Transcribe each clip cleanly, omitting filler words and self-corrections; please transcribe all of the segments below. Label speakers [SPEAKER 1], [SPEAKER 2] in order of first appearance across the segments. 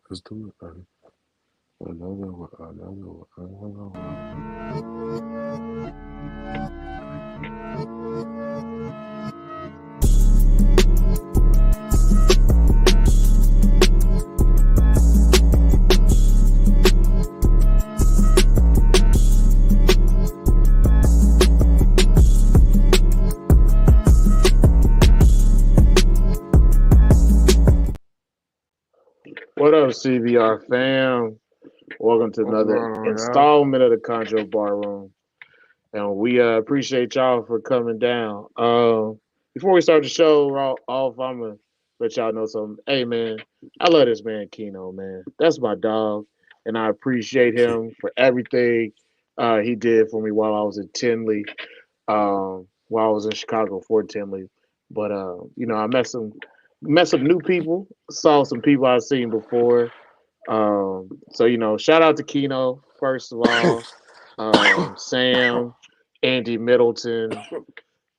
[SPEAKER 1] Let's do it. Another one. Another one.
[SPEAKER 2] What up, CBR fam? Welcome to
[SPEAKER 1] What's
[SPEAKER 2] another
[SPEAKER 1] going on, y'all?
[SPEAKER 2] installment of the Chondro Bar Room. And we appreciate y'all for coming down. Before we start the show off, I'm going to let y'all know something. Hey, man, I love this man, Keno, man. That's my dog. And I appreciate him for everything he did for me while I was in Tinley, while I was in Chicago for Tinley. But, I met some new people, saw some people I've seen before. Shout out to Keno, first of all, Sam, Andy Middleton,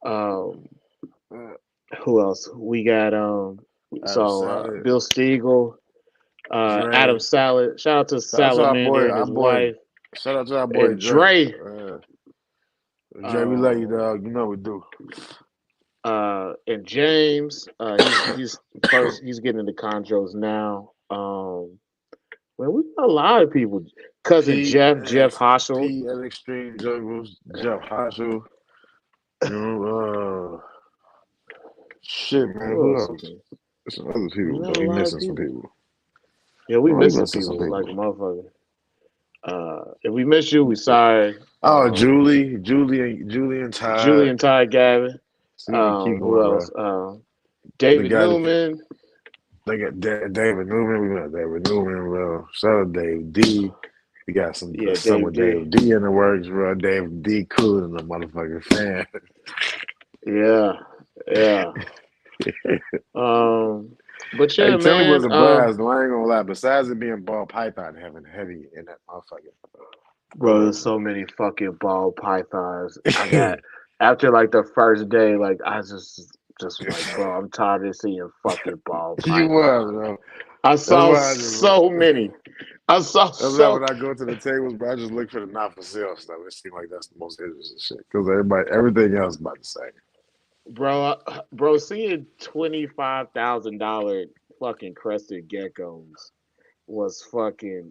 [SPEAKER 2] um, who else? We got
[SPEAKER 1] Adam Salad,
[SPEAKER 2] Bill Stiegel, Adam
[SPEAKER 1] Dre.
[SPEAKER 2] Salad. Shout out to
[SPEAKER 1] Shout out to
[SPEAKER 2] Salamander and
[SPEAKER 1] our
[SPEAKER 2] his
[SPEAKER 1] boy.
[SPEAKER 2] wife,
[SPEAKER 1] Shout out to our boy
[SPEAKER 2] and
[SPEAKER 1] Dre.
[SPEAKER 2] Dre.
[SPEAKER 1] Dre, we love you,
[SPEAKER 2] Um,
[SPEAKER 1] dog. You know we do.
[SPEAKER 2] and James. He's getting into chondros now. Well, we got a lot of people. Cousin
[SPEAKER 1] Pete,
[SPEAKER 2] Jeff Hoschel.
[SPEAKER 1] Pete at Extreme Jungles, Jeff Hassel. You know, shit, man.
[SPEAKER 2] Who
[SPEAKER 1] Who
[SPEAKER 2] else?
[SPEAKER 1] else? There's some other
[SPEAKER 2] We
[SPEAKER 1] people,
[SPEAKER 2] got
[SPEAKER 1] but
[SPEAKER 2] a
[SPEAKER 1] we
[SPEAKER 2] lot of
[SPEAKER 1] missing some
[SPEAKER 2] people.
[SPEAKER 1] people.
[SPEAKER 2] Yeah, we
[SPEAKER 1] We
[SPEAKER 2] missing
[SPEAKER 1] missing some
[SPEAKER 2] people like a
[SPEAKER 1] people.
[SPEAKER 2] motherfucker. If we miss you, we sorry.
[SPEAKER 1] Oh, Julie and Todd.
[SPEAKER 2] Julian Ty Gavin.
[SPEAKER 1] See, we keep
[SPEAKER 2] Who
[SPEAKER 1] going,
[SPEAKER 2] else?
[SPEAKER 1] bro. The
[SPEAKER 2] David
[SPEAKER 1] guy that
[SPEAKER 2] Newman.
[SPEAKER 1] they got David Newman. We got David Newman, bro. Shout out Dave D. We got some
[SPEAKER 2] Yeah,
[SPEAKER 1] with
[SPEAKER 2] Dave D.
[SPEAKER 1] Dave D in the works, bro. Dave D cool and the motherfucking fan.
[SPEAKER 2] Yeah. But
[SPEAKER 1] Hey,
[SPEAKER 2] yeah,
[SPEAKER 1] tell me was
[SPEAKER 2] man.
[SPEAKER 1] a blast. No, I ain't gonna lie. Besides it being ball python having heavy in that motherfucker.
[SPEAKER 2] Bro, there's so many fucking ball pythons. I got after like the first day, like I just like, bro, I'm tired of seeing fucking ball
[SPEAKER 1] You was,
[SPEAKER 2] pythons.
[SPEAKER 1] bro.
[SPEAKER 2] I
[SPEAKER 1] That's
[SPEAKER 2] saw
[SPEAKER 1] why
[SPEAKER 2] so many. I saw
[SPEAKER 1] that's why
[SPEAKER 2] so
[SPEAKER 1] when I go to the tables, bro, I just look for the not for sale stuff. It seems like that's the most interesting shit. Because everything else is about the same.
[SPEAKER 2] bro, seeing $25,000 fucking crested geckos was fucking.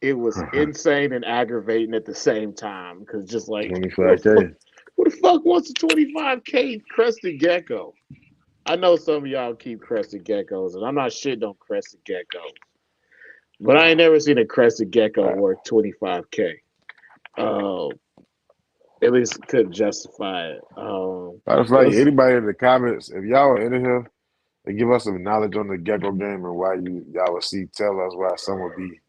[SPEAKER 2] It was insane and aggravating at the same time because just like
[SPEAKER 1] 25K.
[SPEAKER 2] who the fuck wants a 25K crested gecko? I know some of y'all keep crested geckos, and I'm not shitting on crested geckos, but I ain't never seen a crested gecko worth 25K. Uh, at least couldn't justify it.
[SPEAKER 1] Matter of
[SPEAKER 2] It
[SPEAKER 1] fact,
[SPEAKER 2] was
[SPEAKER 1] anybody in the comments, if y'all are in here and give us some knowledge on the gecko game and why y'all would tell us why some would be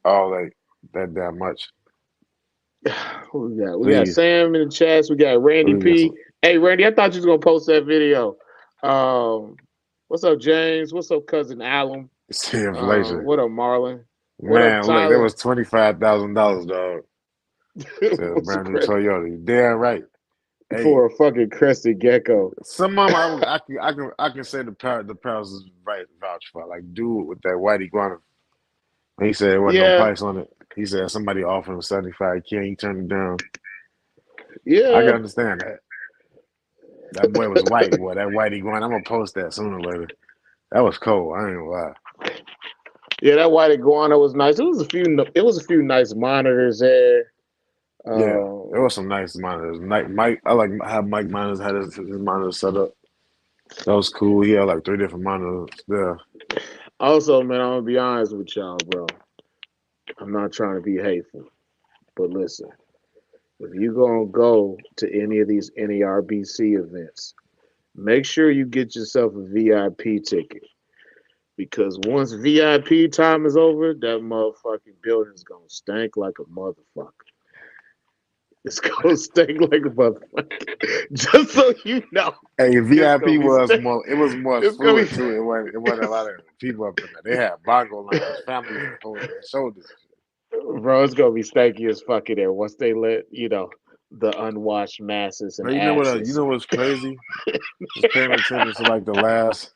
[SPEAKER 1] all like that damn much.
[SPEAKER 2] who we got? We got
[SPEAKER 1] Please,
[SPEAKER 2] Sam in the chats. We got Randy
[SPEAKER 1] please get
[SPEAKER 2] P.
[SPEAKER 1] some.
[SPEAKER 2] Hey, Randy, I thought you was gonna post that video. Um, what's up, James? What's up, cousin Alum?
[SPEAKER 1] See inflation.
[SPEAKER 2] What up, Marlon? What up,
[SPEAKER 1] Man, look, that
[SPEAKER 2] Tyler?
[SPEAKER 1] was $25,000, dog. Says
[SPEAKER 2] What's
[SPEAKER 1] brand new Toyota. You damn right. Hey,
[SPEAKER 2] for a fucking crested gecko?
[SPEAKER 1] some of them I can say the price is right vouch for. Like dude with that white iguana. He said there wasn't no
[SPEAKER 2] Yeah,
[SPEAKER 1] price on it. He said somebody offered him 75K. He turned it down. I can
[SPEAKER 2] yeah,
[SPEAKER 1] understand that. That boy was white, boy. That white iguana. I'm gonna post that sooner or later. That was cold. I ain't gonna lie.
[SPEAKER 2] yeah. That white iguana was nice. It was a few. It was a few nice monitors there.
[SPEAKER 1] Yeah, there
[SPEAKER 2] Um,
[SPEAKER 1] was some nice monitors. Mike, I like how Mike monitors had his monitor set up. That was cool. He had like 3 different monitors there.
[SPEAKER 2] Also, man, I'm gonna be honest with y'all, bro. I'm not trying to be hateful, but listen, if you gonna go to any of these NERBC events, make sure you get yourself a VIP ticket because once VIP time is over, that motherfucking building's gonna stink like a motherfucker. It's gonna stink like a motherfucker. Just so you know,
[SPEAKER 1] Hey,
[SPEAKER 2] it's
[SPEAKER 1] VIP
[SPEAKER 2] gonna be
[SPEAKER 1] was
[SPEAKER 2] stink.
[SPEAKER 1] more. It was more
[SPEAKER 2] It's gonna
[SPEAKER 1] fluid
[SPEAKER 2] be,
[SPEAKER 1] too. It wasn't a lot of people up in there. They had bongo lines, families holding their shoulders.
[SPEAKER 2] bro. It's gonna be stanky as fuck in there once they let the unwashed masses and
[SPEAKER 1] But you know what? You
[SPEAKER 2] asses.
[SPEAKER 1] know what's crazy? Just paying attention to like the last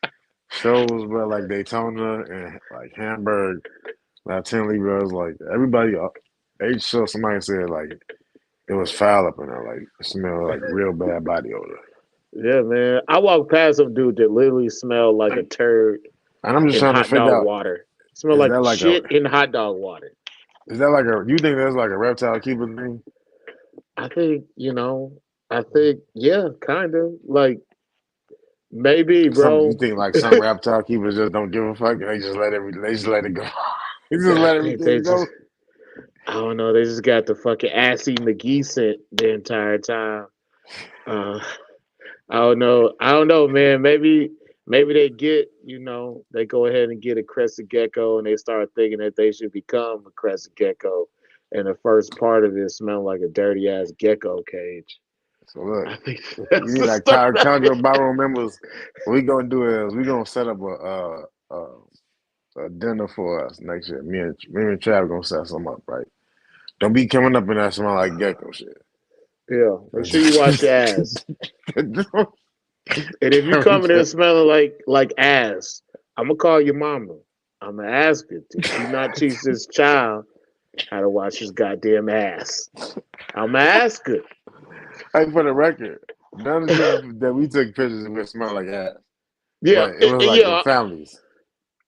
[SPEAKER 1] shows, bro, like Daytona and like Hamburg, like Tinley, bro. It's like everybody, each show somebody said like it was foul up in there, like it smelled like real bad body odor.
[SPEAKER 2] Yeah, man. I walked past some dude that literally smelled like a turd
[SPEAKER 1] And I'm just
[SPEAKER 2] in
[SPEAKER 1] trying to
[SPEAKER 2] hot
[SPEAKER 1] figure
[SPEAKER 2] dog
[SPEAKER 1] out,
[SPEAKER 2] water. Smelled
[SPEAKER 1] is
[SPEAKER 2] like
[SPEAKER 1] that like a,
[SPEAKER 2] shit in hot dog water.
[SPEAKER 1] is that like a, you think that's like a reptile keeper thing?
[SPEAKER 2] I think, I think, yeah, kind of. Like, maybe,
[SPEAKER 1] Some you
[SPEAKER 2] bro.
[SPEAKER 1] think like some reptile keepers just don't give a fuck and they just let it go. They just
[SPEAKER 2] I
[SPEAKER 1] let
[SPEAKER 2] think they
[SPEAKER 1] everything
[SPEAKER 2] just,
[SPEAKER 1] go.
[SPEAKER 2] I don't know, they just got the fucking Assy McGee scent the entire time. Uh, I don't know. I don't know, man. Maybe they get, they go ahead and get a crested gecko and they start thinking that they should become a crested gecko. And the first part of it smell like a dirty ass gecko cage.
[SPEAKER 1] So look,
[SPEAKER 2] I think
[SPEAKER 1] you
[SPEAKER 2] that's
[SPEAKER 1] need
[SPEAKER 2] the
[SPEAKER 1] like
[SPEAKER 2] start of
[SPEAKER 1] Chondro
[SPEAKER 2] it.
[SPEAKER 1] Bar Room members. What we gonna do is we gonna set up a dinner for us next year. Me and Trav gonna set some up, right? Don't be coming up in that smell like gecko shit.
[SPEAKER 2] Yeah, make sure you wash your ass.
[SPEAKER 1] Don't
[SPEAKER 2] And if you
[SPEAKER 1] come in
[SPEAKER 2] coming in
[SPEAKER 1] there.
[SPEAKER 2] smelling like ass, I'm gonna call your mama. I'm gonna ask her did she not teach this child how to wash his goddamn ass. I'm gonna ask her.
[SPEAKER 1] Hey, for the record, none of the people that we took pictures with smell like ass,
[SPEAKER 2] Yeah,
[SPEAKER 1] but it was like the
[SPEAKER 2] yeah.
[SPEAKER 1] families.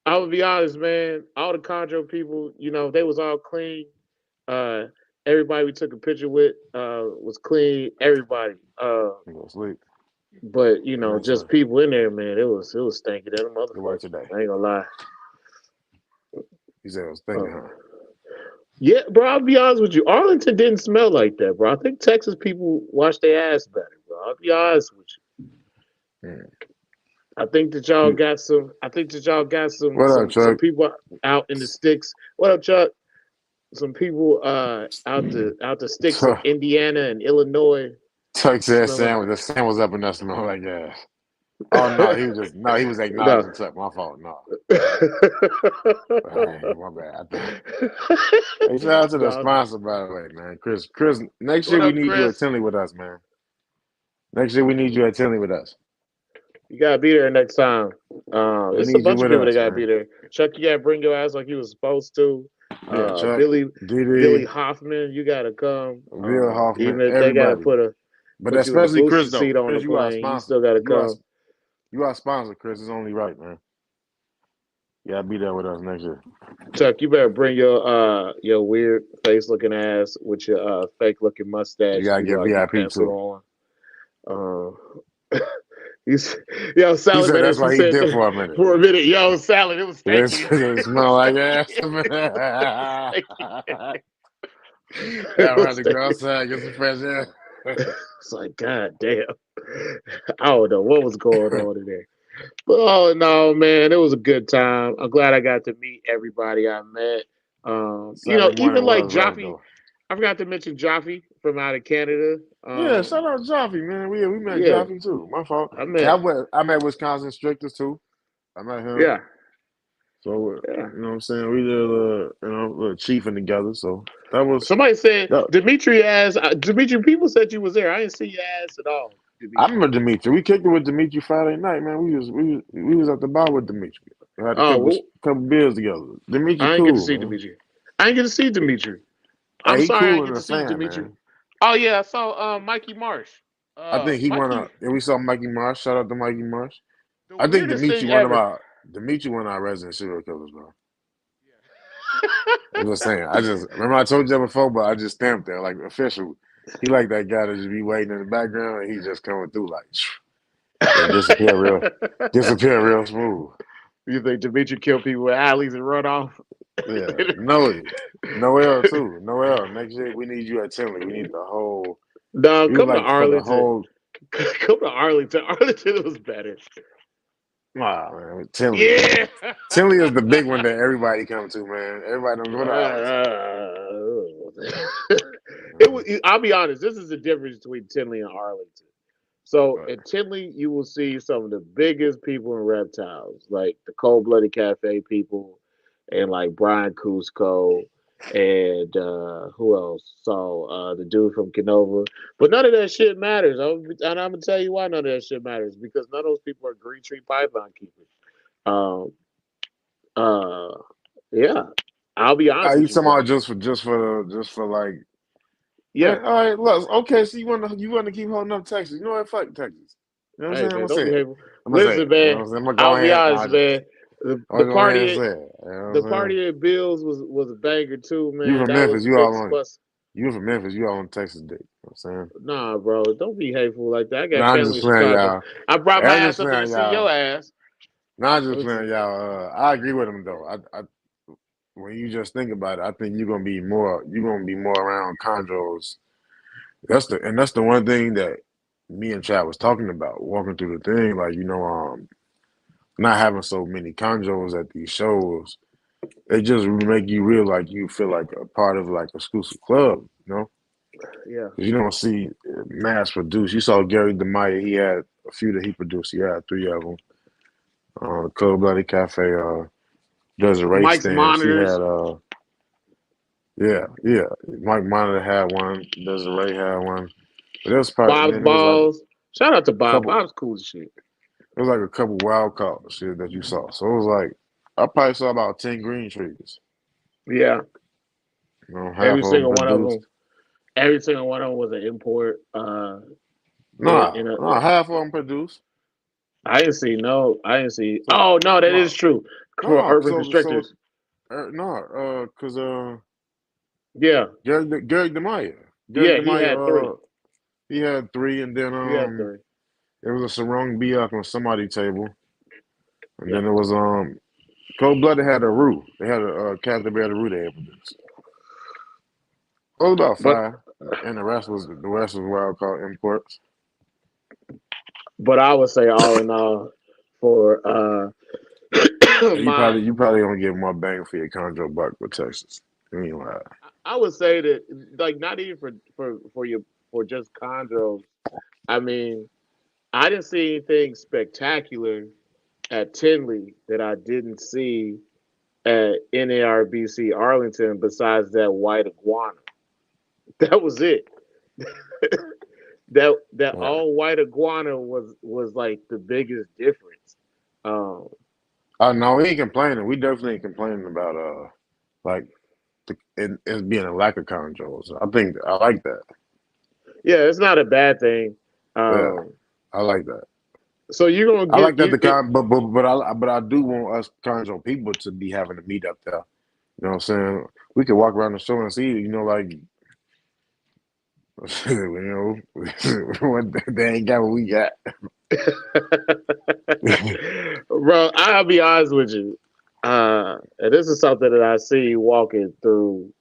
[SPEAKER 2] I would be honest, man. All the Chondro people, they was all clean. Uh, everybody we took a picture with was clean. Everybody.
[SPEAKER 1] You go sleep.
[SPEAKER 2] But
[SPEAKER 1] Nice
[SPEAKER 2] just
[SPEAKER 1] one.
[SPEAKER 2] people in there, man. It was stinking at a
[SPEAKER 1] Good work
[SPEAKER 2] motherfucker.
[SPEAKER 1] today.
[SPEAKER 2] I ain't gonna lie.
[SPEAKER 1] He said it was
[SPEAKER 2] Uh,
[SPEAKER 1] thinking, huh?
[SPEAKER 2] yeah, bro. I'll be honest with you. Arlington didn't smell like that, bro. I think Texas people wash their ass better, bro. I'll be honest with you.
[SPEAKER 1] Hmm.
[SPEAKER 2] I think that y'all got some. I think that y'all got some
[SPEAKER 1] What up,
[SPEAKER 2] some some
[SPEAKER 1] Chuck?
[SPEAKER 2] people out in the sticks. What up, Chuck? Some people out the sticks of
[SPEAKER 1] Chuck,
[SPEAKER 2] Indiana and Illinois
[SPEAKER 1] Chuck said
[SPEAKER 2] smelling.
[SPEAKER 1] Sam, the Sam was up in that smell like ass. Oh no, he was just no, he was
[SPEAKER 2] No.
[SPEAKER 1] acknowledging Chuck. My fault. No, hey, my bad. Hey, shout out to the
[SPEAKER 2] No.
[SPEAKER 1] sponsor, by the way, man. Chris, Chris. Next year
[SPEAKER 2] What
[SPEAKER 1] we
[SPEAKER 2] up,
[SPEAKER 1] need you at
[SPEAKER 2] Chris?
[SPEAKER 1] Tinley with us, man. Next year we need you at Tinley with us.
[SPEAKER 2] You gotta be there next time.
[SPEAKER 1] We
[SPEAKER 2] It's a
[SPEAKER 1] need you
[SPEAKER 2] bunch of
[SPEAKER 1] with
[SPEAKER 2] people that
[SPEAKER 1] us,
[SPEAKER 2] gotta be
[SPEAKER 1] man.
[SPEAKER 2] there. Chuck, you gotta bring your ass like you was supposed to.
[SPEAKER 1] Yeah, Chuck,
[SPEAKER 2] Billy
[SPEAKER 1] DD,
[SPEAKER 2] Billy Hoffman, you gotta come.
[SPEAKER 1] Bill Hoffman,
[SPEAKER 2] Even if they gotta
[SPEAKER 1] everybody. But
[SPEAKER 2] put you in the
[SPEAKER 1] especially
[SPEAKER 2] booster
[SPEAKER 1] Chris
[SPEAKER 2] seat
[SPEAKER 1] though.
[SPEAKER 2] on the
[SPEAKER 1] Chris, you our
[SPEAKER 2] plane, you
[SPEAKER 1] sponsor.
[SPEAKER 2] still gotta come.
[SPEAKER 1] You our sponsor, Chris. It's only right, man. You gotta be there with us next year.
[SPEAKER 2] Chuck, you better bring your weird face looking ass with your fake looking
[SPEAKER 1] You
[SPEAKER 2] mustache
[SPEAKER 1] gotta
[SPEAKER 2] you
[SPEAKER 1] get
[SPEAKER 2] like you
[SPEAKER 1] VIP
[SPEAKER 2] penciled
[SPEAKER 1] too.
[SPEAKER 2] on. He's yo
[SPEAKER 1] He
[SPEAKER 2] salad
[SPEAKER 1] said
[SPEAKER 2] man.
[SPEAKER 1] that's
[SPEAKER 2] As he
[SPEAKER 1] why he
[SPEAKER 2] said
[SPEAKER 1] did for a minute.
[SPEAKER 2] for a minute, yo salad. It was stinking.
[SPEAKER 1] It
[SPEAKER 2] It was
[SPEAKER 1] smell like
[SPEAKER 2] stinking.
[SPEAKER 1] ass.
[SPEAKER 2] It
[SPEAKER 1] Y'all
[SPEAKER 2] was
[SPEAKER 1] have to go
[SPEAKER 2] stinking.
[SPEAKER 1] outside get some fresh air.
[SPEAKER 2] It's like God damn. I don't know what was going on in there. But oh no, man, it was a good time. I'm glad I got to meet everybody I met.
[SPEAKER 1] Saturday morning
[SPEAKER 2] Even like
[SPEAKER 1] was right
[SPEAKER 2] Jaffe,
[SPEAKER 1] though.
[SPEAKER 2] I forgot to mention Jaffe from out of Canada.
[SPEAKER 1] Yeah, shout out Jaffe, man. We met
[SPEAKER 2] Yeah,
[SPEAKER 1] Jaffe too. My fault.
[SPEAKER 2] I
[SPEAKER 1] And
[SPEAKER 2] met.
[SPEAKER 1] I met Wisconsin Stricters too. I met him.
[SPEAKER 2] Yeah,
[SPEAKER 1] So
[SPEAKER 2] yeah.
[SPEAKER 1] you know what I'm saying? We did chiefing together. So that was
[SPEAKER 2] Somebody said
[SPEAKER 1] that,
[SPEAKER 2] Dimitri. People said you was there. I didn't see your ass at all,
[SPEAKER 1] I
[SPEAKER 2] Dimitri.
[SPEAKER 1] remember Dimitri. We kicked it with Dimitri Friday night, man. We was at the bar with Dimitri. We had a
[SPEAKER 2] Oh,
[SPEAKER 1] couple
[SPEAKER 2] well,
[SPEAKER 1] couple beers together. Dimitri
[SPEAKER 2] I didn't get to
[SPEAKER 1] cool,
[SPEAKER 2] see
[SPEAKER 1] man.
[SPEAKER 2] Dimitri. I didn't get to see Dimitri. I'm
[SPEAKER 1] Hey, he
[SPEAKER 2] sorry I
[SPEAKER 1] cool
[SPEAKER 2] didn't
[SPEAKER 1] and
[SPEAKER 2] get
[SPEAKER 1] a
[SPEAKER 2] to see
[SPEAKER 1] fan,
[SPEAKER 2] Dimitri.
[SPEAKER 1] man.
[SPEAKER 2] Oh yeah, I saw Mikey Marsh.
[SPEAKER 1] I think he won
[SPEAKER 2] Mikey,
[SPEAKER 1] a and we saw Mikey Marsh. Shout out to Mikey Marsh.
[SPEAKER 2] the
[SPEAKER 1] I think
[SPEAKER 2] weirdest thing ever.
[SPEAKER 1] Dimitri one of our resident serial killers, bro. I'm
[SPEAKER 2] Yeah.
[SPEAKER 1] just saying. I just remember I told you that before, but I just stamped there like official. He like that guy that just be waiting in the background and he just coming through like and disappear real smooth.
[SPEAKER 2] You think Dimitri killed people with alleys and run off?
[SPEAKER 1] Yeah, Noel too. Noel. Next year we need you at Tinley. We need the whole.
[SPEAKER 2] No,
[SPEAKER 1] We would
[SPEAKER 2] come to
[SPEAKER 1] like for the
[SPEAKER 2] Arlington.
[SPEAKER 1] whole.
[SPEAKER 2] Come to Arlington. Arlington was better.
[SPEAKER 1] Nah, man, Tinley, man.
[SPEAKER 2] Yeah.
[SPEAKER 1] Tinley is the big one that everybody come to, man. Everybody don't go to Arlington.
[SPEAKER 2] It was. I'll be honest. This is the difference between Tinley and Arlington. So
[SPEAKER 1] But
[SPEAKER 2] in Tinley, you will see some of the biggest people in reptiles, like the Cold Blooded Cafe people, and like Brian Cusco, and who else? So the dude from Canova. But none of that shit matters. And I'm gonna tell you why none of that shit matters because none of those people are green tree python keepers. Um, uh, yeah, I'll be honest
[SPEAKER 1] You
[SPEAKER 2] with you,
[SPEAKER 1] talking about
[SPEAKER 2] bro.
[SPEAKER 1] just for like,
[SPEAKER 2] Yeah,
[SPEAKER 1] man? All right, look, okay. So you want to keep holding up Texas? You know what? Fuck Texas. You know what I'm
[SPEAKER 2] hey
[SPEAKER 1] saying? I'm
[SPEAKER 2] man,
[SPEAKER 1] gonna
[SPEAKER 2] don't
[SPEAKER 1] say
[SPEAKER 2] be
[SPEAKER 1] it.
[SPEAKER 2] hateful.
[SPEAKER 1] I'm gonna say
[SPEAKER 2] Listen,
[SPEAKER 1] it. You know what
[SPEAKER 2] man,
[SPEAKER 1] I'm saying? I'm gonna go
[SPEAKER 2] I'll be
[SPEAKER 1] ahead.
[SPEAKER 2] honest, man.
[SPEAKER 1] I'm
[SPEAKER 2] The
[SPEAKER 1] gonna go ahead and
[SPEAKER 2] party,
[SPEAKER 1] say it. You know what I'm
[SPEAKER 2] the
[SPEAKER 1] saying?
[SPEAKER 2] party at Bills was a banger too,
[SPEAKER 1] You
[SPEAKER 2] man.
[SPEAKER 1] from
[SPEAKER 2] That
[SPEAKER 1] Memphis?
[SPEAKER 2] was mix bus.
[SPEAKER 1] You from Memphis? You all on Texas dick? You know what I'm saying?
[SPEAKER 2] Nah, bro, don't be hateful like that. I
[SPEAKER 1] No,
[SPEAKER 2] got
[SPEAKER 1] I'm
[SPEAKER 2] family
[SPEAKER 1] just
[SPEAKER 2] in
[SPEAKER 1] playing,
[SPEAKER 2] Chicago.
[SPEAKER 1] y'all.
[SPEAKER 2] I brought my
[SPEAKER 1] I'm
[SPEAKER 2] ass
[SPEAKER 1] just
[SPEAKER 2] up there to
[SPEAKER 1] playing,
[SPEAKER 2] see your
[SPEAKER 1] y'all.
[SPEAKER 2] ass.
[SPEAKER 1] No, I'm just
[SPEAKER 2] Listen,
[SPEAKER 1] playing, y'all. I agree with him though. When you just think about it, I think you're gonna be more around chondros. That's the one thing that me and Chad was talking about, walking through the thing, like, not having so many chondros at these shows. It just make you real like you feel like a part of like exclusive club, you know?
[SPEAKER 2] yeah.
[SPEAKER 1] 'Cause you don't see mass produced. You saw Gary DeMaya, he had a few that he produced. He had three of them. Cold Blooded Cafe, Desiree
[SPEAKER 2] Mike's
[SPEAKER 1] Stance, he
[SPEAKER 2] monitors,
[SPEAKER 1] had yeah, yeah. Mike Monitor had one. Desiree had one. But it was probably,
[SPEAKER 2] Bob's
[SPEAKER 1] man, it was like
[SPEAKER 2] balls. Shout out to
[SPEAKER 1] a
[SPEAKER 2] Bob.
[SPEAKER 1] couple.
[SPEAKER 2] Bob's cool as shit.
[SPEAKER 1] It was like a couple wild card shit that you saw. So it was like I probably saw about 10 green trees.
[SPEAKER 2] Yeah,
[SPEAKER 1] Half
[SPEAKER 2] every
[SPEAKER 1] of them
[SPEAKER 2] single one of them.
[SPEAKER 1] produced.
[SPEAKER 2] Every single one of them was an import.
[SPEAKER 1] Nah,
[SPEAKER 2] In a,
[SPEAKER 1] nah, half of them produced.
[SPEAKER 2] I didn't see no. I didn't see.
[SPEAKER 1] So
[SPEAKER 2] Oh no, that is
[SPEAKER 1] no,
[SPEAKER 2] true. For
[SPEAKER 1] no.
[SPEAKER 2] urban
[SPEAKER 1] So
[SPEAKER 2] constrictors.
[SPEAKER 1] no, cause
[SPEAKER 2] Yeah,
[SPEAKER 1] Gary DeMaya,
[SPEAKER 2] yeah. He had three.
[SPEAKER 1] he had three, and then
[SPEAKER 2] He had three.
[SPEAKER 1] there was a sarong B up on somebody's table, and
[SPEAKER 2] Yeah,
[SPEAKER 1] then it was Cold Blooded had a roux. They had a Captain Bear the roux they had produced. It was about
[SPEAKER 2] but
[SPEAKER 1] five, and the rest was wild called imports.
[SPEAKER 2] I would say all in all, for
[SPEAKER 1] And you
[SPEAKER 2] my,
[SPEAKER 1] probably you probably gonna get more bang for your Chondro buck with Texas. You ain't lie.
[SPEAKER 2] I would say that like not even for your for just chondros. I mean, I didn't see anything spectacular at Tinley that I didn't see at NARBC Arlington besides that white iguana. That was it. That
[SPEAKER 1] Yeah.
[SPEAKER 2] all white iguana was like the biggest difference. Um,
[SPEAKER 1] No, we ain't complaining. We definitely ain't complaining about like it being a lack of chondros. I think I like that.
[SPEAKER 2] yeah, it's not a bad thing.
[SPEAKER 1] Yeah,
[SPEAKER 2] Um,
[SPEAKER 1] I like that.
[SPEAKER 2] so you're gonna
[SPEAKER 1] I
[SPEAKER 2] get
[SPEAKER 1] like that
[SPEAKER 2] you.
[SPEAKER 1] the con, but I do want us chondro people to be having to meet up there. You know what I'm saying? We could walk around the show and see, like, what they ain't got what we got.
[SPEAKER 2] Bro, I'll be honest with you. And this is something that I see walking through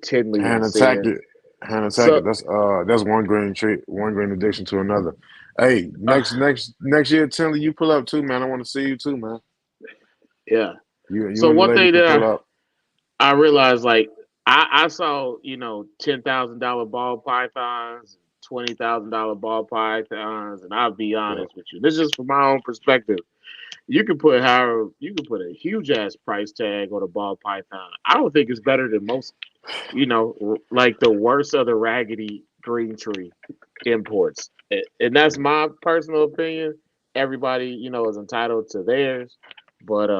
[SPEAKER 2] Tinley
[SPEAKER 1] Hand
[SPEAKER 2] and
[SPEAKER 1] attack
[SPEAKER 2] seeing.
[SPEAKER 1] it. Hand attack it.
[SPEAKER 2] So,
[SPEAKER 1] That's one green trait, one green addiction to another. Hey,
[SPEAKER 2] uh,
[SPEAKER 1] next year, Tinley, you pull up too, man. I want to see you too, man.
[SPEAKER 2] yeah.
[SPEAKER 1] You
[SPEAKER 2] So
[SPEAKER 1] and the
[SPEAKER 2] one
[SPEAKER 1] lady
[SPEAKER 2] thing
[SPEAKER 1] can pull
[SPEAKER 2] that
[SPEAKER 1] up.
[SPEAKER 2] I realized, like, I saw $10,000 ball pythons, $20,000 ball pythons, and I'll be
[SPEAKER 1] Yeah.
[SPEAKER 2] honest with you. This is from my own perspective. You can put a huge ass price tag on a ball python. I don't think it's better than most, like the worst of the raggedy green tree imports. And that's my personal opinion. Everybody, is entitled to theirs. But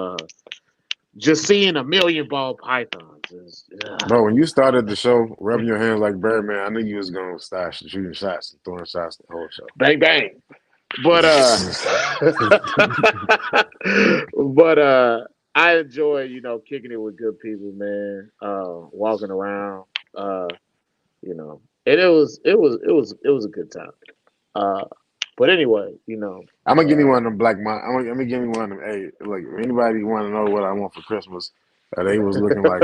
[SPEAKER 2] just seeing a million ball pythons is
[SPEAKER 1] Bro, when you started the show, rubbing your hands like Birdman, I knew you was gonna start shooting shots and throwing shots the whole show.
[SPEAKER 2] bang bang. But but I enjoy, kicking it with good people, man. Walking around, uh, and it was a good time. Uh, but anyway,
[SPEAKER 1] I'm gonna give me one of them black. I'm gonna give me one of them. Hey, look, if anybody want to know what I want for Christmas, they was looking like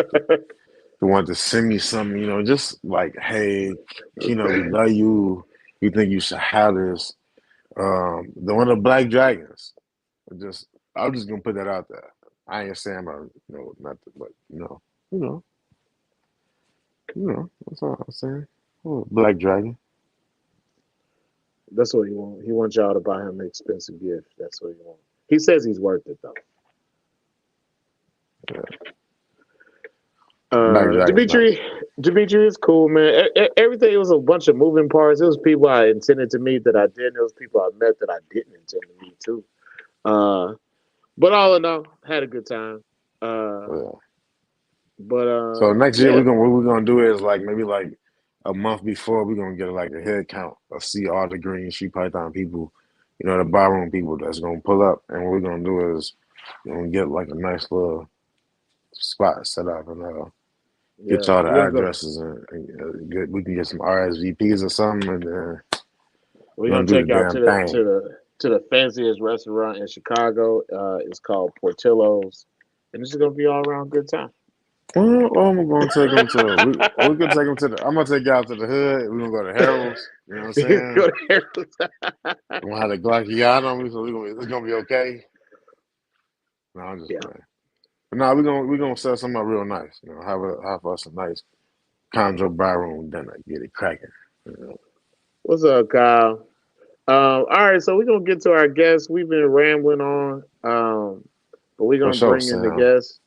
[SPEAKER 1] they want to send me something. Just like, hey, we love you. We think you should have this. The one of the Black Dragons. Just, I'm just gonna put that out there. I ain't saying about nothing, but you know, that's all I'm saying. Oh, Black Dragon.
[SPEAKER 2] That's what he wants. He wants y'all to buy him an expensive gift. That's what he wants. He says he's worth it though.
[SPEAKER 1] Yeah, Black Dragon's nice.
[SPEAKER 2] Dimitri is cool, man. Everything was a bunch of moving parts. It was people I intended to meet that I didn't. It was people I met that I didn't intend to meet too. Uh, But all in all, had a good time.
[SPEAKER 1] Yeah.
[SPEAKER 2] But
[SPEAKER 1] So next year
[SPEAKER 2] yeah,
[SPEAKER 1] what we're gonna do is like maybe like a month before we're gonna get like a head count of see all the green sheep python people, the bar room people that's gonna pull up, and what we're gonna do is we're gonna get like a nice little spot set up and get
[SPEAKER 2] yeah,
[SPEAKER 1] y'all the
[SPEAKER 2] we're gonna go.
[SPEAKER 1] addresses we can get some RSVPs or something, and then
[SPEAKER 2] We're
[SPEAKER 1] we're
[SPEAKER 2] gonna
[SPEAKER 1] gonna do
[SPEAKER 2] take
[SPEAKER 1] the
[SPEAKER 2] y'all
[SPEAKER 1] damn thing.
[SPEAKER 2] to the fanciest restaurant in Chicago. It's called Portillo's, and this is gonna be all around good time.
[SPEAKER 1] Well, I'm gonna take them to we could take them to the. I'm gonna take y'all to the hood. We're gonna go to Harold's. You know what I'm saying?
[SPEAKER 2] Go there.
[SPEAKER 1] We're gonna have the Glacciano, so it's gonna be okay. No, I'm just
[SPEAKER 2] Yeah.
[SPEAKER 1] playing. But no, we're gonna set something up real nice. Have us a nice Chondro Bar Room dinner. Get it cracking.
[SPEAKER 2] What's up, Kyle? All right, so we're gonna get to our guests. We've been rambling on, but we're
[SPEAKER 1] For
[SPEAKER 2] gonna
[SPEAKER 1] sure,
[SPEAKER 2] bring in the
[SPEAKER 1] Sam.
[SPEAKER 2] guests.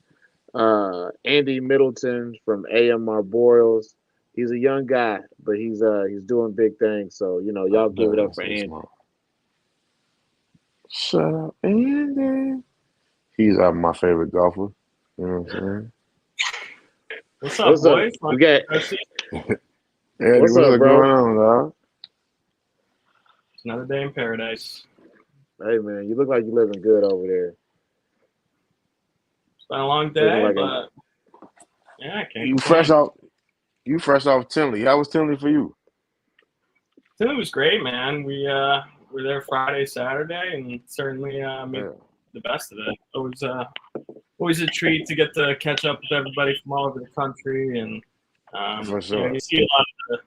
[SPEAKER 2] Andy Middleton from AMR Boreals. He's a young guy, but he's doing big things. So y'all give it up
[SPEAKER 1] That's
[SPEAKER 2] for
[SPEAKER 1] so
[SPEAKER 2] Andy.
[SPEAKER 1] smart. Shut up, Andy. He's my favorite golfer. You know what I'm
[SPEAKER 3] What's up,
[SPEAKER 2] What's up?
[SPEAKER 3] boys?
[SPEAKER 2] We got
[SPEAKER 1] saying? Andy,
[SPEAKER 2] what's
[SPEAKER 1] what's
[SPEAKER 2] up,
[SPEAKER 1] up
[SPEAKER 2] bro?
[SPEAKER 1] going on, dog?
[SPEAKER 3] Another day in paradise.
[SPEAKER 2] Hey man, you look like you're living good over there.
[SPEAKER 3] It's been a long
[SPEAKER 2] Looking
[SPEAKER 3] day,
[SPEAKER 2] like
[SPEAKER 3] but yeah, I can't
[SPEAKER 1] You fresh
[SPEAKER 3] complain.
[SPEAKER 1] off you fresh off Tinley. How was Tinley for you?
[SPEAKER 3] It was great, man. We were there Friday, Saturday, and certainly made
[SPEAKER 1] Yeah,
[SPEAKER 3] the best of it. Always a treat to get to catch up with everybody from all over the country, and
[SPEAKER 1] for sure.
[SPEAKER 3] you see a lot of the.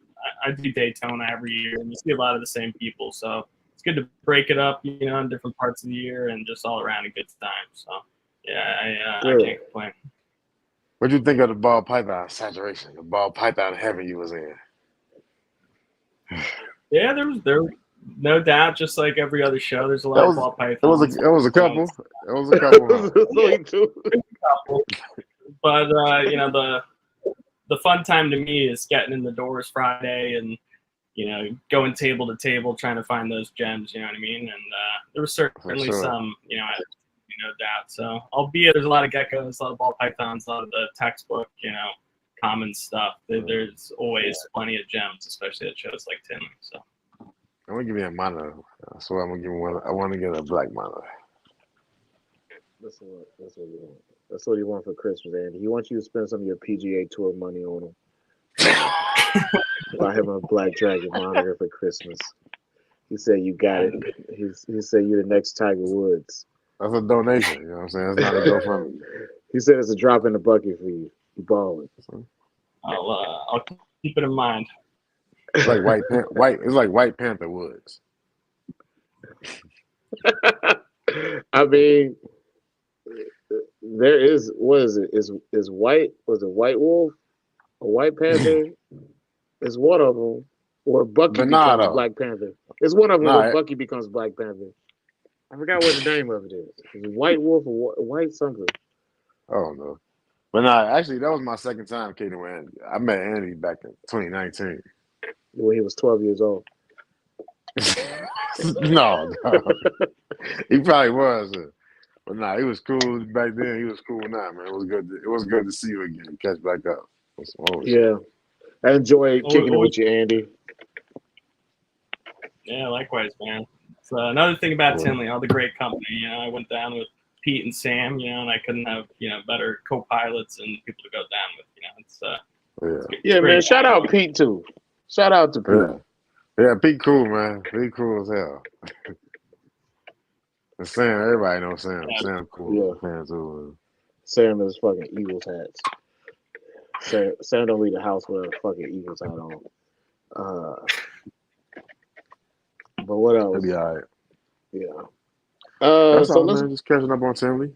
[SPEAKER 3] I do Daytona every year, and you see a lot of the same people. So it's good to break it up, in different parts of the year, and just all around a good time. So yeah, I
[SPEAKER 2] Good.
[SPEAKER 3] can't complain.
[SPEAKER 1] What'd you think of the ball python saturation? The ball python heaven you was in.
[SPEAKER 3] Yeah, there no doubt. Just like every other show, there's a
[SPEAKER 1] That
[SPEAKER 3] lot of
[SPEAKER 1] was
[SPEAKER 3] ball
[SPEAKER 1] it was a
[SPEAKER 3] pythons.
[SPEAKER 1] it was a
[SPEAKER 3] You know,
[SPEAKER 1] couple. It was a couple, huh?
[SPEAKER 3] yeah,
[SPEAKER 2] Me too.
[SPEAKER 3] there's a couple. But the fun time to me is getting in the doors Friday and going table to table trying to find those gems. You know what I mean? And there was
[SPEAKER 1] For
[SPEAKER 3] certainly
[SPEAKER 1] sure.
[SPEAKER 3] some, no doubt. So albeit there's a lot of geckos, a lot of ball pythons, a lot of the textbook, common stuff. There's always plenty of gems, especially at shows like Tinley. So.
[SPEAKER 1] I'm gonna give you a monitor. I swear I'm gonna give you one. I want to get a black monitor.
[SPEAKER 2] That's what you want. That's what you want for Christmas, Andy. He wants you to spend some of your PGA Tour money on him. Buy him a Black Dragon monitor for Christmas. He said you got it. He said you're the next Tiger Woods.
[SPEAKER 1] That's a donation. You know what I'm saying? It's not a GoFundMe.
[SPEAKER 2] He said it's a drop in the bucket for you. You balling.
[SPEAKER 3] I'll keep it in mind.
[SPEAKER 1] It's like white. It's like White Panther Woods.
[SPEAKER 2] I mean, there is what is it? Is white? Was it White Wolf? A White Panther? It's one of them. Or Bucky
[SPEAKER 1] But nah,
[SPEAKER 2] becomes
[SPEAKER 1] though.
[SPEAKER 2] Black Panther. It's one of them where
[SPEAKER 1] Nah,
[SPEAKER 2] Bucky becomes Black Panther. I forgot what the name of it is. Is it White Wolf or White something?
[SPEAKER 1] I don't know. But nah, actually, that was my second time kicking with Andy. I met Andy back in 2019.
[SPEAKER 2] When he was 12 years old.
[SPEAKER 1] No, he probably was. But nah, he was cool back then. He was cool now, man. It was good. It was good to see you again. Catch back up.
[SPEAKER 2] Yeah. I enjoy kicking it with you, Andy.
[SPEAKER 3] Yeah, likewise, man. So another thing about
[SPEAKER 1] Yeah.
[SPEAKER 3] Tinley, all the great company. I went down with Pete and Sam, and I couldn't have better co-pilots and people to go down with.
[SPEAKER 2] Yeah, man. Shout out Pete too. Shout out to Pete.
[SPEAKER 1] Yeah, Pete cool, man. Pete cool as hell. And Sam, everybody knows Sam.
[SPEAKER 3] Yeah.
[SPEAKER 1] Sam cool.
[SPEAKER 2] Yeah.
[SPEAKER 1] Fan too.
[SPEAKER 2] Sam is fucking Eagles hats. Sam don't leave the house with a fucking Eagles hat on. But what else?
[SPEAKER 1] He'll be all right.
[SPEAKER 2] Yeah.
[SPEAKER 1] That's
[SPEAKER 2] So
[SPEAKER 1] all,
[SPEAKER 2] let's
[SPEAKER 1] man. Just catching up on Tinley.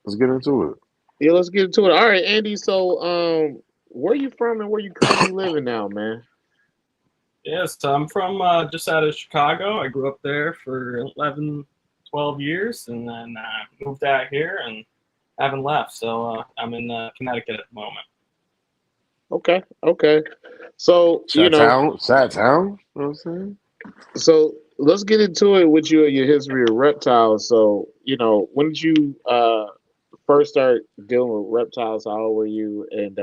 [SPEAKER 1] Let's get into it.
[SPEAKER 2] let's get into it. All right, Andy. So where you from and where you currently living now, man?
[SPEAKER 3] Yes, I'm from just out of Chicago. I grew up there for 11, 12 years, and then moved out here and haven't left. So I'm in Connecticut at the moment.
[SPEAKER 2] Okay. So
[SPEAKER 1] Sad town. You know what I'm saying?
[SPEAKER 2] So let's get into it with you and your history of reptiles. So, when did you first start dealing with reptiles? How old were you? And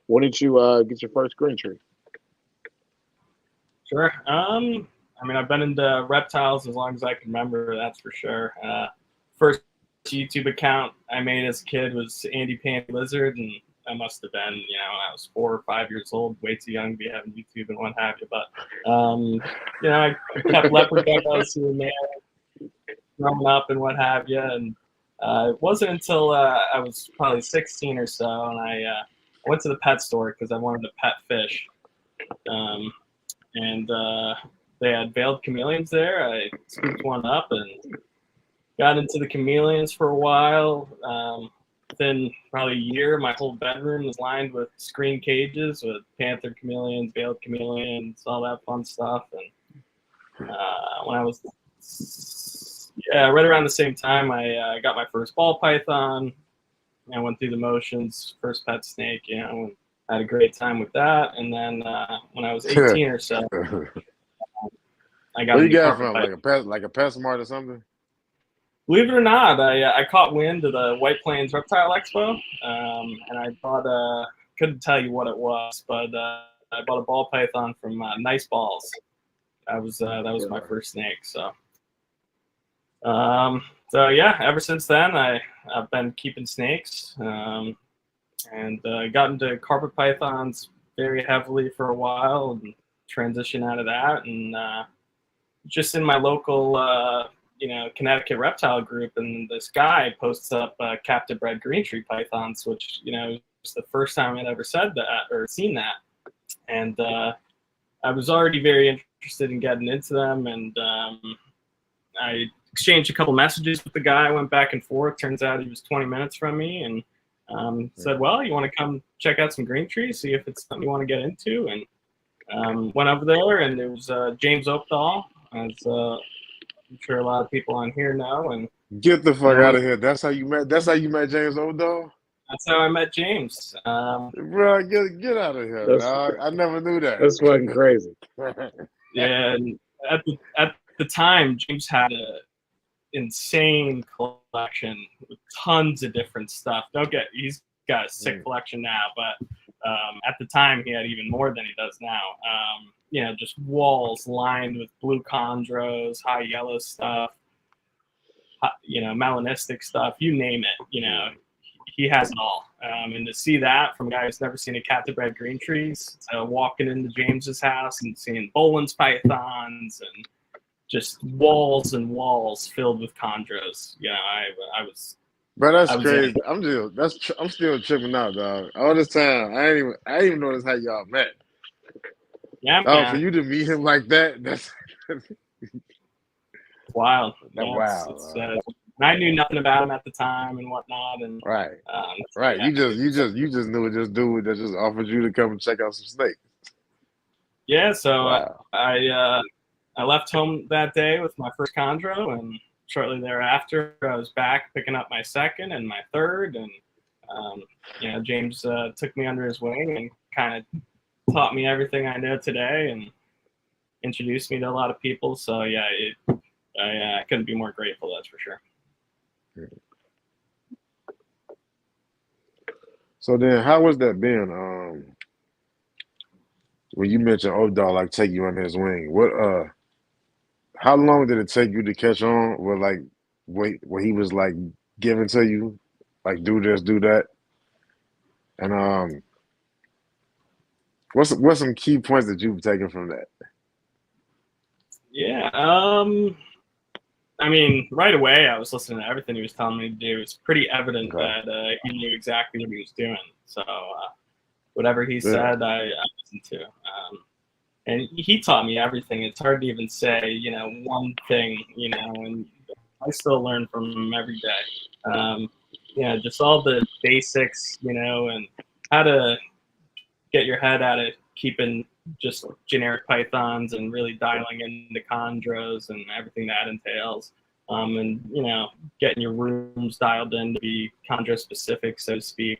[SPEAKER 2] when did you get your first green tree?
[SPEAKER 3] Sure. I mean, I've been into reptiles as long as I can remember. That's for sure. First YouTube account I made as a kid was Andy Panty Lizard, and I must have been, I was 4 or 5 years old, way too young to be having YouTube and what have you. But, I kept leopard geckos here and there, growing up and what have you. And it wasn't until I was probably 16 or so, and I went to the pet store because I wanted a pet fish. And they had veiled chameleons there. I scooped one up and got into the chameleons for a while. Within probably a year, my whole bedroom was lined with screen cages with panther chameleons, veiled chameleons, all that fun stuff. And when I was, right around the same time, I got my first ball python. I went through the motions, first pet snake, and had a great time with that. And then when I was 18 or so, I got
[SPEAKER 1] Where
[SPEAKER 3] a
[SPEAKER 1] you
[SPEAKER 3] new
[SPEAKER 1] got it
[SPEAKER 3] carpet
[SPEAKER 1] from?
[SPEAKER 3] python.
[SPEAKER 1] Like a pet smart or something?
[SPEAKER 3] Believe it or not, I caught wind of the White Plains Reptile Expo, and I bought couldn't tell you what it was, but I bought a ball python from Nice Balls. That was my first snake. So yeah, ever since then I've been keeping snakes, and got into carpet pythons very heavily for a while, and transitioned out of that, and just in my local Connecticut reptile group, and this guy posts up captive bred green tree pythons, which was the first time I'd ever said that or seen that, and I was already very interested in getting into them, and I exchanged a couple messages with the guy. I went back and forth. Turns out he was 20 minutes from me, and said, "Well, you want to come check out some green trees, see if it's something you want to get into?" And went over there, and it was James Oakdahl, as I'm sure a lot of people on here know. And
[SPEAKER 1] Get the fuck out of here. That's how you met. That's how you met James Oakdahl?
[SPEAKER 3] that's how I met James.
[SPEAKER 1] Bro, get out of here, dog. I never knew that.
[SPEAKER 2] That's fucking crazy.
[SPEAKER 3] Yeah, and at the time, James had an insane collection with tons of different stuff. He's got a sick collection now, but at the time he had even more than he does now. Just walls lined with blue chondros, high yellow stuff, melanistic stuff, you name it. He has it all. And to see that from a guy who's never seen a captive bred green trees, walking into James's house and seeing Boland's pythons and just walls and walls filled with chondros. I was.
[SPEAKER 1] Bro, that's crazy. I'm still tripping out, dog. All this time, I didn't even notice how y'all met.
[SPEAKER 3] Yeah, man.
[SPEAKER 1] For you to meet him like that, that's
[SPEAKER 3] wild.
[SPEAKER 1] Wow.
[SPEAKER 3] I knew nothing about him at the time and whatnot, and
[SPEAKER 1] right.
[SPEAKER 3] Yeah.
[SPEAKER 1] You just knew this dude that just offered you to come and check out some snakes.
[SPEAKER 3] Yeah, so
[SPEAKER 1] Wow.
[SPEAKER 3] I left home that day with my first chondro, and shortly thereafter I was back picking up my second and my third, and James took me under his wing and kind of taught me everything I know today and introduced me to a lot of people. So yeah, I couldn't be more grateful, that's for sure.
[SPEAKER 1] So then, how was that been? When you mentioned Oakdahl, like take you under his wing, how long did it take you to catch on with like what he was like giving to you, like do this, do that, and what's some key points that you've taken from that?
[SPEAKER 3] Yeah, I mean, right away I was listening to everything he was telling me to do. It's pretty evident that he knew exactly what he was doing. So whatever he said, I listened to. And he taught me everything. It's hard to even say, one thing, and I still learn from him every day. Just all the basics, and how to get your head out of keeping just generic pythons and really dialing in the chondros and everything that entails. And, getting your rooms dialed in to be chondro specific, so to speak.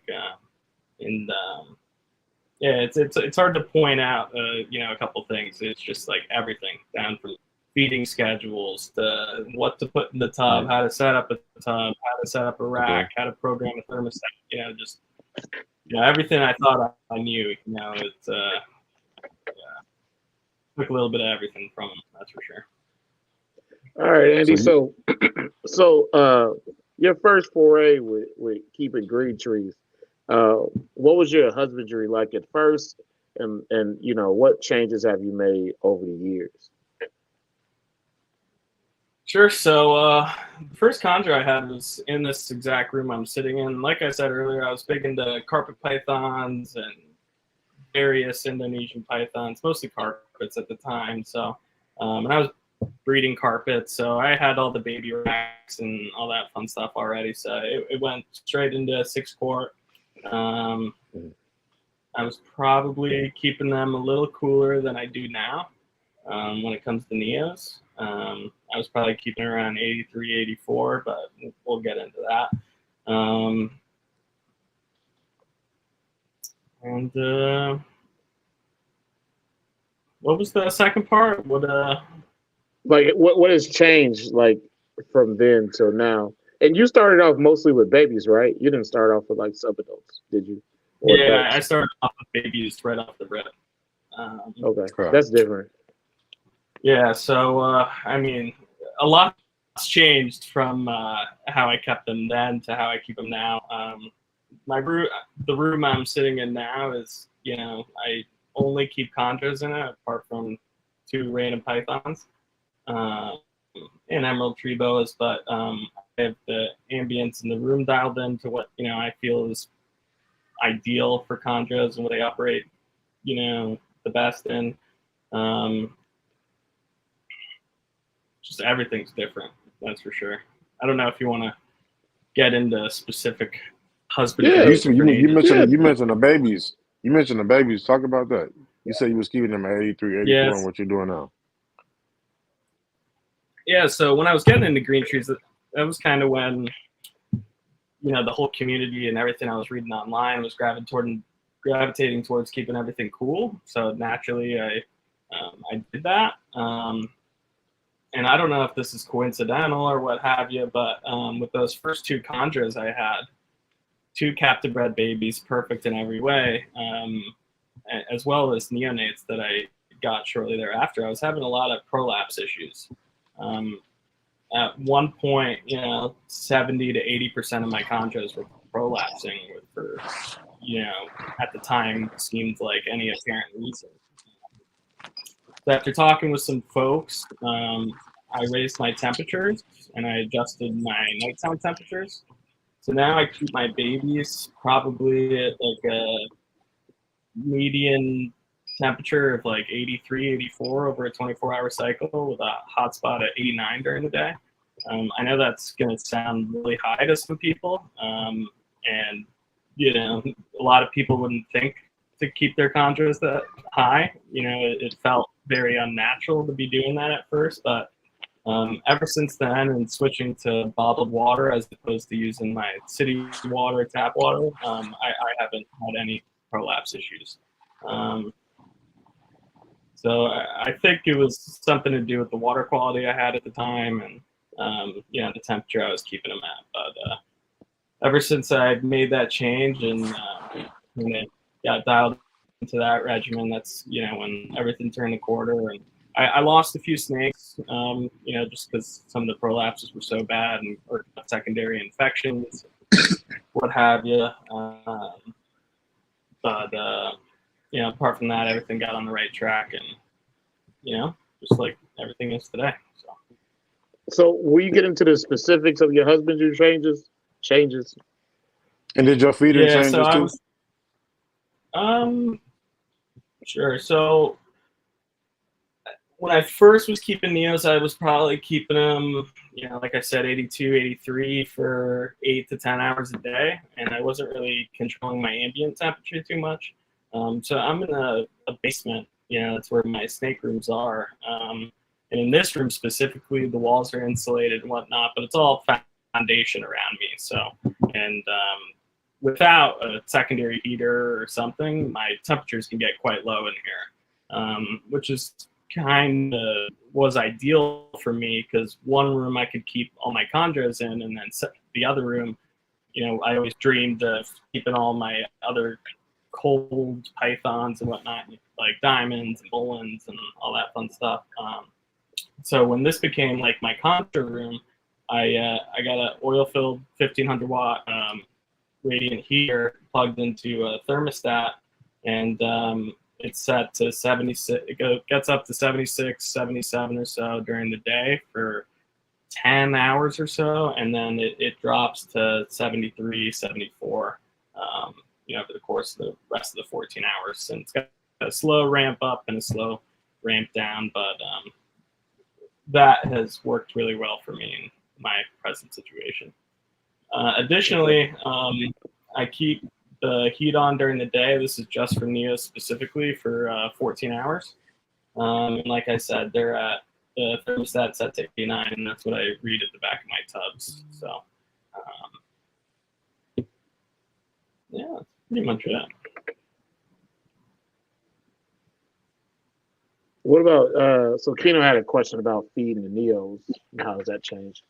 [SPEAKER 3] Yeah, it's hard to point out, a couple things. It's just like everything down from feeding schedules, to what to put in the tub, how to set up a tub, how to set up a rack, how to program a thermostat. Just everything I thought I knew. It took a little bit of everything from them. That's for sure.
[SPEAKER 2] All right, Andy. So your first foray with keeping green trees, what was your husbandry like at first, and what changes have you made over the years?
[SPEAKER 3] Sure. So the first chondro I had was in this exact room I'm sitting in. Like I said earlier, I was big into carpet pythons and various Indonesian pythons, mostly carpets at the time. So, and I was breeding carpets, so I had all the baby racks and all that fun stuff already. So it went straight into 6-quart. I was probably keeping them a little cooler than I do now when it comes to Neos. I was probably keeping around 83, 84, but we'll get into that. What was the second part? What
[SPEAKER 2] has changed from then till now? And you started off mostly with babies, right? You didn't start off with subadults, did you?
[SPEAKER 3] Yeah, I started off with babies right off the rip.
[SPEAKER 2] Okay, that's different.
[SPEAKER 3] Yeah, so a lot's changed from how I kept them then to how I keep them now. The room I'm sitting in now is, I only keep chondros in it, apart from 2 random pythons and emerald tree boas. But I have the ambience in the room dialed in to what I feel is ideal for chondros and what they operate, the best in. Just everything's different, that's for sure. I don't know if you want to get into specific husbandry.
[SPEAKER 1] Yeah, you mentioned the babies. You mentioned the babies. Talk about that. You said you was keeping them at 83, 84, and what you're doing now.
[SPEAKER 3] Yeah, so when I was getting into green trees, that was kind of when, the whole community and everything I was reading online was gravitating towards keeping everything cool. So naturally, I did that. And I don't know if this is coincidental or what have you, but with those first 2 chondros I had, 2 captive bred babies, perfect in every way, as well as neonates that I got shortly thereafter, I was having a lot of prolapse issues. At one point, 70 to 80% of my chondros were prolapsing for, at the time seemed like any apparent reason. So after talking with some folks, I raised my temperatures and I adjusted my nighttime temperatures. So now I keep my babies probably at a median temperature of 83, 84 over a 24-hour cycle with a hot spot at 89 during the day. I know that's going to sound really high to some people. And, a lot of people wouldn't think to keep their chondros that high. It felt very unnatural to be doing that at first, but ever since then, and switching to bottled water as opposed to using my city water, tap water, I haven't had any prolapse issues. So I think it was something to do with the water quality I had at the time and the temperature I was keeping them at. But ever since I made that change and got dialed into that regimen, that's when everything turned the quarter. And I lost a few snakes, just because some of the prolapses were so bad or secondary infections, what have you. But apart from that, everything got on the right track, and just like everything is today.
[SPEAKER 2] So will you get into the specifics of your husbandry changes?
[SPEAKER 1] And did your feeding changes too?
[SPEAKER 3] Sure. So when I first was keeping Neos, I was probably keeping them, like I said, 82, 83 for 8 to 10 hours a day. And I wasn't really controlling my ambient temperature too much. So I'm in a basement, that's where my snake rooms are. And in this room specifically, the walls are insulated and whatnot, but it's all foundation around me. So, and without a secondary heater or something, my temperatures can get quite low in here, which is kind of was ideal for me because one room I could keep all my chondros in, and then the other room, you know, I always dreamed of keeping all my other cold pythons and whatnot, like diamonds and bullens and all that fun stuff. So when this became like my chondro room, I got an oil-filled 1500 watt radiant heater plugged into a thermostat, and it's set to 76. It gets up to 76, 77 or so during the day for 10 hours or so, and then it drops to 73, 74, you know, over the course of the rest of the 14 hours. And it's got a slow ramp up and a slow ramp down, but that has worked really well for me in my present situation. Additionally, I keep the heat on during the day. This is just for Neos specifically for 14 hours. And like I said, they're at the thermostat set to 89, and that's what I read at the back of my tubs. So, yeah, that's pretty much it.
[SPEAKER 2] What about so Keno had a question about feeding the Neos. How does that change?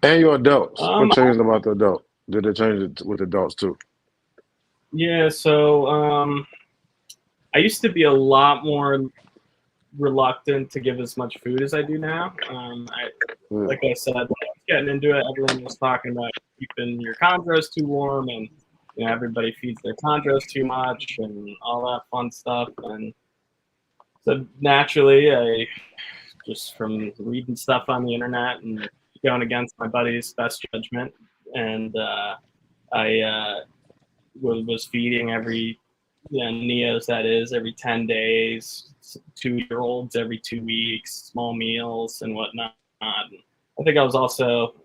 [SPEAKER 1] And your adults. What changed about the adult? Did they change it with adults too?
[SPEAKER 3] Yeah, so I used to be a lot more reluctant to give as much food as I do now. Like I said, when I was getting into it, everyone was talking about keeping your chondros too warm, and you know, everybody feeds their chondros too much and all that fun stuff. And so naturally, I just from reading stuff on the internet and going against my buddy's best judgment, and I was feeding every Neos, that is, every 10 days, 2-year-olds every 2 weeks, small meals and whatnot. And I think I was also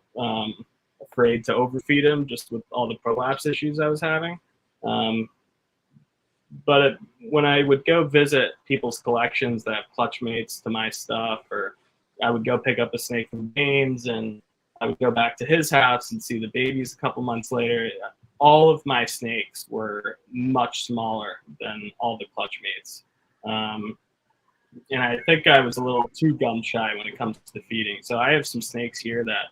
[SPEAKER 3] afraid to overfeed him just with all the prolapse issues I was having. But when I would go visit people's collections that have clutch mates to my stuff, or I would go pick up a snake from James and I would go back to his house and see the babies a couple months later, all of my snakes were much smaller than all the clutch mates. And I think I was a little too gun shy when it comes to feeding. So I have some snakes here that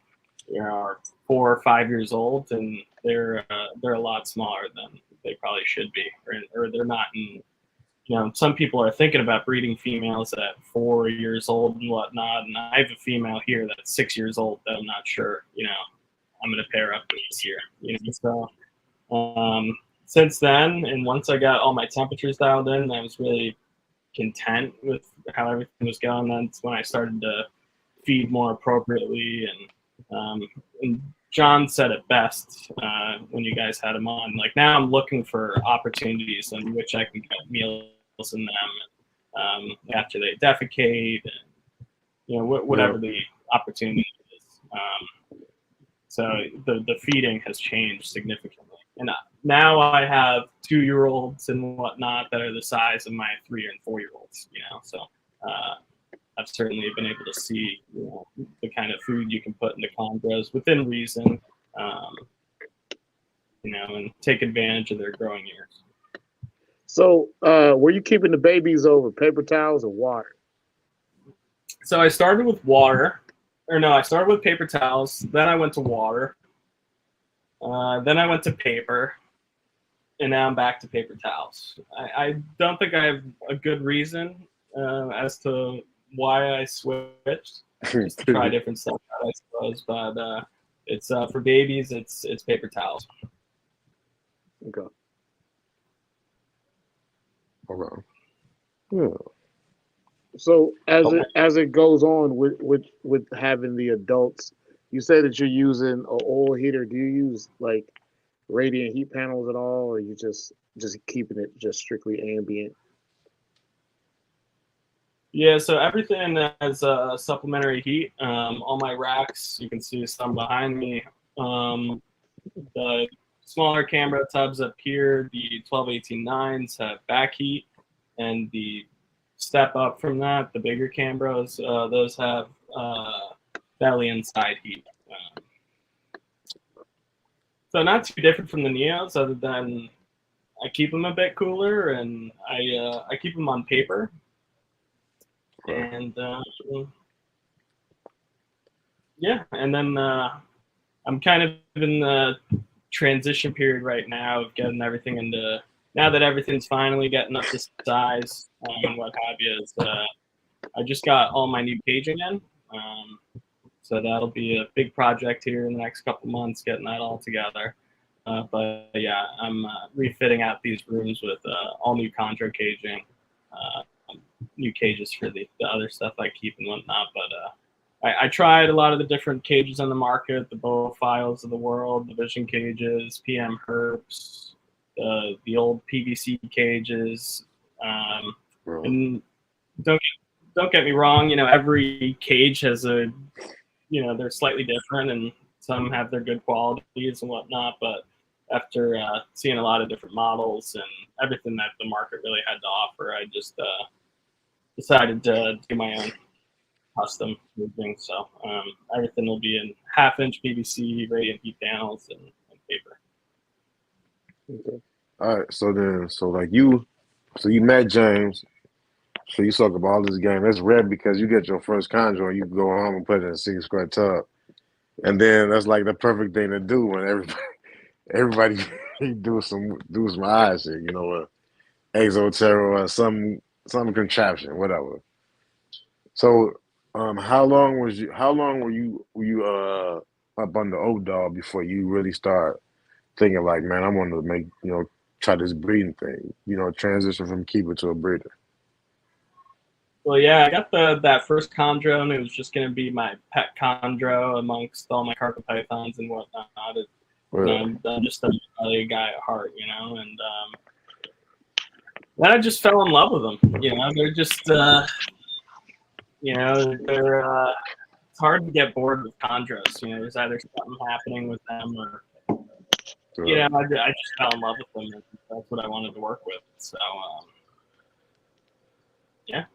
[SPEAKER 3] are 4 or 5 years old, and they're a lot smaller than they probably should be, or they're not in. You know, some people are thinking about breeding females at 4 years old and whatnot, and I have a female here that's 6 years old that I'm not sure, you know, I'm going to pair up with this year. You know, so since then, and once I got all my temperatures dialed in, I was really content with how everything was going. That's when I started to feed more appropriately, and John said it best when you guys had him on. Like, now I'm looking for opportunities in which I can get meals in them after they defecate, and you know, whatever the opportunity is. So the feeding has changed significantly, and now I have 2-year-olds and whatnot that are the size of my 3 and 4-year-olds. You know, so I've certainly been able to see, you know, the kind of food you can put into chondros within reason, you know, and take advantage of their growing years.
[SPEAKER 2] So, were you keeping the babies over paper towels or water?
[SPEAKER 3] So I started with water, or no, I started with paper towels. Then I went to water. Then I went to paper, and now I'm back to paper towels. I don't think I have a good reason as to why I switched. Just to try different stuff out, I suppose. But it's for babies. It's paper towels.
[SPEAKER 2] Okay.
[SPEAKER 1] Okay. Yeah.
[SPEAKER 2] So as it goes on with having the adults, you say that you're using an oil heater. Do you use like radiant heat panels at all, or you just keeping it just strictly ambient?
[SPEAKER 3] Yeah, so everything has supplementary heat. All my racks, you can see some behind me. The smaller Canberra tubs up here, the 12-18-9s have back heat, and the step up from that, the bigger Canberras, those have belly and side heat. So not too different from the Neos, other than I keep them a bit cooler, and I keep them on paper.
[SPEAKER 1] Okay.
[SPEAKER 3] And yeah, and then I'm kind of in the transition period right now of getting everything into. Now that everything's finally getting up to size and what have you, is I just got all my new caging in. So that'll be a big project here in the next couple months, getting that all together. But yeah, I'm refitting out these rooms with all new chondro caging, new cages for the other stuff I keep and whatnot. But I tried a lot of the different cages on the market, the Bow Files of the world, the Vision cages, PM Herps, the old PVC cages. And don't get me wrong, every cage has they're slightly different, and some have their good qualities and whatnot. But after seeing a lot of different models and everything that the market really had to offer, I just decided to do my own custom moving. So everything will be in 1/2-inch PVC, radiant heat panels, and paper.
[SPEAKER 1] Okay. All right. So you met James. So you talk about all this game. That's rare because you get your first chondro and you go home and put it in a 6 square tub. And then that's like the perfect thing to do when everybody do some eye shit, exoterra or some contraption, whatever. So how long were you up on the old dog before you really start thinking like, man, I want to make, try this breeding thing, transition from keeper to a breeder?
[SPEAKER 3] Well, yeah, I got that first chondro, and it was just going to be my pet chondro amongst all my carpet pythons and whatnot. I'm just a guy at heart, and then I just fell in love with them. They're just, it's hard to get bored with chondros. There's either something happening with them or, I just fell in love with them. That's what I wanted to work with. So, yeah.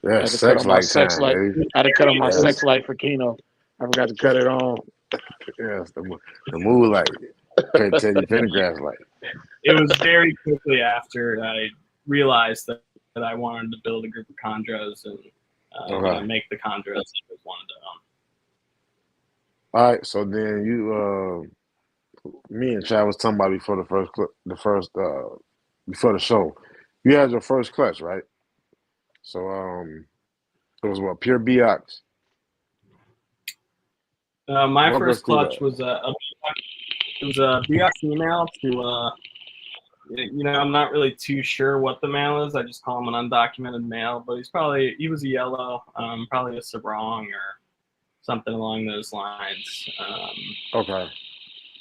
[SPEAKER 1] Yeah, sex light time.
[SPEAKER 2] I had to cut on my sex light for Keno. I forgot to cut it on.
[SPEAKER 1] Yes, the mood light. Teddy Pendergrass light.
[SPEAKER 3] It was very quickly after I realized that I wanted to build a group of chondros and make the chondros I wanted to own.
[SPEAKER 1] All right, so then me and Chad was talking about before before the show. You had your first clutch, right? So it was what, pure BX?
[SPEAKER 3] My first clutch was a BX female to I'm not really too sure what the male is. I just call him an undocumented male, but he was a yellow, probably a Sabrong or something along those lines.
[SPEAKER 1] Okay.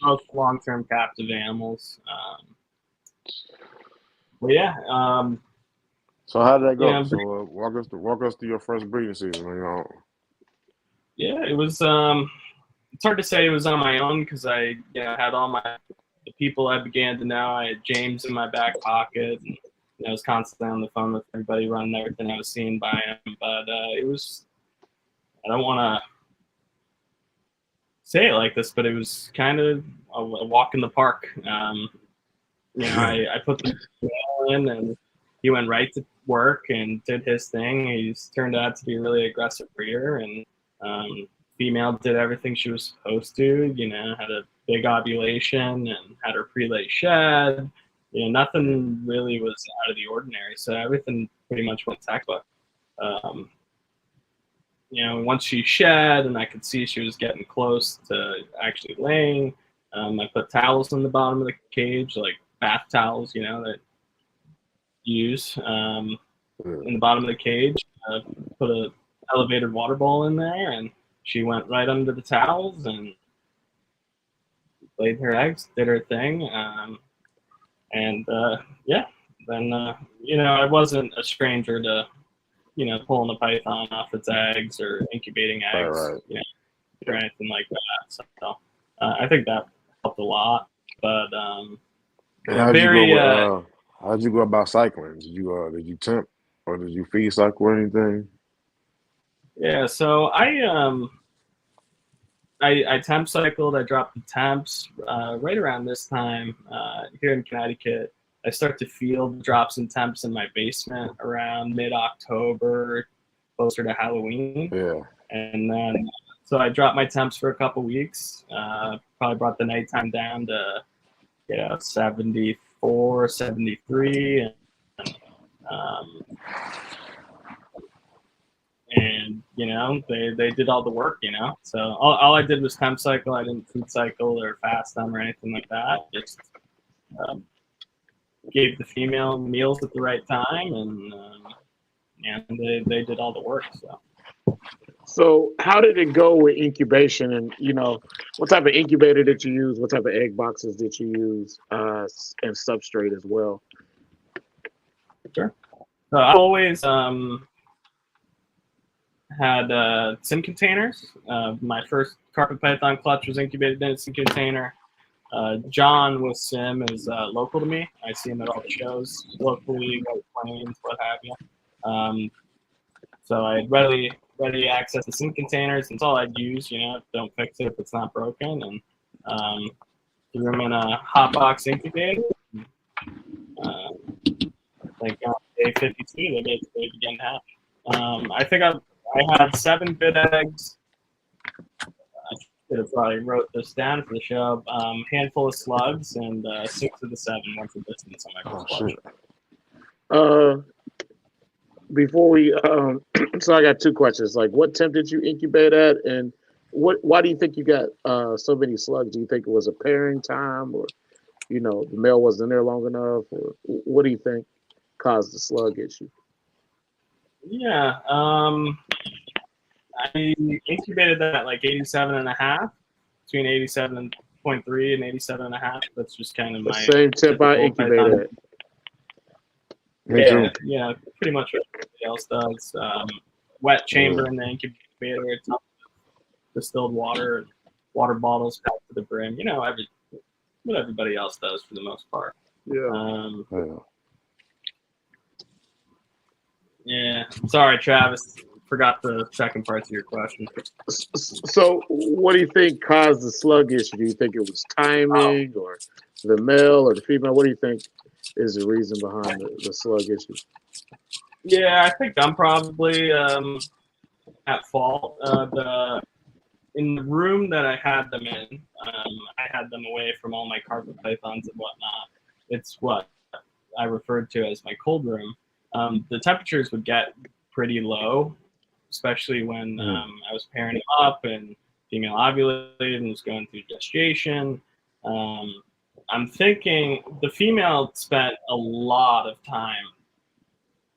[SPEAKER 3] Both long-term captive animals. But yeah.
[SPEAKER 1] So how did that go? So walk us through your first breeding season.
[SPEAKER 3] Yeah, it was. It's hard to say it was on my own because I had all the people I began to know. I had James in my back pocket, and I was constantly on the phone with everybody, running everything I was seeing by him. But it was. I don't want to say it like this, but it was kind of a walk in the park. I put the ball in, and he went right to work and did his thing. He's turned out to be a really aggressive breeder, and female did everything she was supposed to. Had a big ovulation and had her prelay shed. Nothing really was out of the ordinary. So everything pretty much went textbook. Once she shed and I could see she was getting close to actually laying, I put towels in the bottom of the cage, like bath towels, that you use in the bottom of the cage. Put a elevated water bowl in there, and she went right under the towels and laid her eggs, did her thing. Then, I wasn't a stranger to, pulling a python off its eggs or incubating eggs,
[SPEAKER 1] right.
[SPEAKER 3] Or anything like that. So I think that helped a lot. But
[SPEAKER 1] how'd you go about cycling? Did you temp or did you feed cycle or anything?
[SPEAKER 3] Yeah, so I temp cycled. I dropped the temps right around this time here in Connecticut. I start to feel the drops in temps in my basement around mid-October, closer to Halloween.
[SPEAKER 1] Yeah.
[SPEAKER 3] And then, so I dropped my temps for a couple weeks. Probably brought the nighttime down to, 74, 73. And they did all the work, so all I did was temp cycle. I didn't food cycle or fast them or anything like that. Just gave the female meals at the right time, and they did all the work.
[SPEAKER 2] So how did it go with incubation? And what type of incubator did you use? What type of egg boxes did you use? And substrate as well.
[SPEAKER 3] Sure. So I always had sim containers. My first carpet python clutch was incubated in a sim container. John with sim is local to me. I see him at all the shows locally, White Plains, what have you. So I had ready access to sim containers. That's all I'd use. Don't fix it if it's not broken. And threw them in a hot box incubator. Like on day 52, they began to hatch. I think I had 7 good eggs. I should have probably wrote this down for the show. Handful of slugs and 6 of the 7 went for distance on my first clutch.
[SPEAKER 2] Before we, so I got 2 questions. Like, what temp did you incubate at, and why do you think you got so many slugs? Do you think it was a pairing time, or the male wasn't there long enough, or what do you think caused the slug issue?
[SPEAKER 3] Yeah, I incubated that at like 87.5, between 87.3 and 87.5. That's just kind of my
[SPEAKER 2] same temp I incubated at.
[SPEAKER 3] Yeah, pretty much what everybody else does. Wet chamber in the incubator, it's distilled water bottles packed to the brim. What everybody else does for the most part. Yeah. Sorry, Travis. Forgot the second part of your question.
[SPEAKER 2] So, what do you think caused the slug issue? Do you think it was timing, or the male, or the female? What do you think is the reason behind the slug issue?
[SPEAKER 3] Yeah, I think I'm probably at fault. In the room that I had them in, I had them away from all my carpet pythons and whatnot. It's what I referred to as my cold room. The temperatures would get pretty low, especially when I was pairing them up and female ovulated and was going through gestation. I'm thinking the female spent a lot of time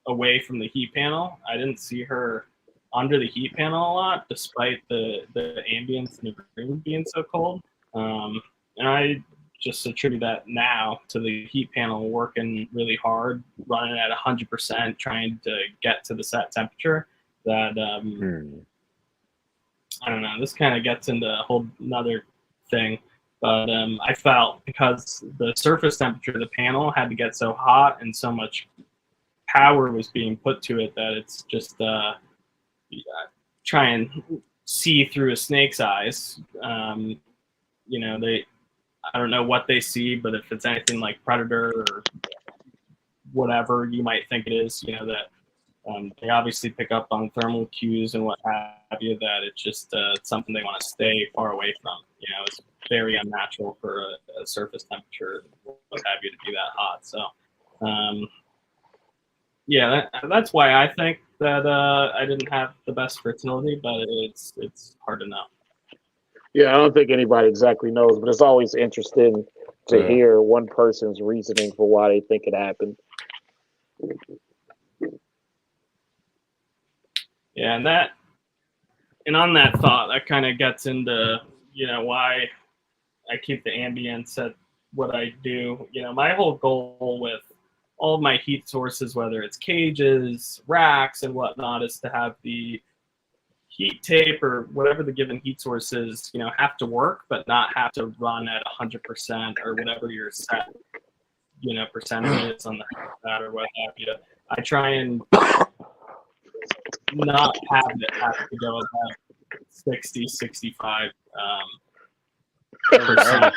[SPEAKER 3] away from the heat panel. I didn't see her under the heat panel a lot, despite the ambience in the room being so cold. And I just attribute that now to the heat panel working really hard, running at 100%, trying to get to the set temperature. That I don't know. This kind of gets into a whole another thing. But I felt because the surface temperature of the panel had to get so hot and so much power was being put to it that it's just try and see through a snake's eyes. I don't know what they see, but if it's anything like predator or whatever you might think it is, that they obviously pick up on thermal cues and what have you, that it's just something they want to stay far away from. It's very unnatural for a surface temperature, what have you, to be that hot. So, that's why I think that I didn't have the best fertility, but it's hard to know.
[SPEAKER 2] Yeah, I don't think anybody exactly knows, but it's always interesting to hear one person's reasoning for why they think it happened.
[SPEAKER 3] Yeah, and on that thought, that kind of gets into why I keep the ambience at what I do. My whole goal with all of my heat sources, whether it's cages, racks, and whatnot, is to have the heat tape or whatever the given heat source is, have to work, but not have to run at 100% or whatever your set, percentage is on the that or what have you. I try and not have it have to go about 60, 65 percent.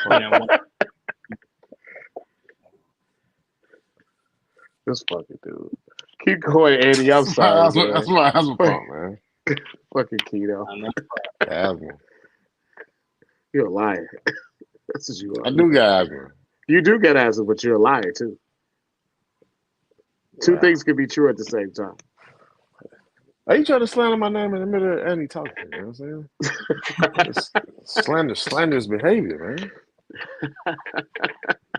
[SPEAKER 2] This fucking dude. Keep going, Eddie. I'm sorry,
[SPEAKER 1] That's
[SPEAKER 2] man.
[SPEAKER 1] my asthma fault, man.
[SPEAKER 2] Fucking keto.
[SPEAKER 1] Asthma.
[SPEAKER 2] You're a liar. That's what you are.
[SPEAKER 1] I do got asthma.
[SPEAKER 2] You do get asthma, but you're a liar too. Two
[SPEAKER 1] Wow.
[SPEAKER 2] things can be true at the same time.
[SPEAKER 1] Are you trying to slander my name in the middle of any talking? You know what I'm saying? Slanderous behavior, man.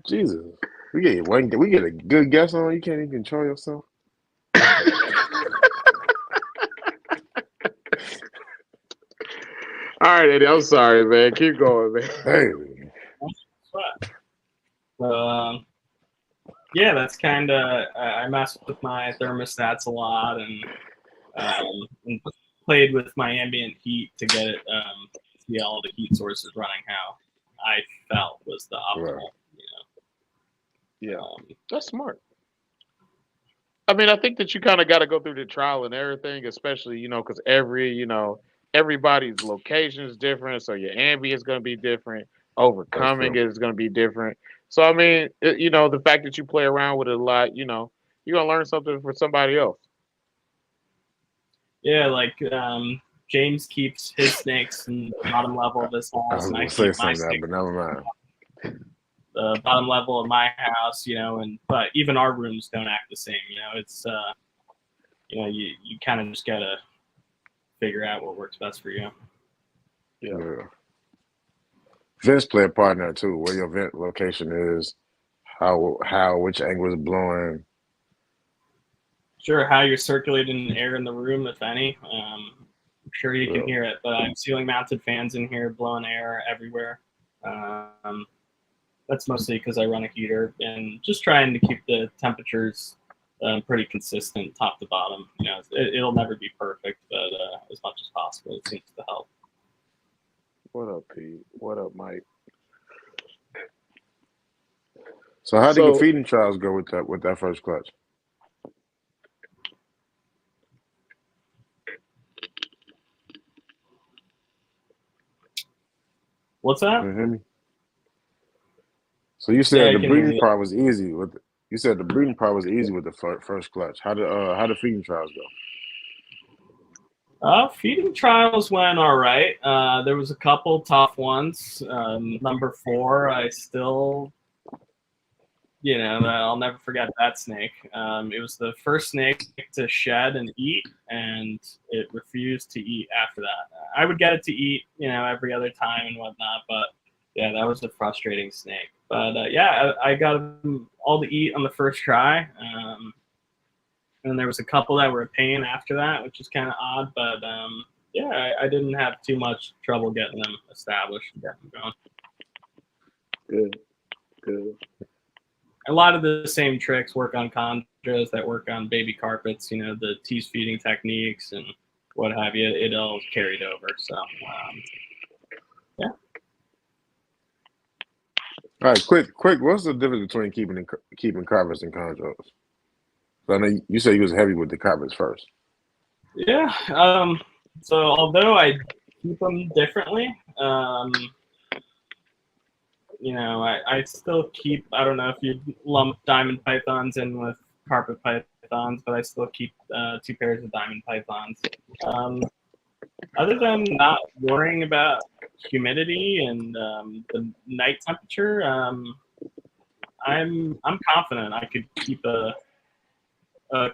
[SPEAKER 1] Jesus. We get a good guess on you can't even control yourself.
[SPEAKER 2] All right, Eddie. I'm sorry, man. Keep going, man.
[SPEAKER 1] Hey.
[SPEAKER 3] Yeah, that's kind of. I messed with my thermostats a lot and played with my ambient heat to get it, see all the heat sources running how I felt was the optimal.
[SPEAKER 1] Right.
[SPEAKER 2] Yeah, that's smart. I mean, I think that you kind of got to go through the trial and everything, especially because everybody's location is different, so your ambient is going to be different. Overcoming is going to be different. So I mean, the fact that you play around with it a lot, you're gonna learn something for somebody else.
[SPEAKER 3] Yeah, like James keeps his snakes in the bottom level of his
[SPEAKER 1] I
[SPEAKER 3] house,
[SPEAKER 1] was
[SPEAKER 3] and I
[SPEAKER 1] gonna say
[SPEAKER 3] keep my
[SPEAKER 1] something,
[SPEAKER 3] snakes
[SPEAKER 1] but never mind.
[SPEAKER 3] the bottom level of my house, but even our rooms don't act the same. It's you kind of just gotta figure out what works best for you.
[SPEAKER 2] Yeah.
[SPEAKER 1] Vents play a part in that too. Where your vent location is, which angle is blowing.
[SPEAKER 3] Sure, how you're circulating air in the room, if any. I'm sure you can hear it, but I'm ceiling mounted fans in here blowing air everywhere. That's mostly because I run a heater and just trying to keep the temperatures pretty consistent top to bottom. It'll never be perfect, but as much as possible, it seems to help.
[SPEAKER 2] What up, Pete? What up, Mike?
[SPEAKER 1] So how did your feeding trials go with that first clutch?
[SPEAKER 3] What's that?
[SPEAKER 1] Mm-hmm. So you said the breeding part was easy with. You said the breeding part was easy with the first clutch. How did feeding trials go?
[SPEAKER 3] Feeding trials went all right. There was a couple tough ones. Number 4, I still, I'll never forget that snake. It was the first snake to shed and eat, and it refused to eat after that. I would get it to eat, every other time and whatnot, but yeah, that was a frustrating snake. But yeah, I got them all to eat on the first try. And there was a couple that were a pain after that, which is kind of odd. But yeah, I didn't have too much trouble getting them established and getting them
[SPEAKER 2] going. Good.
[SPEAKER 3] A lot of the same tricks work on chondros that work on baby carpets. The tease feeding techniques and what have you. It all carried over. So yeah.
[SPEAKER 1] All right, quick. What's the difference between keeping carpets and chondros? I know you said you was heavy with the carpets first.
[SPEAKER 3] Yeah. So although I keep them differently, I still keep. I don't know if you lump diamond pythons in with carpet pythons, but I still keep 2 pairs of diamond pythons. Other than not worrying about humidity and the night temperature, I'm confident I could keep a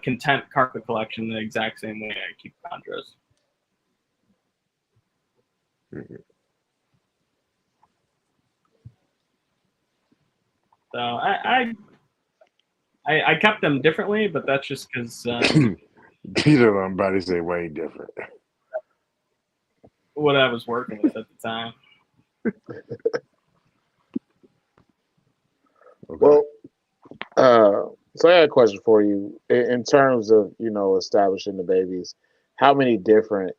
[SPEAKER 3] content carpet collection the exact same way I keep chondros.
[SPEAKER 1] Mm-hmm.
[SPEAKER 3] So I kept them differently, but that's just because
[SPEAKER 1] Peter and Buddy say way different.
[SPEAKER 3] What I was working with at the time.
[SPEAKER 2] Okay. Well, so I got a question for you. In terms of establishing the babies, how many different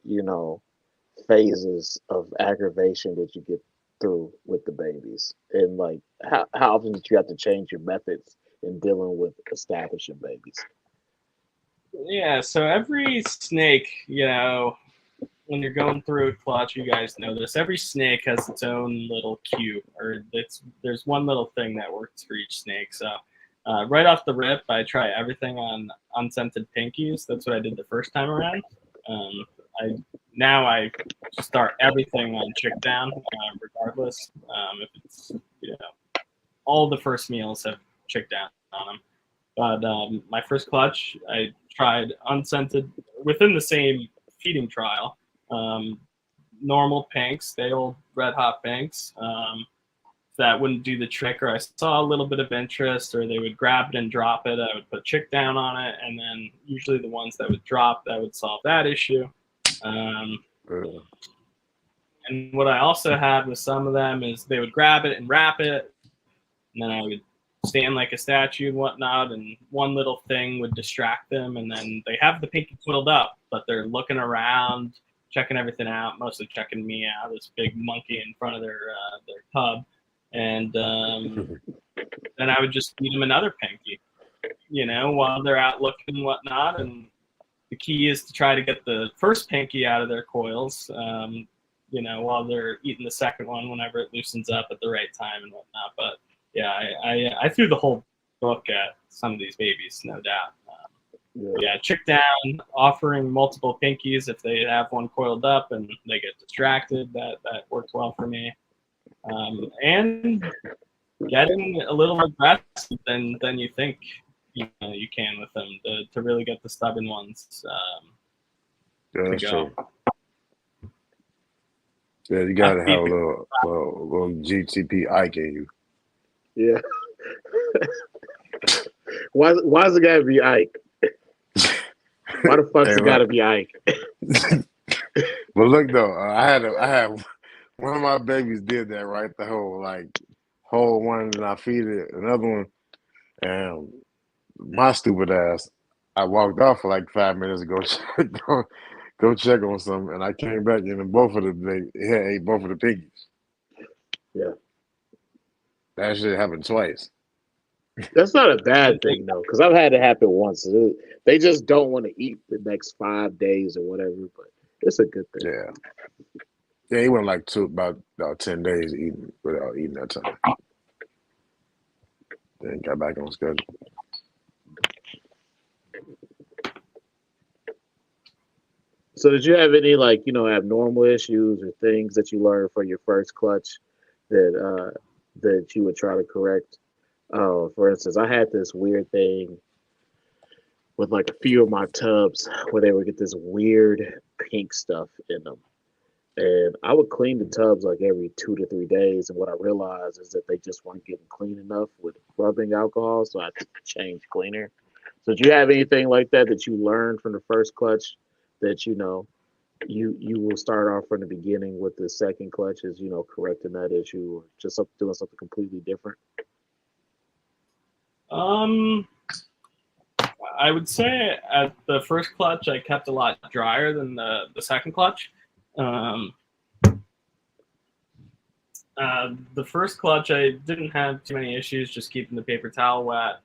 [SPEAKER 2] phases of aggravation did you get through with the babies, and like how often did you have to change your methods in dealing with establishing babies?
[SPEAKER 3] Yeah, so every snake, when you're going through a clutch, you guys know this. Every snake has its own little cue, or there's one little thing that works for each snake. So right off the rip, I try everything on unscented pinkies. That's what I did the first time around. I start everything on chick down, regardless. If it's all the first meals have chick down on them. But my first clutch, I tried unscented within the same feeding trial. Normal pinks, they old red hot pinks. That wouldn't do the trick, or I saw a little bit of interest, or they would grab it and drop it. I would put chick down on it, and then usually the ones that would drop, that would solve that issue. And what I also had with some of them is they would grab it and wrap it, and then I would stand like a statue and whatnot, and one little thing would distract them, and then they have the pinky twiddled up, but they're looking around, checking everything out, mostly checking me out, this big monkey in front of their tub. And then I would just feed them another pinky, while they're out looking and whatnot. And the key is to try to get the first pinky out of their coils, while they're eating the second one whenever it loosens up at the right time and whatnot. But yeah, I threw the whole book at some of these babies, no doubt. Chick down, offering multiple pinkies if they have one coiled up and they get distracted. That worked well for me. And getting a little more aggressive than you think you can with them to really get the stubborn ones
[SPEAKER 1] yeah, that's
[SPEAKER 3] to go.
[SPEAKER 1] true. Yeah, you gotta have a little GTP Ike in
[SPEAKER 2] Yeah.
[SPEAKER 1] you.
[SPEAKER 2] Why's it gotta be Ike? Why the fuck's it gotta be Ike?
[SPEAKER 1] But look though, I had one of my babies did that, right? The whole one, and I feed it another one, and my stupid ass, I walked off for like 5 minutes to go check on something, and I came back and they had ate both of the piggies.
[SPEAKER 2] Yeah,
[SPEAKER 1] that shit happened twice.
[SPEAKER 2] That's not a bad thing though, because I've had it happen once. They just don't want to eat the next 5 days or whatever, but it's a good thing.
[SPEAKER 1] Yeah, he went like about 10 days without eating that time. Then got back on schedule.
[SPEAKER 2] So did you have any abnormal issues or things that you learned from your first clutch that you would try to correct? For instance, I had this weird thing with like a few of my tubs where they would get this weird pink stuff in them. And I would clean the tubs like every 2 to 3 days. And what I realized is that they just weren't getting clean enough with rubbing alcohol. So I had to change cleaner. So did you have anything like that you learned from the first clutch that, you will start off from the beginning with the second clutch is, correcting that issue or just doing something completely different?
[SPEAKER 3] I would say at the first clutch, I kept a lot drier than the second clutch. The first clutch, I didn't have too many issues just keeping the paper towel wet.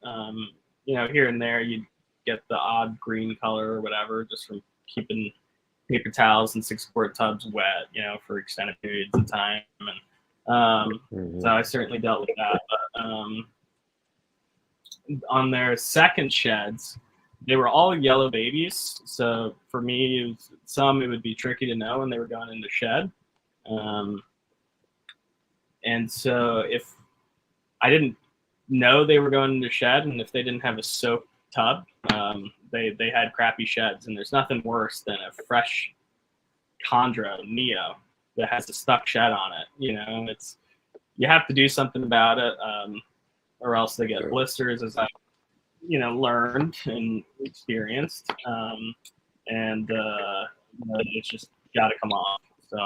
[SPEAKER 3] Here and there you'd get the odd green color or whatever just from keeping paper towels and 6-quart tubs wet, for extended periods of time. And so I certainly dealt with that. But on their second sheds, they were all yellow babies. So for me, it would be tricky to know when they were going into shed. And so if I didn't know they were going into shed, and if they didn't have a soaked tub, they had crappy sheds. And there's nothing worse than a fresh Chondro Neo that has a stuck shed on it. You have to do something about it, or else they get blisters, as I learned and experienced, and it's just got to come off. So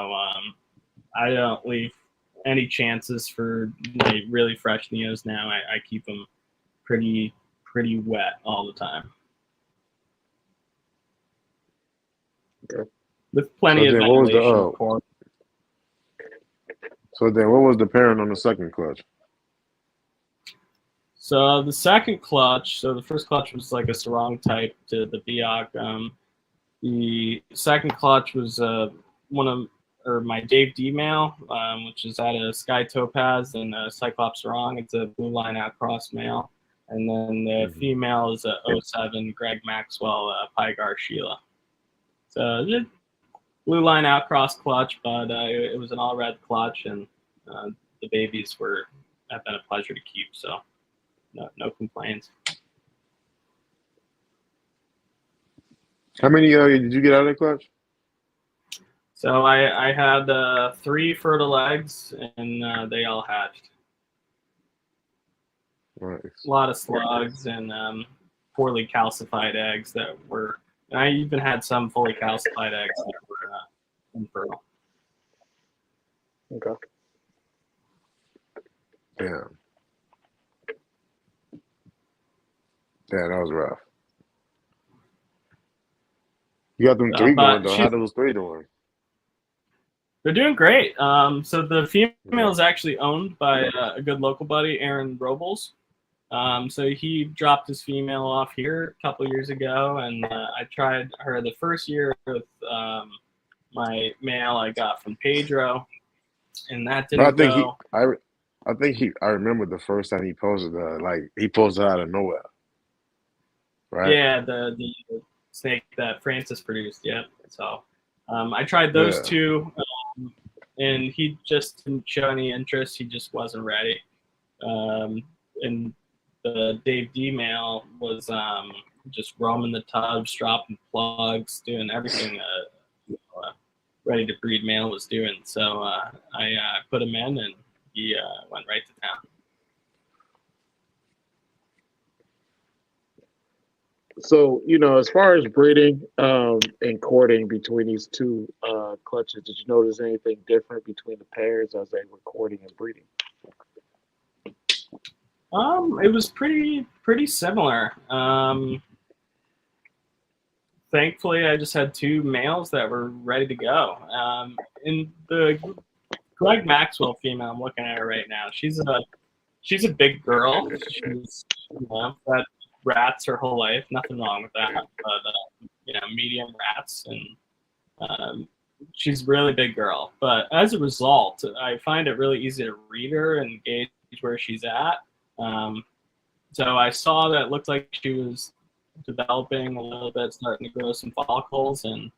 [SPEAKER 3] I don't leave any chances for really fresh Neos now. I keep them pretty wet all the time.
[SPEAKER 2] Okay.
[SPEAKER 3] With plenty of ventilation, of course.
[SPEAKER 1] So then what was the pairing on the second clutch?
[SPEAKER 3] So the second clutch, the first clutch was like a sarong type to the Biak. The second clutch was my Dave D male, which is at a Sky Topaz and a Cyclops sarong. It's a blue line outcross male. And then the female is a 07 Greg Maxwell Pygar Sheila. So blue line outcross clutch, but it was an all red clutch, and the babies have been a pleasure to keep. So no complaints.
[SPEAKER 1] How many did you get out of the clutch?
[SPEAKER 3] So I had 3 fertile eggs, and they all hatched.
[SPEAKER 1] Nice.
[SPEAKER 3] A lot of slugs and poorly calcified eggs that were. And I even had some fully calcified eggs that were infertile.
[SPEAKER 2] Okay.
[SPEAKER 1] Yeah, that was rough. You got them 3 going though. How those 3 doing?
[SPEAKER 3] They're doing great. So the female is actually owned by a good local buddy, Aaron Robles. So he dropped his female off here a couple years ago, and I tried her the first year with my male I got from Pedro, and that didn't go.
[SPEAKER 1] I remember the first time he posted he posted out of nowhere. Right?
[SPEAKER 3] Yeah, the snake that Francis produced. Yeah. So I tried those 2, and he just didn't show any interest. He just wasn't ready. And the Dave D male was just roaming the tubs, dropping plugs, doing everything ready to breed male was doing. So I put him in, and he went right to town.
[SPEAKER 2] So, as far as breeding and courting between these 2 clutches, did you notice anything different between the pairs as they were courting and breeding?
[SPEAKER 3] It was pretty similar. Thankfully, I just had 2 males that were ready to go. In the Greg Maxwell female, I'm looking at her right now. She's a big girl. She's had rats her whole life. Nothing wrong with that. But medium rats, and she's a really big girl. But as a result, I find it really easy to read her and gauge where she's at. So I saw that it looked like she was developing a little bit, starting to grow some follicles, and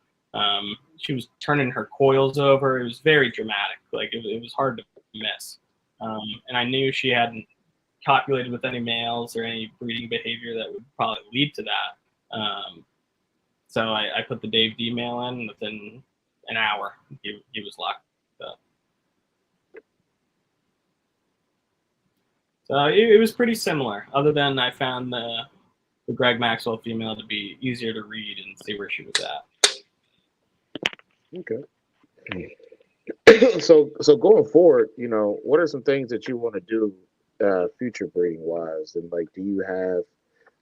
[SPEAKER 3] she was turning her coils over. It was very dramatic. Like it was hard to miss. And I knew she hadn't copulated with any males or any breeding behavior that would probably lead to that. So I put the Dave D male in. Within an hour, he was locked up. So it was pretty similar, other than I found the Greg Maxwell female to be easier to read and see where she was at.
[SPEAKER 2] Okay. So going forward, what are some things that you want to do future breeding wise? And do you have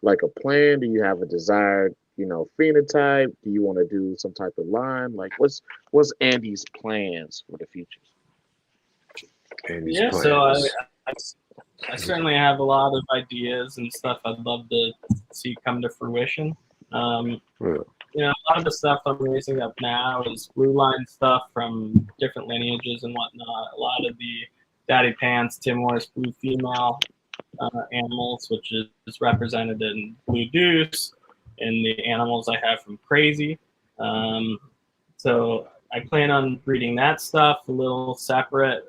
[SPEAKER 2] a plan? Do you have a desired, phenotype? Do you want to do some type of line? What's Andy's plans for the future?
[SPEAKER 1] Andy's plans.
[SPEAKER 3] So I certainly have a lot of ideas and stuff I'd love to see come to fruition. A lot of the stuff I'm raising up now is blue line stuff from different lineages and whatnot. A lot of the Daddy Pants, Timor's blue female animals, which is represented in Blue Deuce, and the animals I have from Crazy. So I plan on breeding that stuff a little separate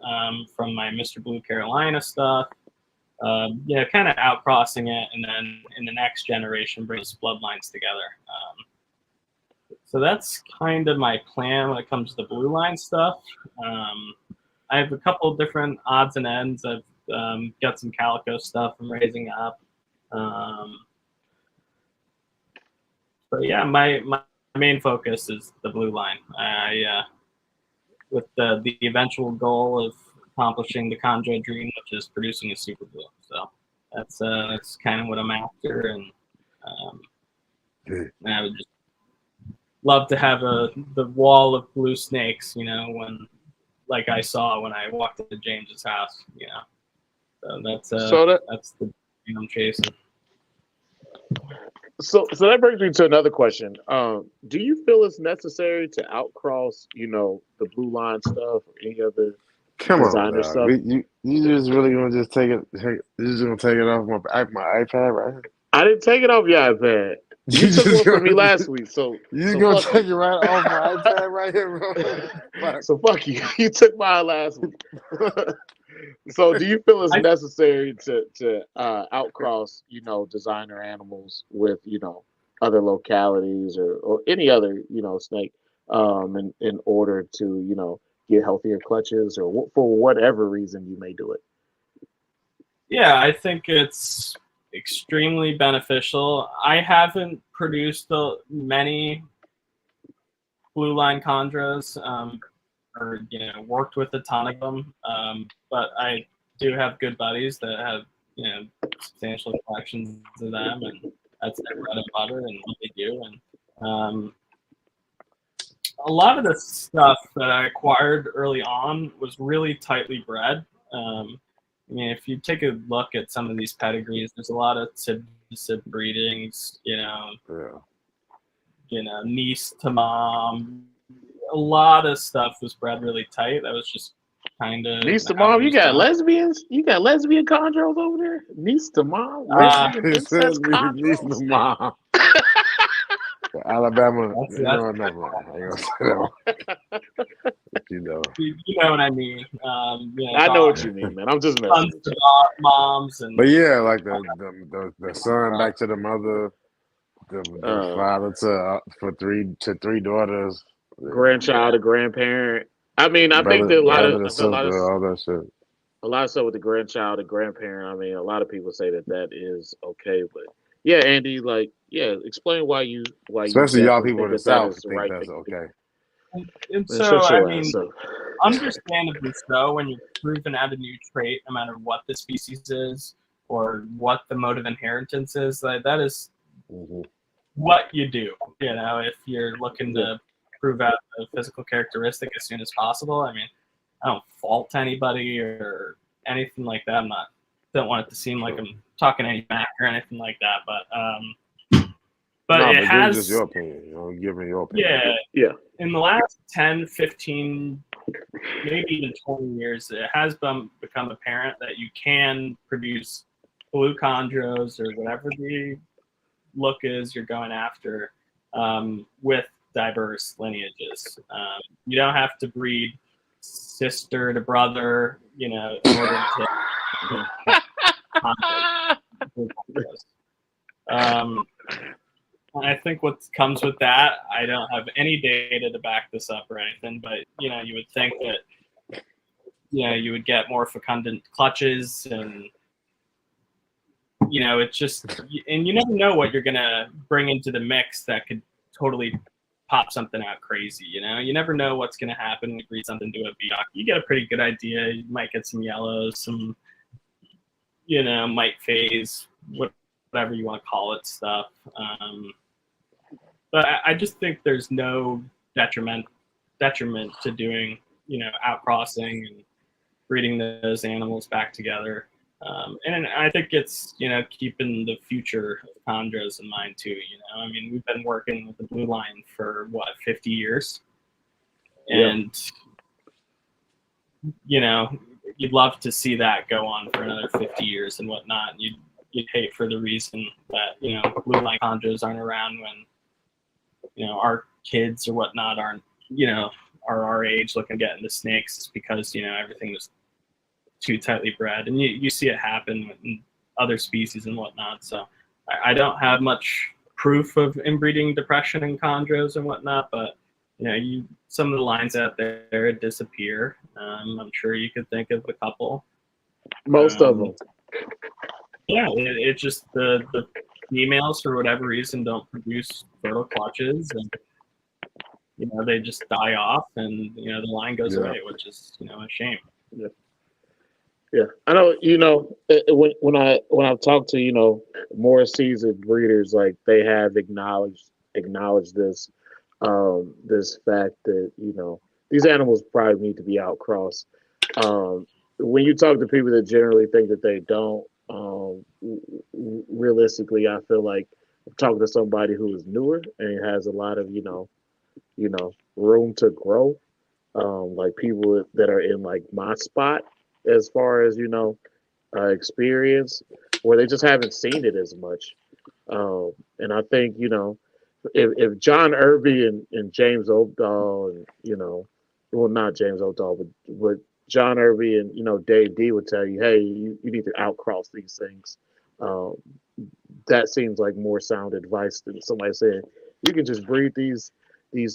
[SPEAKER 3] from my Mr. Blue Carolina stuff. Kind of outcrossing it, and then in the next generation bring those bloodlines together. So that's kind of my plan when it comes to the blue line stuff. I have a couple of different odds and ends. I've got some calico stuff I'm raising up. But yeah, my main focus is the blue line. With the eventual goal of accomplishing the Chondro dream, which is producing a super blue. So that's kind of what I'm after, and I would just love to have the wall of blue snakes, when like I saw when I walked into James's house, So that's the thing I'm chasing.
[SPEAKER 2] So that brings me to another question. Do you feel it's necessary to outcross, the blue line stuff or any other
[SPEAKER 1] Come on,
[SPEAKER 2] designer
[SPEAKER 1] dog.
[SPEAKER 2] stuff.
[SPEAKER 1] You just really gonna just you just gonna take it off my iPad right here?
[SPEAKER 2] I didn't take it off your iPad. You
[SPEAKER 1] You
[SPEAKER 2] took
[SPEAKER 1] just
[SPEAKER 2] one from me
[SPEAKER 1] gonna
[SPEAKER 2] last week, so
[SPEAKER 1] you just
[SPEAKER 2] so
[SPEAKER 1] gonna
[SPEAKER 2] fuck
[SPEAKER 1] take
[SPEAKER 2] you.
[SPEAKER 1] it right off my iPad right here, bro? Fuck.
[SPEAKER 2] So fuck you. You took mine last week. So do you feel it's
[SPEAKER 3] I
[SPEAKER 2] necessary to outcross, designer animals with, other localities or any other, snake, in order to, get healthier clutches or for whatever reason you may do it?
[SPEAKER 3] Yeah, I think it's extremely beneficial. I haven't produced many blue line chondros, or worked with a ton of them, but I do have good buddies that have substantial collections of them, and that's their bread and butter and what they do. And a lot of the stuff that I acquired early on was really tightly bred. I mean, if you take a look at some of these pedigrees, there's a lot of sib breedings,
[SPEAKER 1] Yeah.
[SPEAKER 3] niece to mom. A lot of stuff was bred really tight. That was just kind of
[SPEAKER 2] Niece to
[SPEAKER 3] how it
[SPEAKER 2] mom, you
[SPEAKER 3] was
[SPEAKER 2] got
[SPEAKER 3] done.
[SPEAKER 2] lesbians? You got lesbian chondros over there? Niece to mom?
[SPEAKER 3] Uh,
[SPEAKER 2] Lesbian
[SPEAKER 1] He said
[SPEAKER 2] incest
[SPEAKER 1] he's the
[SPEAKER 2] chondros?
[SPEAKER 1] mom. Alabama,
[SPEAKER 3] that's
[SPEAKER 1] never mind. I ain't gonna say that one.
[SPEAKER 3] you know what I mean.
[SPEAKER 2] I know what you mean, man. I'm just messing
[SPEAKER 3] Sons
[SPEAKER 2] with
[SPEAKER 3] to
[SPEAKER 2] you.
[SPEAKER 3] moms and
[SPEAKER 1] But yeah, like the son back to the mother, the father for three daughters,
[SPEAKER 2] Grandchild to grandparent. I mean, I think that
[SPEAKER 1] brother to
[SPEAKER 2] I feel
[SPEAKER 1] sister, all that shit.
[SPEAKER 2] a lot of stuff with the grandchild to grandparent. I mean, a lot of people say that is okay, but yeah, Andy, explain why you
[SPEAKER 1] Especially y'all
[SPEAKER 2] definitely
[SPEAKER 1] people
[SPEAKER 2] think
[SPEAKER 1] in the
[SPEAKER 2] that
[SPEAKER 1] South
[SPEAKER 2] is the
[SPEAKER 1] think
[SPEAKER 2] right
[SPEAKER 1] that's
[SPEAKER 2] thing to do.
[SPEAKER 1] okay.
[SPEAKER 3] and
[SPEAKER 2] Man,
[SPEAKER 3] so
[SPEAKER 2] shut
[SPEAKER 3] I
[SPEAKER 2] your
[SPEAKER 3] mean,
[SPEAKER 2] ass up.
[SPEAKER 3] understandably so, when you're proven out a new trait, no matter what the species is or what the mode of inheritance is, that is what you do. If you're looking to prove out a physical characteristic as soon as possible, I mean, I don't fault anybody or anything like that. Don't want it to seem like I'm talking any back or anything like that, but
[SPEAKER 1] No,
[SPEAKER 3] it
[SPEAKER 1] but
[SPEAKER 2] has,
[SPEAKER 1] this is just your opinion. Giving your opinion.
[SPEAKER 2] Yeah.
[SPEAKER 3] In the last 10, 15, maybe even 20 years, it has become apparent that you can produce blue chondros or whatever the look is you're going after, with diverse lineages. You don't have to breed sister to brother, in order to blue chondros. I think what comes with that, I don't have any data to back this up or anything, but you would think that you would get more fecundant clutches, and it's just, and you never know what you're gonna bring into the mix that could totally pop something out crazy. You never know what's gonna happen when you breed something to a VDOC. You get a pretty good idea. You might get some yellows, some might phase, whatever you want to call it, stuff. But I just think there's no detriment to doing, outcrossing and breeding those animals back together. And I think it's, keeping the future of chondros in mind too. I mean, we've been working with the blue line for 50 years, and you'd love to see that go on for another 50 years and whatnot. You'd hate for the reason that blue line chondros aren't around when our kids or whatnot aren't, are our age looking to get into snakes. It's because, everything was too tightly bred. And you see it happen in other species and whatnot. So I don't have much proof of inbreeding depression in chondros and whatnot, but, some of the lines out there disappear. I'm sure you could think of a couple.
[SPEAKER 2] Most of them.
[SPEAKER 3] Yeah, it's just the females, for whatever reason, don't produce fertile clutches, and they just die off, and the line goes away, which is a shame.
[SPEAKER 2] Yeah, I know. When I've talked to more seasoned breeders, like they have acknowledged this this fact that these animals probably need to be outcrossed. When you talk to people that generally think that they don't, realistically, I feel like I'm talking to somebody who is newer and has a lot of room to grow. like people that are in like my spot as far as experience, where they just haven't seen it as much. And I think if John Irby and James Oakdahl and well, not James Oakdahl, but John Irby and Dave D would tell you, hey, you need to outcross these things. Um, that seems like more sound advice than somebody saying you can just breed these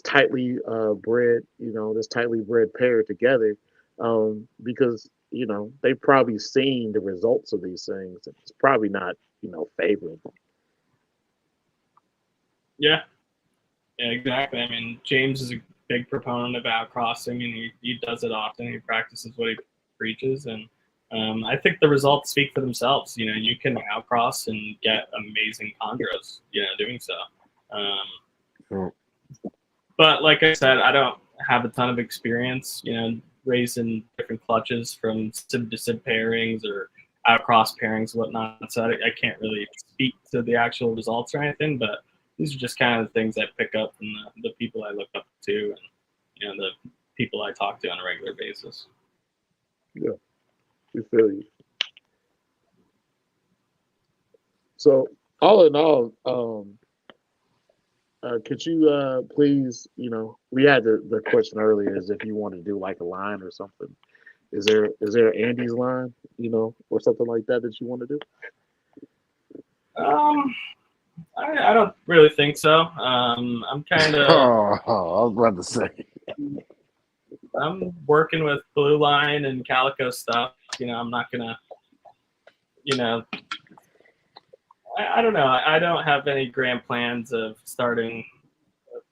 [SPEAKER 2] tightly bred, this tightly bred pair together, because they've probably seen the results of these things. It's probably not favorable.
[SPEAKER 3] Yeah, yeah, exactly. I mean, James is a big proponent of outcrossing, and he does it often. He practices what he preaches, and I think the results speak for themselves. You can outcross and get amazing chondros, doing so. But like I said, I don't have a ton of experience, raising different clutches from sib to sib pairings or outcross pairings, whatnot. So I can't really speak to the actual results or anything, but these are just kind of the things I pick up from the people I look up to and the people I talk to on a regular basis.
[SPEAKER 2] Yeah, we feel you. So all in all, could you please, we had the question earlier is if you want to do like a line or something. Is there Andy's line, or something like that you want to do?
[SPEAKER 3] I don't really think so. I'm kind of.
[SPEAKER 1] I was about to say.
[SPEAKER 3] I'm working with Blue Line and Calico stuff. I'm not gonna. I don't know. I don't have any grand plans of starting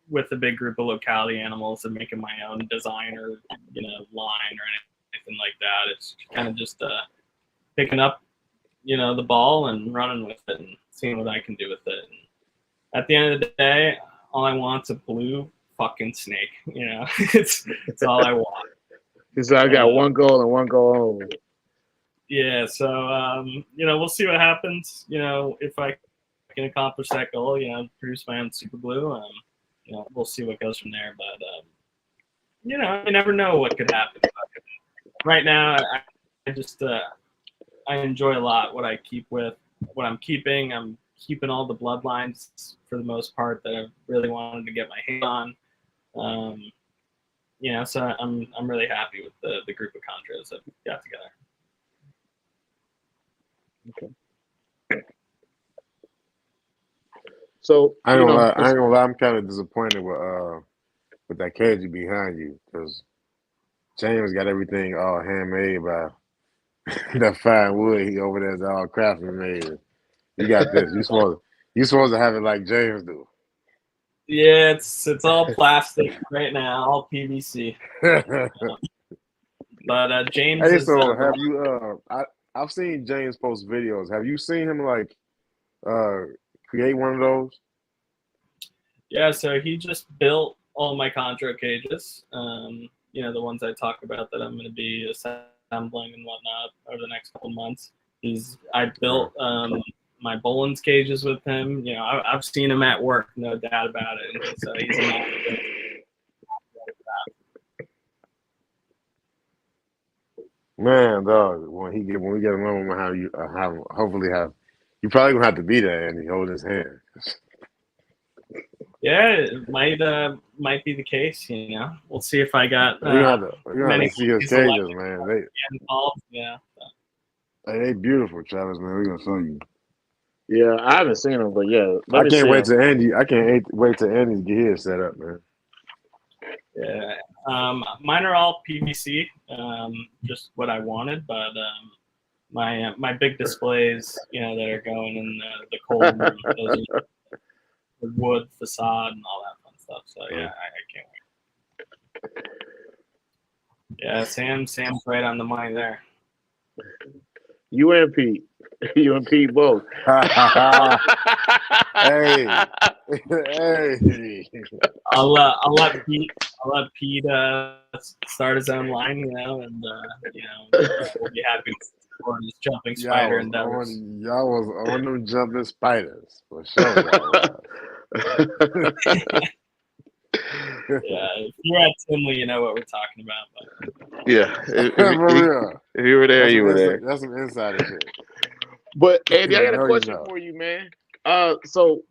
[SPEAKER 3] with a big group of locality animals and making my own design or line or anything like that. It's kind of just picking up the ball and running with it and seeing what I can do with it. And at the end of the day, all I want's a blue fucking snake. It's all I want.
[SPEAKER 2] So I got one goal and one goal only.
[SPEAKER 3] Yeah, so we'll see what happens. If I can accomplish that goal, produce my own super glue. We'll see what goes from there. But you never know what could happen. But right now, I just I enjoy a lot what I keep with what I'm keeping. I'm keeping all the bloodlines for the most part that I really wanted to get my hand on. So I'm really happy with the group of chondros that we got together.
[SPEAKER 2] Okay. So
[SPEAKER 1] I ain't gonna lie. I'm kind of disappointed with that cage behind you because James got everything all handmade by that fine wood he over there is all craftsman made. You got this. You supposed to have it like James do.
[SPEAKER 3] Yeah, it's all plastic right now, all PVC. But James.
[SPEAKER 1] Hey, so have you? I've seen James post videos. Have you seen him like create one of those?
[SPEAKER 3] Yeah, so he just built all my chondro cages. The ones I talk about that I'm going to be assembling and whatnot over the next couple months. I built my Bolin's cages with him. I've seen him at work, no doubt about it. And so he's an
[SPEAKER 1] Man, dog, when we get along with hopefully you probably gonna have to be there and he hold his hand.
[SPEAKER 3] Yeah, it might be the case. We'll see if I got.
[SPEAKER 1] You have to see his cages, man.
[SPEAKER 3] Yeah.
[SPEAKER 1] They beautiful, Travis, man. We're gonna show you.
[SPEAKER 2] Yeah, I haven't seen them, but yeah,
[SPEAKER 1] I can't wait till Andy's get his set up, man.
[SPEAKER 3] Yeah, mine are all PVC, just what I wanted, but my big displays, that are going in the cold room, those are the wood facade and all that fun stuff. So yeah, I can't wait. Yeah, Sam's right on the money there.
[SPEAKER 2] You and Pete both.
[SPEAKER 1] Hey.
[SPEAKER 3] I'll let Pete start his own line, and we'll be happy to support his jumping spider endeavors.
[SPEAKER 1] Y'all was on them jumping spiders for sure.
[SPEAKER 3] Yeah, if you're at Tinley, you know what we're talking about. But.
[SPEAKER 2] Yeah,
[SPEAKER 1] For real.
[SPEAKER 2] if you were there, you were there.
[SPEAKER 1] That's some insider shit.
[SPEAKER 2] But Andy, I got a
[SPEAKER 1] No, you
[SPEAKER 2] question
[SPEAKER 1] know.
[SPEAKER 2] for you, man. So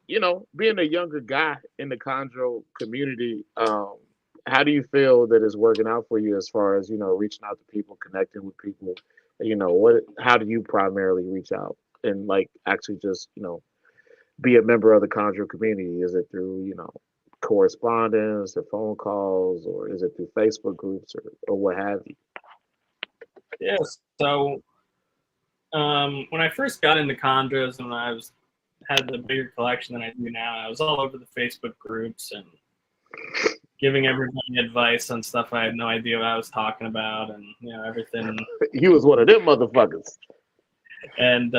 [SPEAKER 2] being a younger guy in the chondro community, how do you feel that it's working out for you as far as reaching out to people, connecting with people? How do you primarily reach out and like actually just be a member of the chondro community? Is it through correspondence or phone calls, or is it through Facebook groups or what have you?
[SPEAKER 3] Yes. So when I first got into chondros and had the bigger collection than I do now, I was all over the Facebook groups and giving everybody advice on stuff I had no idea what I was talking about, and everything.
[SPEAKER 2] He was one of them motherfuckers.
[SPEAKER 3] And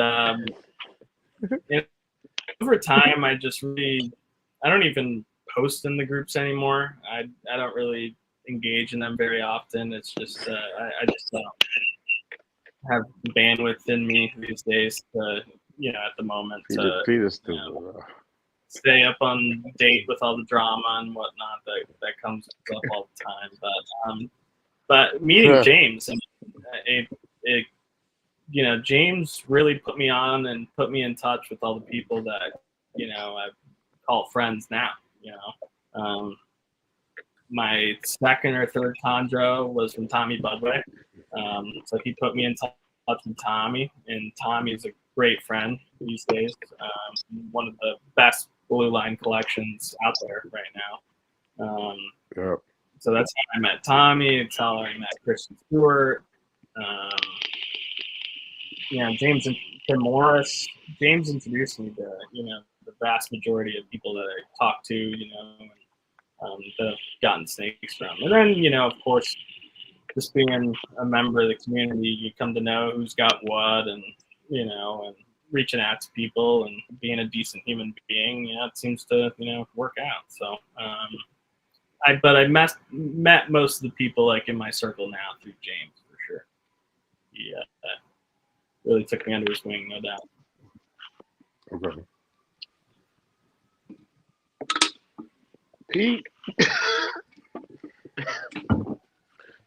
[SPEAKER 3] over time, I don't even post in the groups anymore. I don't really engage in them very often. It's just I just don't have bandwidth in me these days to at the moment to
[SPEAKER 1] Peter's stupid, bro.
[SPEAKER 3] stay up on date with all the drama and whatnot that comes up all the time. But meeting James, James really put me on and put me in touch with all the people that I call friends now. My second or third chondro was from Tommy Budway, so he put me in touch with Tommy, and Tommy's a great friend these days. One of the best blue line collections out there right now.
[SPEAKER 1] Yep.
[SPEAKER 3] So that's how I met Tommy. It's how I met Christian Stewart. James and Tim Morris. James introduced me to the vast majority of people that I talked to, and that I've gotten snakes from. And then of course, just being a member of the community, you come to know who's got what, and and reaching out to people and being a decent human being. It seems to work out. So I met most of the people like in my circle now through James for sure. Yeah, really took me under his wing, no doubt.
[SPEAKER 1] Okay.
[SPEAKER 2] Pete.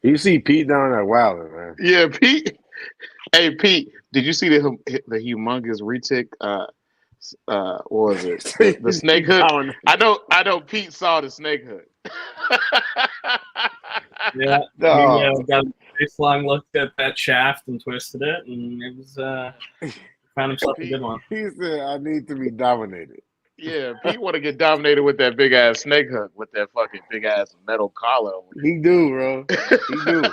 [SPEAKER 1] You see Pete down at Wilder, man.
[SPEAKER 2] Yeah, Pete. Hey, Pete, did you see the humongous retic? What was it? The snake hook. I know. Pete saw the snake hook.
[SPEAKER 3] Yeah, no. Got a nice long look at that shaft and twisted it, and it was found himself a good one.
[SPEAKER 1] He said, "I need to be dominated."
[SPEAKER 2] Yeah, Pete want to get dominated with that big ass snake hook with that fucking big ass metal collar.
[SPEAKER 1] He do, bro. He do.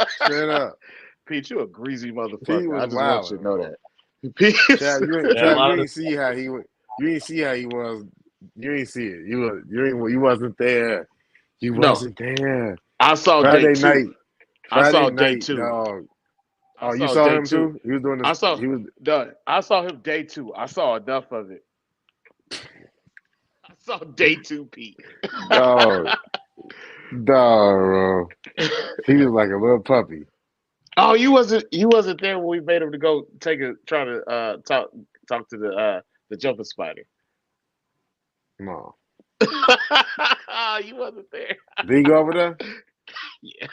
[SPEAKER 1] Straight up.
[SPEAKER 2] Pete, you a greasy motherfucker.
[SPEAKER 1] Pete was
[SPEAKER 2] I just
[SPEAKER 1] wild,
[SPEAKER 2] want you to know
[SPEAKER 1] bro.
[SPEAKER 2] that. Pete,
[SPEAKER 1] Chad, you ain't see how he was. You ain't see how he was. You ain't see it. You wasn't there. You wasn't there.
[SPEAKER 2] I saw
[SPEAKER 1] Friday
[SPEAKER 2] day
[SPEAKER 1] night.
[SPEAKER 2] two. I saw day
[SPEAKER 1] night,
[SPEAKER 2] two.
[SPEAKER 1] Dog. Oh, you saw him too? He was doing this.
[SPEAKER 2] I saw him day two. I saw enough of it. I saw day two, Pete.
[SPEAKER 1] Dog, bro. He was like a little puppy.
[SPEAKER 2] Oh, you wasn't there when we made him to go try to talk to the jumping spider.
[SPEAKER 1] No.
[SPEAKER 2] You wasn't there.
[SPEAKER 1] Did he go over there?
[SPEAKER 2] Yeah.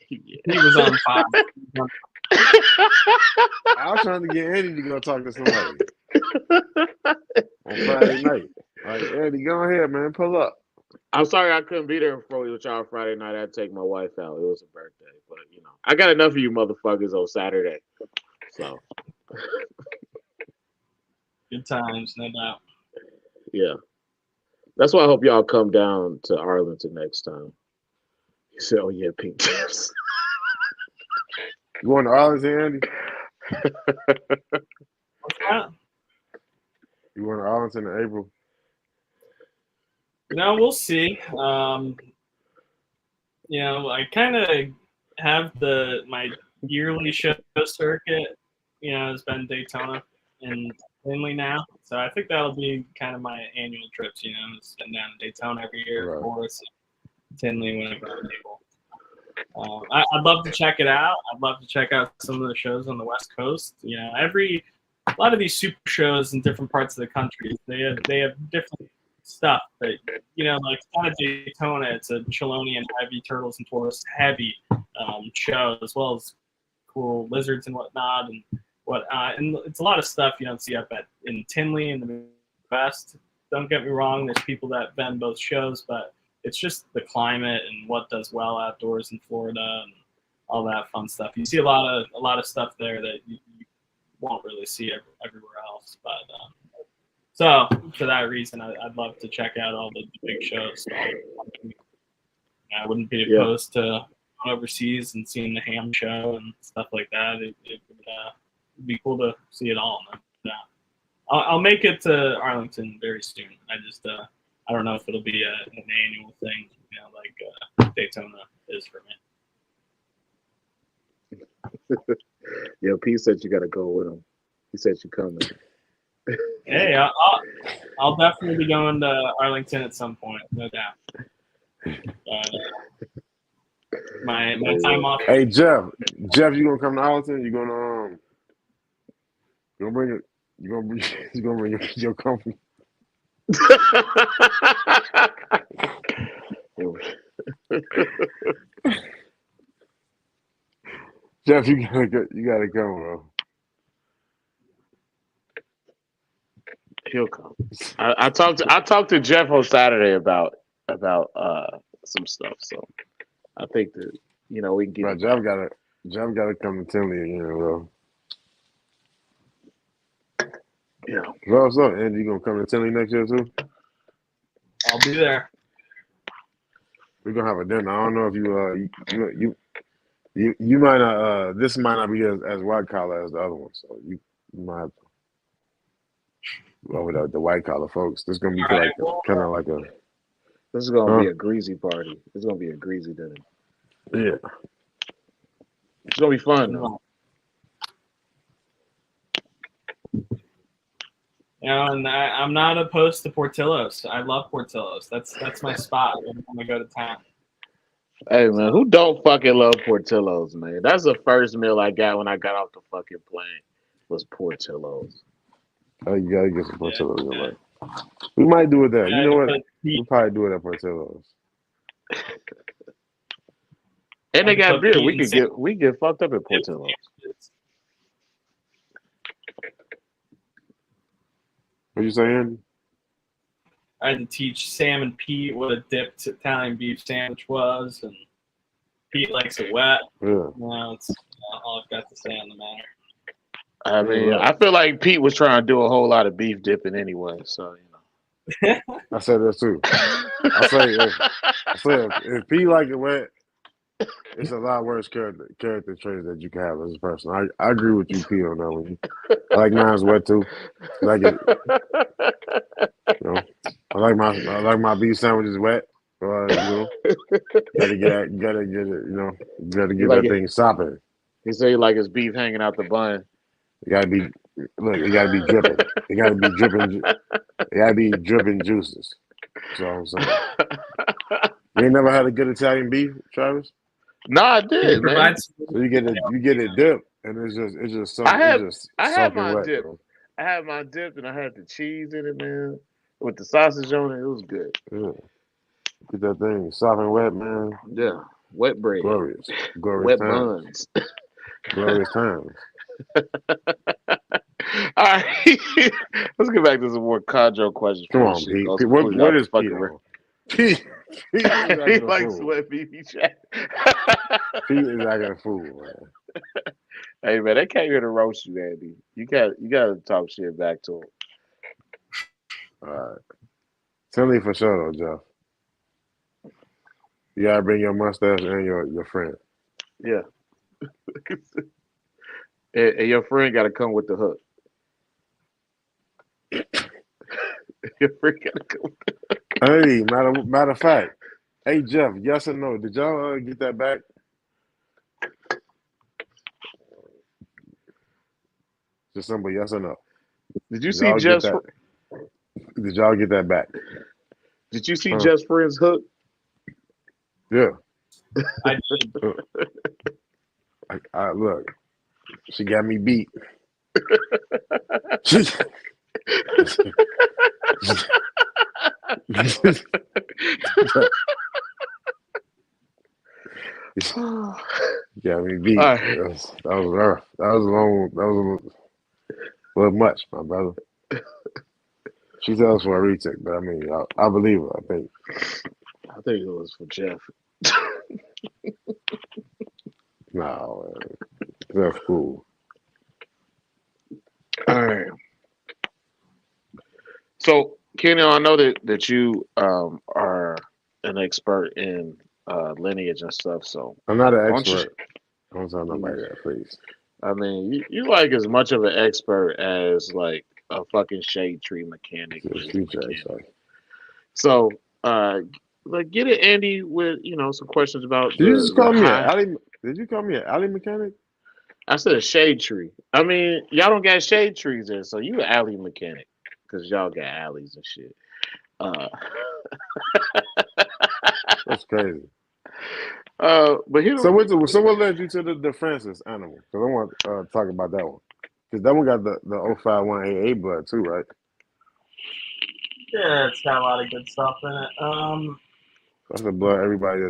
[SPEAKER 3] He was on fire.
[SPEAKER 1] I was trying to get Eddie to go talk to somebody on Friday night. Like, Eddie, go ahead, man. Pull up.
[SPEAKER 2] I'm sorry I couldn't be there for you with y'all Friday night. I had to take my wife out. It was a birthday. But, I got enough of you motherfuckers on Saturday. So.
[SPEAKER 3] Good times, no doubt.
[SPEAKER 2] Yeah. That's why I hope y'all come down to Arlington next time. He said, oh, yeah, pink tips.
[SPEAKER 1] You going to Arlington, Andy?
[SPEAKER 3] What's that?
[SPEAKER 1] You going to Arlington in April?
[SPEAKER 3] We'll see. I kind of have my yearly show circuit, has been Daytona and Tinley now. So I think that'll be kind of my annual trips, sitting down to Daytona every year,
[SPEAKER 1] Right.
[SPEAKER 3] Of course, Tinley whenever I'm able. I'd love to check it out. I'd love to check out some of the shows on the West Coast. A lot of these super shows in different parts of the country, they have different stuff that like out of Daytona, it's a Chelonian heavy turtles and Taurus heavy show, as well as cool lizards and whatnot, and it's a lot of stuff you don't see up in Tinley and the West. Don't get me wrong, there's people that bend both shows, but it's just the climate and what does well outdoors in Florida and all that fun stuff. You see a lot of stuff there that you won't really see everywhere else. But so for that reason, I'd love to check out all the big shows. I wouldn't be opposed to going overseas and seeing the ham show and stuff like that. It would be cool to see it all. I'll make it to Arlington very soon. I don't know if it'll be an annual thing, like Daytona is for me.
[SPEAKER 2] Yo, P said you got to go with him. He said you're coming.
[SPEAKER 3] Hey, I'll definitely be going to Arlington at some point, no doubt. My time off.
[SPEAKER 1] Hey, Jeff, you gonna come to Arlington? You gonna bring it? You gonna bring your company? Jeff, you gotta come, bro.
[SPEAKER 2] He'll come. I talked to Jeff on Saturday about some stuff. So I think that we can get.
[SPEAKER 1] Bro, Jeff gotta come to Tinley again, bro.
[SPEAKER 2] Yeah.
[SPEAKER 1] Bro, what's up, Andy? You gonna come to Tinley next year too?
[SPEAKER 3] I'll be there.
[SPEAKER 1] We're gonna have a dinner. I don't know if you might not. This might not be as white collar as the other one, so you might have to go with the white collar folks. This is gonna be kind of like a.
[SPEAKER 2] This is gonna be a greasy party. This is gonna be a greasy dinner.
[SPEAKER 1] Yeah.
[SPEAKER 2] It's gonna be fun though.
[SPEAKER 3] And I'm not opposed to Portillo's. I love Portillo's. That's my spot when I go to town.
[SPEAKER 2] Hey man, who don't fucking love Portillo's, man? That's the first meal I got when I got off the fucking plane was Portillo's.
[SPEAKER 1] Oh, you gotta get some Portillo's. Yeah. We might do it there. You know what? We'll probably do it at Portillo's.
[SPEAKER 2] And they got beer. We get fucked up at Portillo's.
[SPEAKER 1] What you saying?
[SPEAKER 3] I had to teach Sam and Pete what a dipped Italian beef sandwich was, and Pete likes it wet.
[SPEAKER 1] Yeah.
[SPEAKER 3] That's all I've got to say on the matter.
[SPEAKER 2] I mean, I feel like Pete was trying to do a whole lot of beef dipping anyway, so
[SPEAKER 1] I said that too. I say if Pete like it wet, it's a lot worse character traits that you can have as a person. I agree with you, Pete, on that one. I like mine's wet too. Like it, I like my beef sandwiches wet. Gotta get it. Gotta get that thing sopping.
[SPEAKER 2] He said he like his beef hanging out the bun.
[SPEAKER 1] It gotta be dripping. It gotta be dripping. It gotta be dripping juices. That's all I'm saying. You ain't never had a good Italian beef, Travis?
[SPEAKER 2] No, I did, man.
[SPEAKER 1] So you get it dipped, and it's just something.
[SPEAKER 2] I had my dip. I had my dip, and I had the cheese in it, man, with the sausage on it. It was good.
[SPEAKER 1] Yeah. Get that thing soft and wet, man.
[SPEAKER 2] Yeah, wet bread.
[SPEAKER 1] Glorious
[SPEAKER 2] wet
[SPEAKER 1] times.
[SPEAKER 2] Buns.
[SPEAKER 1] Glorious times.
[SPEAKER 2] All right, let's get back to some more Chondro questions.
[SPEAKER 1] Come on, Pete. What is Pete? Pete
[SPEAKER 2] he likes wet beef chat.
[SPEAKER 1] Pete is acting a fool, man.
[SPEAKER 2] Hey man, they came here to roast you, Andy. You got to talk shit back to him.
[SPEAKER 1] All right. Tell me for sure though, Jeff. You gotta bring your mustache and your friend.
[SPEAKER 2] Yeah. and your friend gotta come with the hook. Your friend gotta come with the hook.
[SPEAKER 1] Hey, matter of fact. Hey Jeff, yes or no? Did y'all get that back? Just simple yes or no.
[SPEAKER 2] Did you see Jeff's?
[SPEAKER 1] Did y'all get that back?
[SPEAKER 2] Did you see Jeff's friend's hook?
[SPEAKER 1] Yeah.
[SPEAKER 3] I did.
[SPEAKER 1] I look. She got me beat. Yeah, I mean, beat.
[SPEAKER 2] All right.
[SPEAKER 1] That was rough. That was long. That was a little much, my brother. She tells for a retake, but I mean, I believe her. I think.
[SPEAKER 2] I think it was for Jeff.
[SPEAKER 1] No, that's cool.
[SPEAKER 2] All right. So, Kenny, I know that you are an expert in lineage and stuff. So,
[SPEAKER 1] I'm not an
[SPEAKER 2] why don't you?
[SPEAKER 1] expert. Don't tell nobody that, please.
[SPEAKER 2] I mean, you like as much of an expert as like a fucking shade tree mechanic
[SPEAKER 1] Just
[SPEAKER 2] is a
[SPEAKER 1] future
[SPEAKER 2] mechanic.
[SPEAKER 1] expert.
[SPEAKER 2] So, like, get it, Andy, with some questions about
[SPEAKER 1] Did you just call me an
[SPEAKER 2] high.
[SPEAKER 1] alley? Did you call me an alley mechanic?
[SPEAKER 2] I said a shade tree. I mean, y'all don't got shade trees there, so you an alley mechanic because y'all got alleys and shit. Uh,
[SPEAKER 1] That's crazy.
[SPEAKER 2] but here,
[SPEAKER 1] So what led you to the Francis animal? Because I want to talk about that one. Because that one got the 051AA blood too, right?
[SPEAKER 3] Yeah, it's got a lot of good stuff in it.
[SPEAKER 1] That's the blood everybody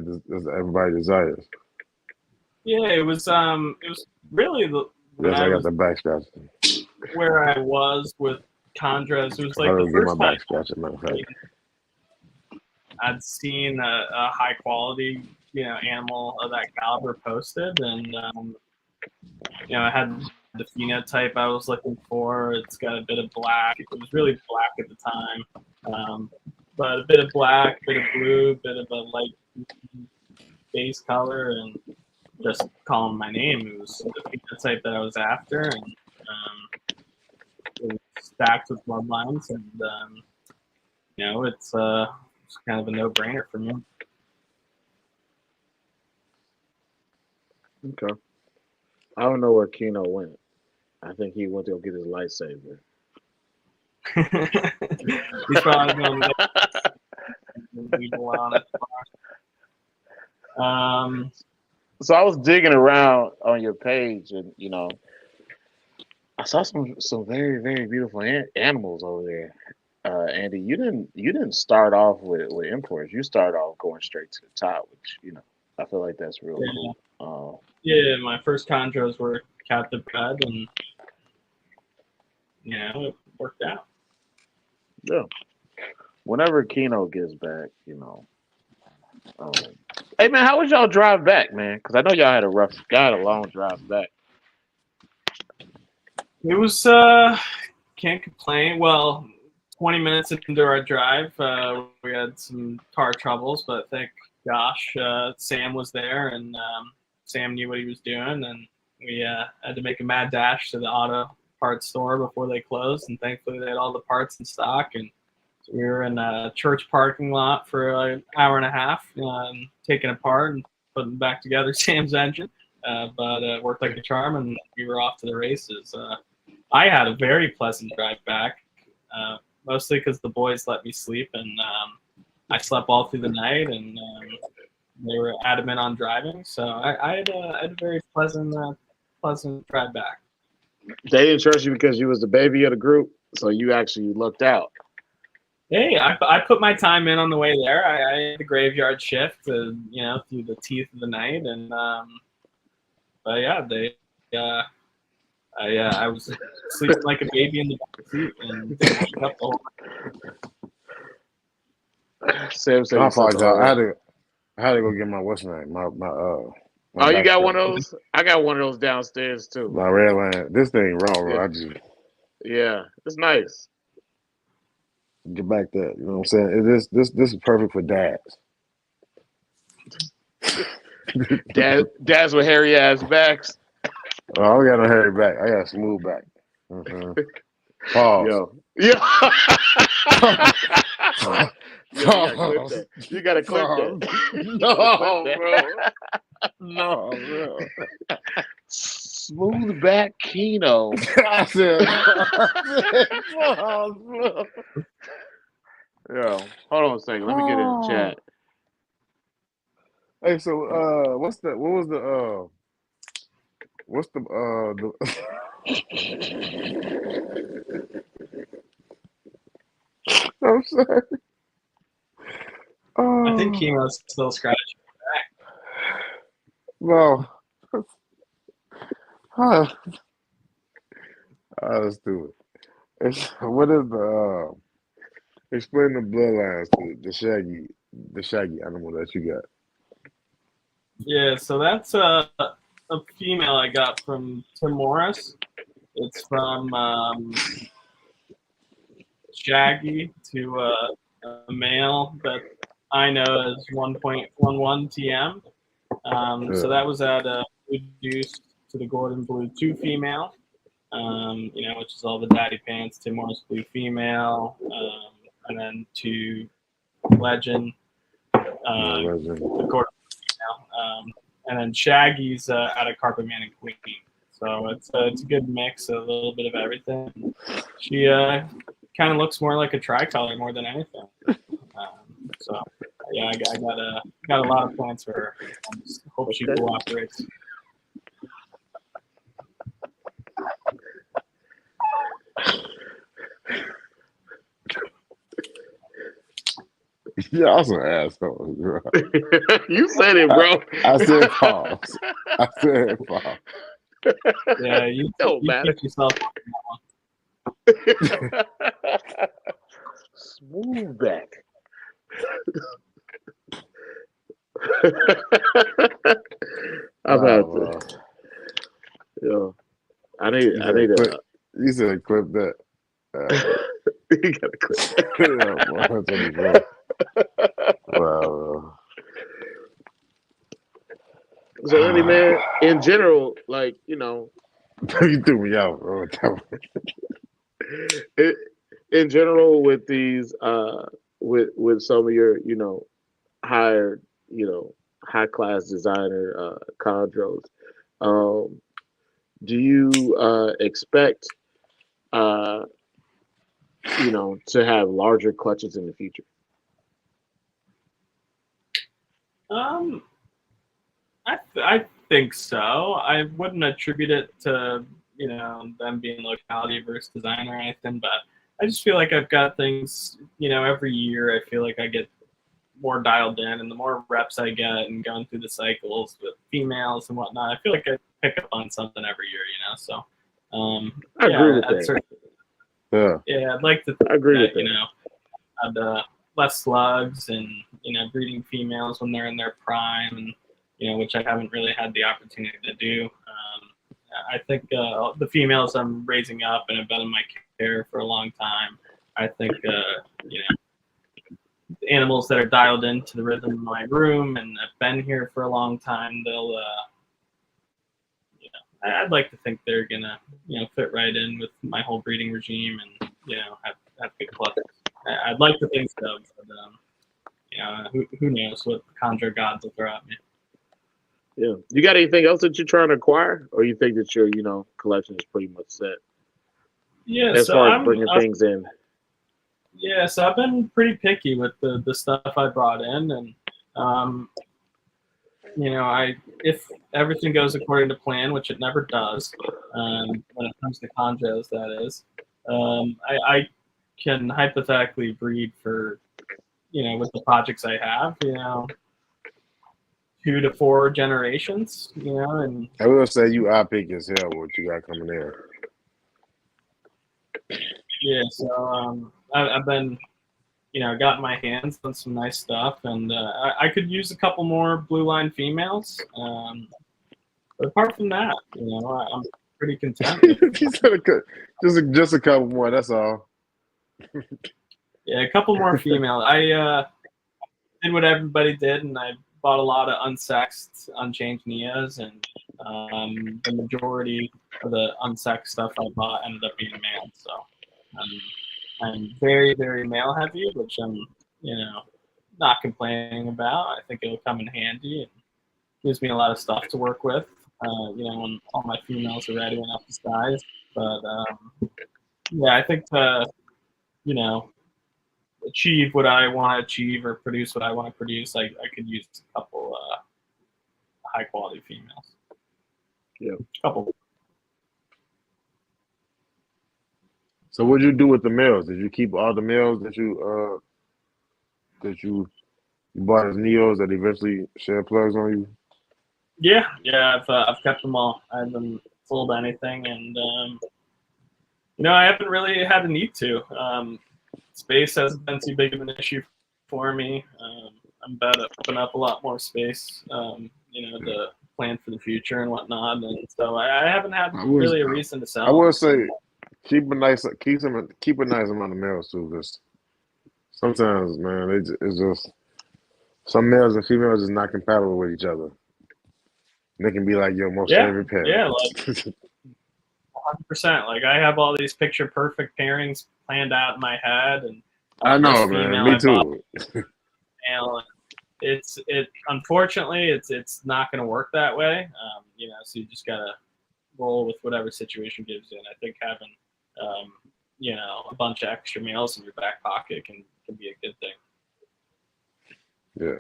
[SPEAKER 1] desires.
[SPEAKER 3] Yeah, it was really when
[SPEAKER 1] Yes,
[SPEAKER 3] I
[SPEAKER 1] I got
[SPEAKER 3] was
[SPEAKER 1] the back scratch.
[SPEAKER 3] where I was with Chondros. It was
[SPEAKER 1] I
[SPEAKER 3] like
[SPEAKER 1] probably
[SPEAKER 3] the
[SPEAKER 1] get my
[SPEAKER 3] first time
[SPEAKER 1] back scratch, matter of fact.
[SPEAKER 3] I'd seen a high quality, animal of that caliber posted, and it had the phenotype I was looking for. It's got a bit of black. It was really black at the time, but a bit of black, bit of blue, bit of a light base color, and just calling my name. It was the phenotype that I was after, and it was stacked with bloodlines, and it's kind of a no-brainer for me.
[SPEAKER 2] okay. I don't know where Keno went. I think he went to go get his lightsaber.
[SPEAKER 3] He's probably going to people on it.
[SPEAKER 2] So I was digging around on your page, and I saw some very very beautiful animals over there. Andy, you didn't start off with imports. You started off going straight to the top, which I feel like that's real cool.
[SPEAKER 3] Yeah, my first chondros were captive bred, and it worked out.
[SPEAKER 2] Yeah. Whenever Keno gets back, hey man, how was y'all drive back, man? Because I know y'all had a long drive back.
[SPEAKER 3] It was can't complain. Well, 20 minutes into our drive, we had some car troubles, but thank gosh, Sam was there, and Sam knew what he was doing, and we had to make a mad dash to the auto parts store before they closed, and thankfully they had all the parts in stock, and so we were in a church parking lot for an hour and a half, taking apart and putting back together Sam's engine, but it worked like a charm, and we were off to the races. I had a very pleasant drive back, mostly because the boys let me sleep, and I slept all through the night, and they were adamant on driving, so I had a very pleasant drive back.
[SPEAKER 2] They didn't trust you because you was the baby of the group, so you actually looked out.
[SPEAKER 3] Hey, I put my time in on the way there. I had the graveyard shift, through the teeth of the night, and but yeah, I was sleeping like a baby in the back seat, and didn't wake up the whole
[SPEAKER 2] night. Sam said,
[SPEAKER 1] I apologize. I had to go get my what's name, my
[SPEAKER 2] oh, you got one of those? I got one of those downstairs too.
[SPEAKER 1] My red line. This thing wrong, bro.
[SPEAKER 2] Yeah, it's nice.
[SPEAKER 1] Get back there. You know what I'm saying? This is perfect for dads.
[SPEAKER 2] Dads with hairy ass backs.
[SPEAKER 1] Oh, I don't got no hairy back. I got a smooth back. Mm-hmm. Pause.
[SPEAKER 2] Yo. You gotta clip that.
[SPEAKER 1] No, bro. No, bro.
[SPEAKER 2] Smooth back Keno.
[SPEAKER 1] I said, pause, bro.
[SPEAKER 2] Yo, hold on a second. Let me get in the chat.
[SPEAKER 1] Hey, so what's the I'm sorry.
[SPEAKER 3] I think
[SPEAKER 1] Oh,
[SPEAKER 3] chemo's still scratching.
[SPEAKER 1] well, huh. Let's do it. What is the explain the bloodlines to the shaggy animal that you got?
[SPEAKER 3] Yeah, so that's a female I got from Tim Morris. It's from Shaggy to a male that I know as 1.11 TM. So that was at reduced to the Gordon Blue 2 female, which is all the daddy pants, Tim Morris Blue female, and then to Legend,
[SPEAKER 1] Legend.
[SPEAKER 3] the Gordon Blue female, and then Shaggy's out of Carpet Man and Queen. So it's a good mix, a little bit of everything. She kind of looks more like a tricolor more than anything. So yeah, I got a lot of plans for her. I just hope she cooperates.
[SPEAKER 1] Yeah, I was an asshole. Bro.
[SPEAKER 2] You said it, bro.
[SPEAKER 1] I said pause. I said pause.
[SPEAKER 3] Yeah, you keep yourself.
[SPEAKER 2] Smooth back. I'm out to. Yo, I need a.
[SPEAKER 1] You said clip that.
[SPEAKER 2] You gotta clip.
[SPEAKER 1] Yeah, wow.
[SPEAKER 2] So really, man, in general, like, you
[SPEAKER 1] threw me out, bro.
[SPEAKER 2] In general, with these, with some of your, higher, high class designer chondros, do you expect, to have larger clutches in the future?
[SPEAKER 3] I think so. I wouldn't attribute it to them being locality versus design or anything, but I just feel like I've got things. Every year I feel like I get more dialed in, and the more reps I get and going through the cycles with females and whatnot, I feel like I pick up on something every year. So
[SPEAKER 2] I agree with that.
[SPEAKER 3] Yeah, I'd like to think
[SPEAKER 2] I agree
[SPEAKER 3] that,
[SPEAKER 2] with that.
[SPEAKER 3] had less slugs and breeding females when they're in their prime, and which I haven't really had the opportunity to do. I think the females I'm raising up and have been in my care for a long time. I think animals that are dialed into the rhythm of my room and have been here for a long time, they'll I'd like to think they're gonna fit right in with my whole breeding regime and have good clutches. I'd like to think so, but who knows what the Chondro gods will throw at me.
[SPEAKER 2] Yeah. You got anything else that you're trying to acquire, or you think that your collection is pretty much set?
[SPEAKER 3] Yeah,
[SPEAKER 2] as far as bringing things in.
[SPEAKER 3] Yeah, so I've been pretty picky with the stuff I brought in, and if everything goes according to plan, which it never does, when it comes to chondros, that is, I can hypothetically breed for, with the projects I have, 2 to 4 generations, and
[SPEAKER 1] I will say you eye pick as hell what you got coming in.
[SPEAKER 3] Yeah, so I've been, got my hands on some nice stuff, and I could use a couple more blue line females. But apart from that, I'm pretty content.
[SPEAKER 1] Just a couple more. That's all.
[SPEAKER 3] Yeah, a couple more female. I did what everybody did, and I bought a lot of unsexed, unchanged Nias, and the majority of the unsexed stuff I bought ended up being male. So I'm very, very male heavy, which I'm, not complaining about. I think it'll come in handy and gives me a lot of stuff to work with. When all my females are ready enough to size. But yeah, I think to, achieve what I want to achieve or produce what I want to produce, I could use a couple high quality females.
[SPEAKER 2] Yeah,
[SPEAKER 3] a couple.
[SPEAKER 1] So what'd you do with the males? Did you keep all the males that you bought as neos that eventually shed plugs on you?
[SPEAKER 3] Yeah. I've kept them all. I haven't sold anything, and I haven't really had the need to. Space hasn't been too big of an issue for me. I'm about to open up a lot more space. To plan for the future and whatnot, and so I haven't had really a reason to
[SPEAKER 1] I
[SPEAKER 3] sell.
[SPEAKER 1] would say keep a nice amount of males too, because sometimes, man, it's just some males and females is not compatible with each other. They can be like your most favorite pair.
[SPEAKER 3] Yeah, like 100%. Like I have all these picture perfect pairings planned out in my head, and
[SPEAKER 1] I know, man. Me too.
[SPEAKER 3] Male, unfortunately it's not going to work that way. So you just gotta roll with whatever situation gives you. And I think having a bunch of extra males in your back pocket can be a good thing.
[SPEAKER 1] Yeah.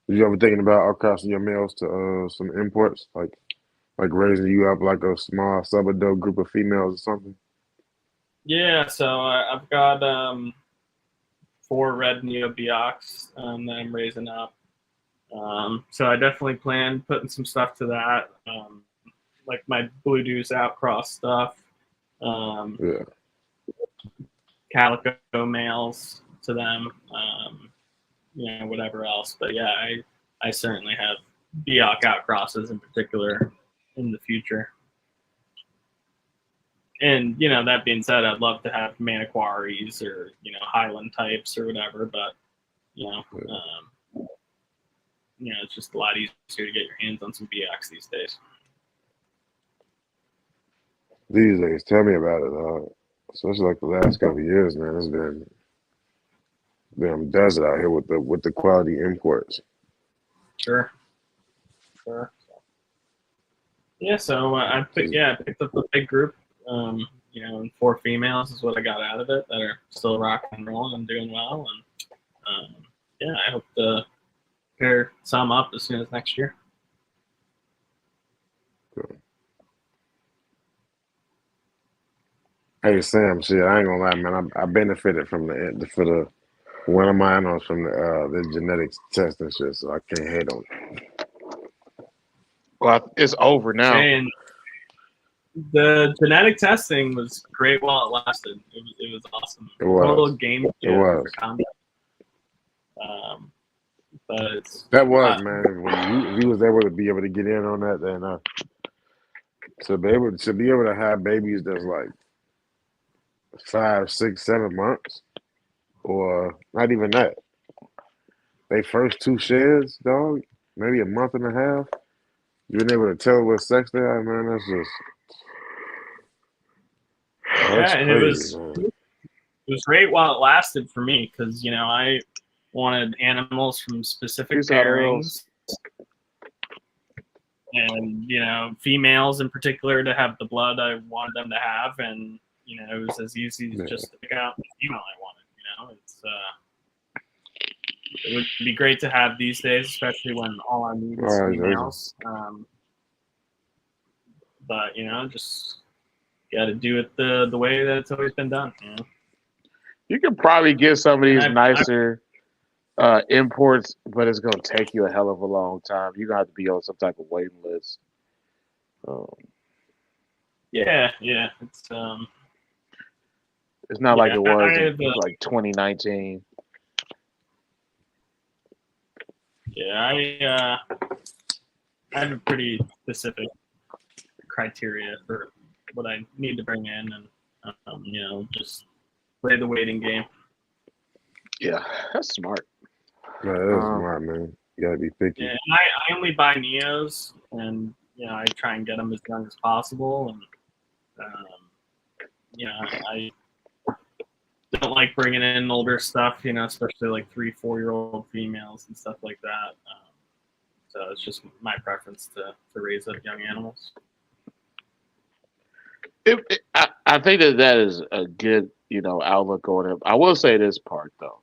[SPEAKER 1] You ever thinking about outcasting your males to some imports, like raising you up like a small sub-adult group of females or something?
[SPEAKER 3] Yeah, so I've got 4 red Neo Beox that I'm raising up. So I definitely plan putting some stuff to that, like my Blue Deuce outcross stuff.
[SPEAKER 1] Yeah.
[SPEAKER 3] Calico males to them, whatever else. But yeah, I certainly have Beoc outcrosses in particular in the future. And, that being said, I'd love to have Maniquaries or, Highland types or whatever, but, it's just a lot easier to get your hands on some BX these days.
[SPEAKER 1] These days, tell me about it. Especially like the last couple of years, man. It's been desert out here with the quality imports.
[SPEAKER 3] Sure. Yeah, so I picked up a big group. And 4 females is what I got out of it that are still rocking and rolling and doing well. And I hope to pair some up as soon as next year.
[SPEAKER 1] Cool. Hey Sam, shit, I ain't gonna lie, man. I benefited from the one of mine was from the genetics test and shit, so I can't hate on it.
[SPEAKER 2] Well, it's over now.
[SPEAKER 3] And the genetic testing was great while it lasted. It was awesome.
[SPEAKER 1] It was.
[SPEAKER 3] Total game changer
[SPEAKER 1] for
[SPEAKER 3] combat. But
[SPEAKER 1] that was, man. When you was able to get in on that, then to be able to have babies that's like 5, 6, 7 months, or not even that. They first 2 sheds, dog, maybe a month and a half. You've been able to tell what sex they are, man. That's crazy, man.
[SPEAKER 3] It was great while it lasted for me because I wanted animals from specific pairings, and females in particular to have the blood I wanted them to have, and it was as easy as just to pick out the female I wanted. It would be great to have these days, especially when all I need is females. But just got to do it the way that it's always been done.
[SPEAKER 2] You could probably get some of these nicer imports, but it's gonna take you a hell of a long time. You're gonna have to be on some type of waiting list.
[SPEAKER 3] Yeah.
[SPEAKER 2] It's not like it was in like 2019.
[SPEAKER 3] Yeah, I have a pretty specific criteria for what I need to bring in, and just play the waiting game.
[SPEAKER 2] Yeah, that's smart.
[SPEAKER 1] Yeah, that's smart, man. You gotta be picky.
[SPEAKER 3] Yeah, and I only buy Neos, and I try and get them as young as possible, and I don't like bringing in older stuff, especially like 3, 4-year-old females and stuff like that. So it's just my preference to raise up young animals.
[SPEAKER 2] I think that is a good, outlook on it. I will say this part though,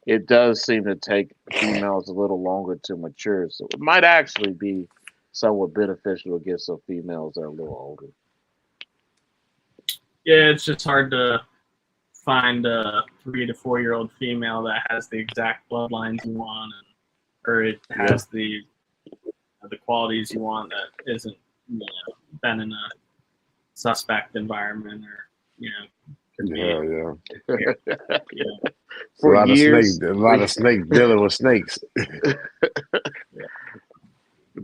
[SPEAKER 2] it does seem to take females a little longer to mature, so it might actually be somewhat beneficial to get some females that are a little older.
[SPEAKER 3] Yeah, it's just hard to find a 3 to 4 year old female that has the exact bloodlines you want, or it has the qualities you want that isn't been in a suspect environment or
[SPEAKER 1] Yeah.
[SPEAKER 2] For
[SPEAKER 1] a lot
[SPEAKER 2] years,
[SPEAKER 1] of snake dealing with snakes.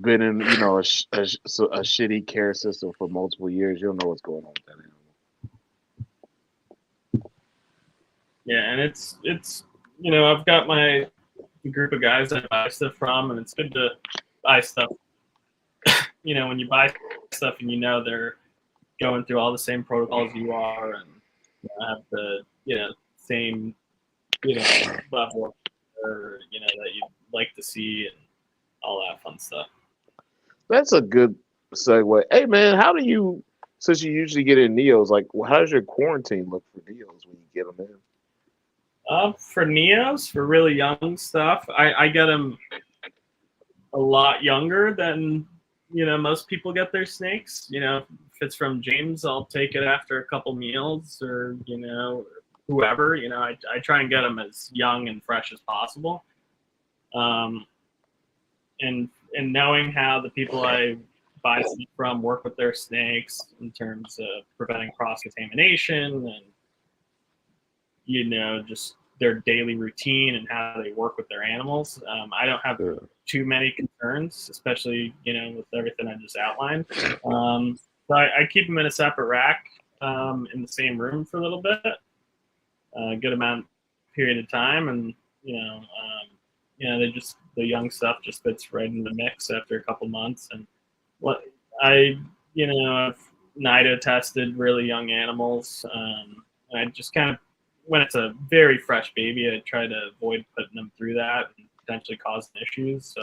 [SPEAKER 2] been in a shitty care system for multiple years. You'll know what's going on with that animal.
[SPEAKER 3] Yeah, and it's I've got my group of guys I buy stuff from, and it's good to buy stuff. When you buy stuff and they're going through all the same protocols you are, and have the same level or that you like to see and all that fun stuff.
[SPEAKER 2] That's a good segue. Hey man, how do you, since you usually get in Neos, like how does your quarantine look for Neos when you get them in?
[SPEAKER 3] For Neos, for really young stuff, I get them a lot younger than most people get their snakes. If it's from James, I'll take it after a couple meals, or whoever. I try and get them as young and fresh as possible. And knowing how the people I buy stuff from work with their snakes in terms of preventing cross-contamination and just their daily routine and how they work with their animals. I don't have too many concerns, especially, with everything I just outlined. So I keep them in a separate rack in the same room for a little bit, a good period of time. And, the young stuff just fits right in the mix after a couple months. And I've NIDO tested really young animals. I just kind of, when it's a very fresh baby, I try to avoid putting them through that and potentially causing issues. So,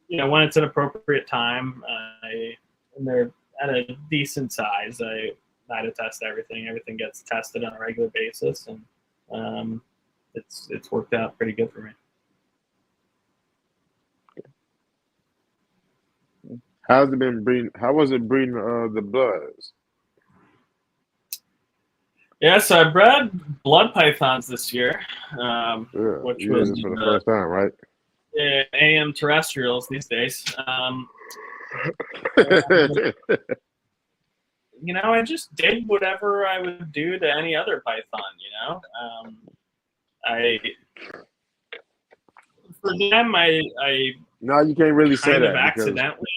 [SPEAKER 3] when it's an appropriate time, and they're at a decent size, I NIDO test everything. Everything gets tested on a regular basis, and it's worked out pretty good for me.
[SPEAKER 1] How's it been breeding? How was it breeding the bloods?
[SPEAKER 3] Yeah, so I bred blood pythons this year, which was
[SPEAKER 1] for the first time, right?
[SPEAKER 3] Yeah, AM terrestrials these days. I just did whatever I would do to any other python. For them, I
[SPEAKER 1] no, you can't really say that
[SPEAKER 3] accidentally.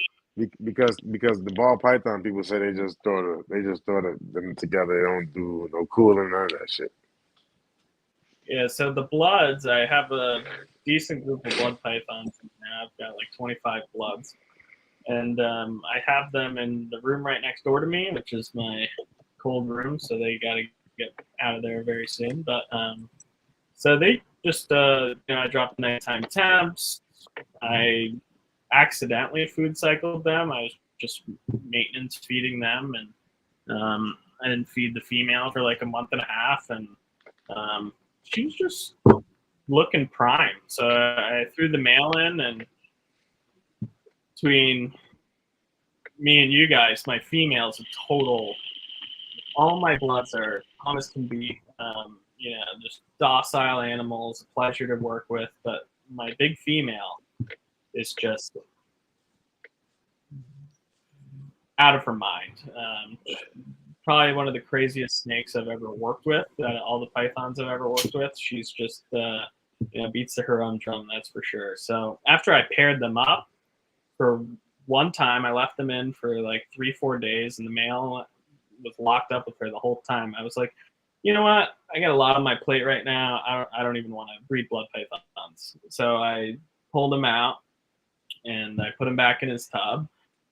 [SPEAKER 1] Because the ball python people say they just throw them together. They don't do no cooling, none of that shit.
[SPEAKER 3] Yeah, so the bloods, I have a decent group of blood pythons now. I've got like 25 bloods, and I have them in the room right next door to me, which is my cold room. So they got to get out of there very soon. But so they just I dropped the nighttime temps. I accidentally food cycled them. I was just maintenance feeding them, and I didn't feed the female for like a month and a half, and she was just looking prime. So I threw the male in, and between me and you guys, my female's a total. All my bloods are honest can be, just docile animals, a pleasure to work with. But my big female is just out of her mind. Probably one of the craziest snakes I've ever worked with. All the pythons I've ever worked with, she's just beats to her own drum, that's for sure. So after I paired them up, for one time I left them in for like 3-4 days, and the male was locked up with her the whole time. I was like, you know what? I got a lot on my plate right now. I don't even want to breed blood pythons. So I pulled him out, and I put him back in his tub.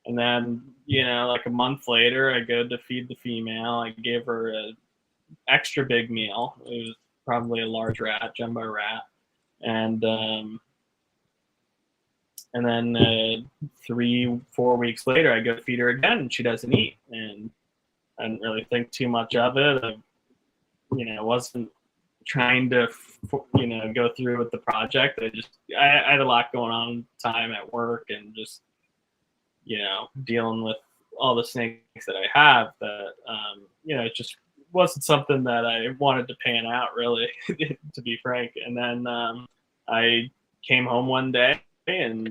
[SPEAKER 3] And then, like a month later, I go to feed the female. I gave her an extra big meal. It was probably a large rat, jumbo rat. And then 3-4 weeks later, I go feed her again, and she doesn't eat. And I didn't really think too much of it. I wasn't trying to, go through with the project. I had a lot going on time at work, and just, dealing with all the snakes that I have that, it just wasn't something that I wanted to pan out, really, to be frank. And then I came home one day, and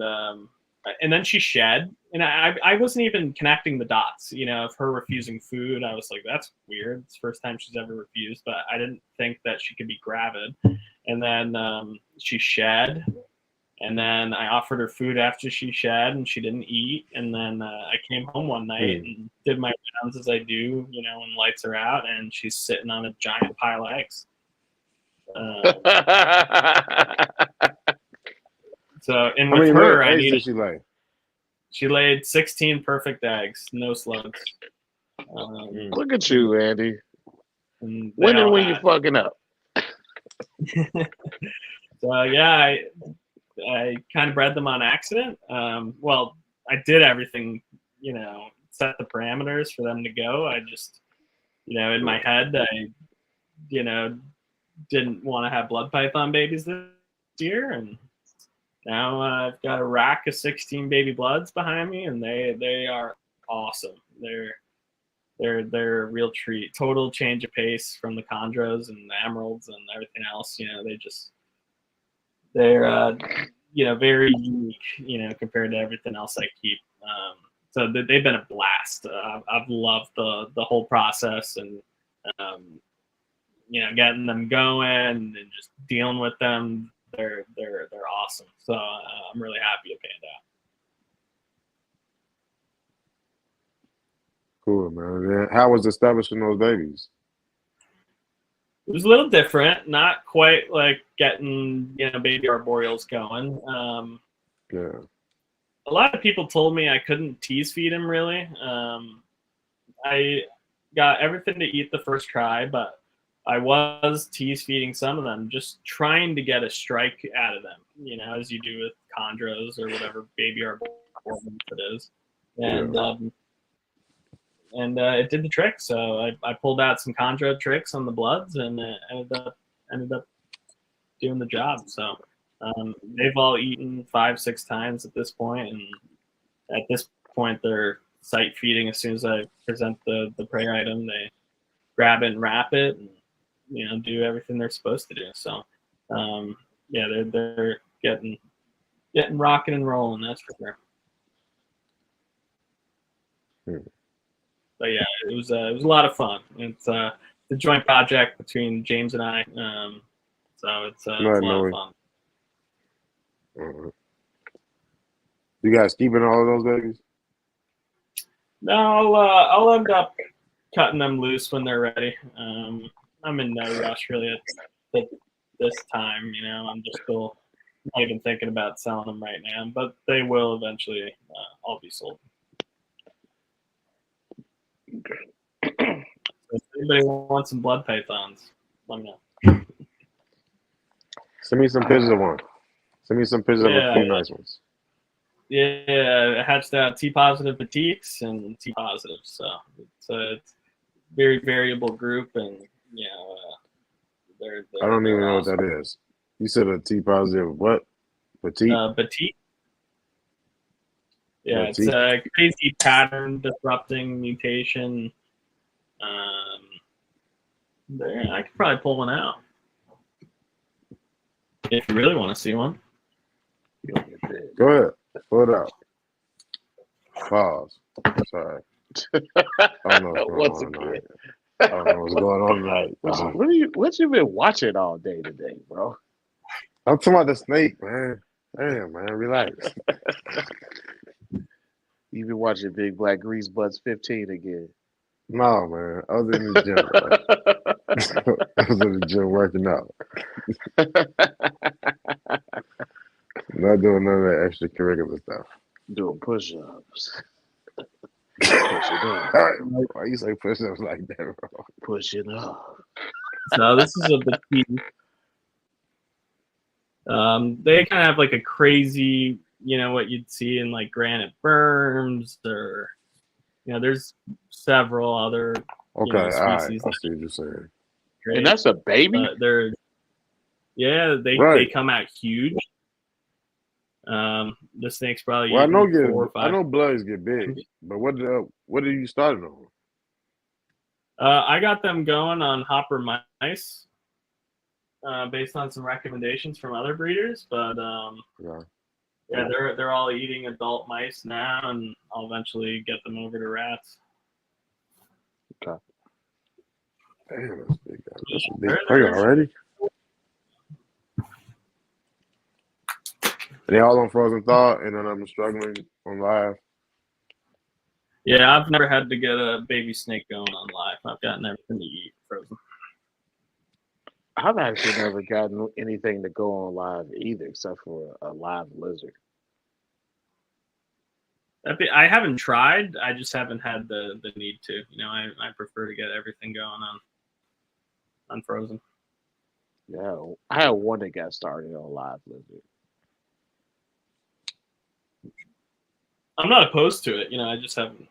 [SPEAKER 3] then she shed, and I wasn't even connecting the dots, of her refusing food. I was like, that's weird. It's the first time she's ever refused, but I didn't think that she could be gravid. And then she shed, and then I offered her food after she shed, and she didn't eat. And then I came home one night and did my rounds as I do, when lights are out, and she's sitting on a giant pile of eggs. So, and with her, I needed.
[SPEAKER 1] She lay?
[SPEAKER 3] She laid 16 perfect eggs, no slugs.
[SPEAKER 2] Look at you, Andy.
[SPEAKER 3] When
[SPEAKER 2] you fucking up?
[SPEAKER 3] So yeah, I kind of bred them on accident. Well, I did everything, set the parameters for them to go. I just, in my head, I, didn't want to have blood python babies this year, and now I've got a rack of 16 baby bloods behind me, and they are awesome. They're a real treat. Total change of pace from the chondros and the emeralds and everything else. They're very unique, compared to everything else I keep. So they've been a blast. I've loved the whole process, and getting them going and just dealing with them. They're awesome. So I'm really happy it panned out.
[SPEAKER 1] Cool, man. How was establishing those babies?
[SPEAKER 3] It was a little different, not quite like getting baby arboreals going.
[SPEAKER 1] Yeah.
[SPEAKER 3] A lot of people told me I couldn't tease feed him really. I got everything to eat the first try, but I was tease feeding some of them, just trying to get a strike out of them, as you do with chondros or whatever baby arboreal it is. And it did the trick. So I pulled out some chondro tricks on the bloods, and ended up doing the job. So they've all eaten 5-6 times at this point, and at this point they're sight feeding. As soon as I present the prey item, they grab it and wrap it, and do everything they're supposed to do. So they're getting rocking and rolling, that's for sure. But yeah, it was a lot of fun. It's the joint project between James and I. So it's a lot of fun.
[SPEAKER 1] You guys keeping all of those babies?
[SPEAKER 3] No, I'll end up cutting them loose when they're ready. I'm in no rush really at this time. I'm just still not even thinking about selling them right now, but they will eventually all be sold. If anybody wants some blood pythons, let me know.
[SPEAKER 1] Send me some pictures of one. Send me some pictures of a few nice ones.
[SPEAKER 3] Yeah, I hatched out T-positive petites and T-positive, so it's a very variable group, and they're
[SPEAKER 1] I don't even know
[SPEAKER 3] awesome.
[SPEAKER 1] what that is. You said a T-positive what? Petite?
[SPEAKER 3] Petite. Yeah, it's a crazy pattern disrupting mutation. I could probably pull one out if you really want to see one.
[SPEAKER 1] Go ahead, pull it out. Pause. Sorry. I don't know what's going on tonight. I don't know what's going on tonight.
[SPEAKER 2] What you been watching all day today, bro?
[SPEAKER 1] I'm talking about the snake, man. Damn, man, relax.
[SPEAKER 2] You been watching Big Black Grease Butts 15 again?
[SPEAKER 1] No, man. I was in the gym. I was in the gym working out. Not doing none of that extracurricular stuff.
[SPEAKER 2] Doing push-ups.
[SPEAKER 1] Why you say push-ups like that, bro?
[SPEAKER 2] Pushing up.
[SPEAKER 3] So this is a petite. They kind of have like a crazy, what you'd see in like granite berms, or there's several other
[SPEAKER 1] all right. I
[SPEAKER 3] species.
[SPEAKER 1] see what you're saying.
[SPEAKER 2] Great. And that's a baby?
[SPEAKER 3] They come out huge. The snake's probably
[SPEAKER 1] I know
[SPEAKER 3] 4 or 5.
[SPEAKER 1] I know bloods get big, but what are you starting on?
[SPEAKER 3] I got them going on hopper mice, based on some recommendations from other breeders. But
[SPEAKER 1] Yeah.
[SPEAKER 3] yeah, they're all eating adult mice now, and I'll eventually get them over to rats.
[SPEAKER 1] Okay. Damn, that's big. That's a big
[SPEAKER 3] They're-
[SPEAKER 1] prey already. They all on frozen thaw, and then I'm struggling on live.
[SPEAKER 3] Yeah, I've never had to get a baby snake going on live. I've gotten everything to eat frozen.
[SPEAKER 2] I've actually never gotten anything to go on live either, except for a live lizard.
[SPEAKER 3] I haven't tried. I just haven't had the need to. You know, I prefer to get everything going on frozen.
[SPEAKER 2] Yeah, I had one that got started on live lizard.
[SPEAKER 3] I'm not opposed to it. You know, I just haven't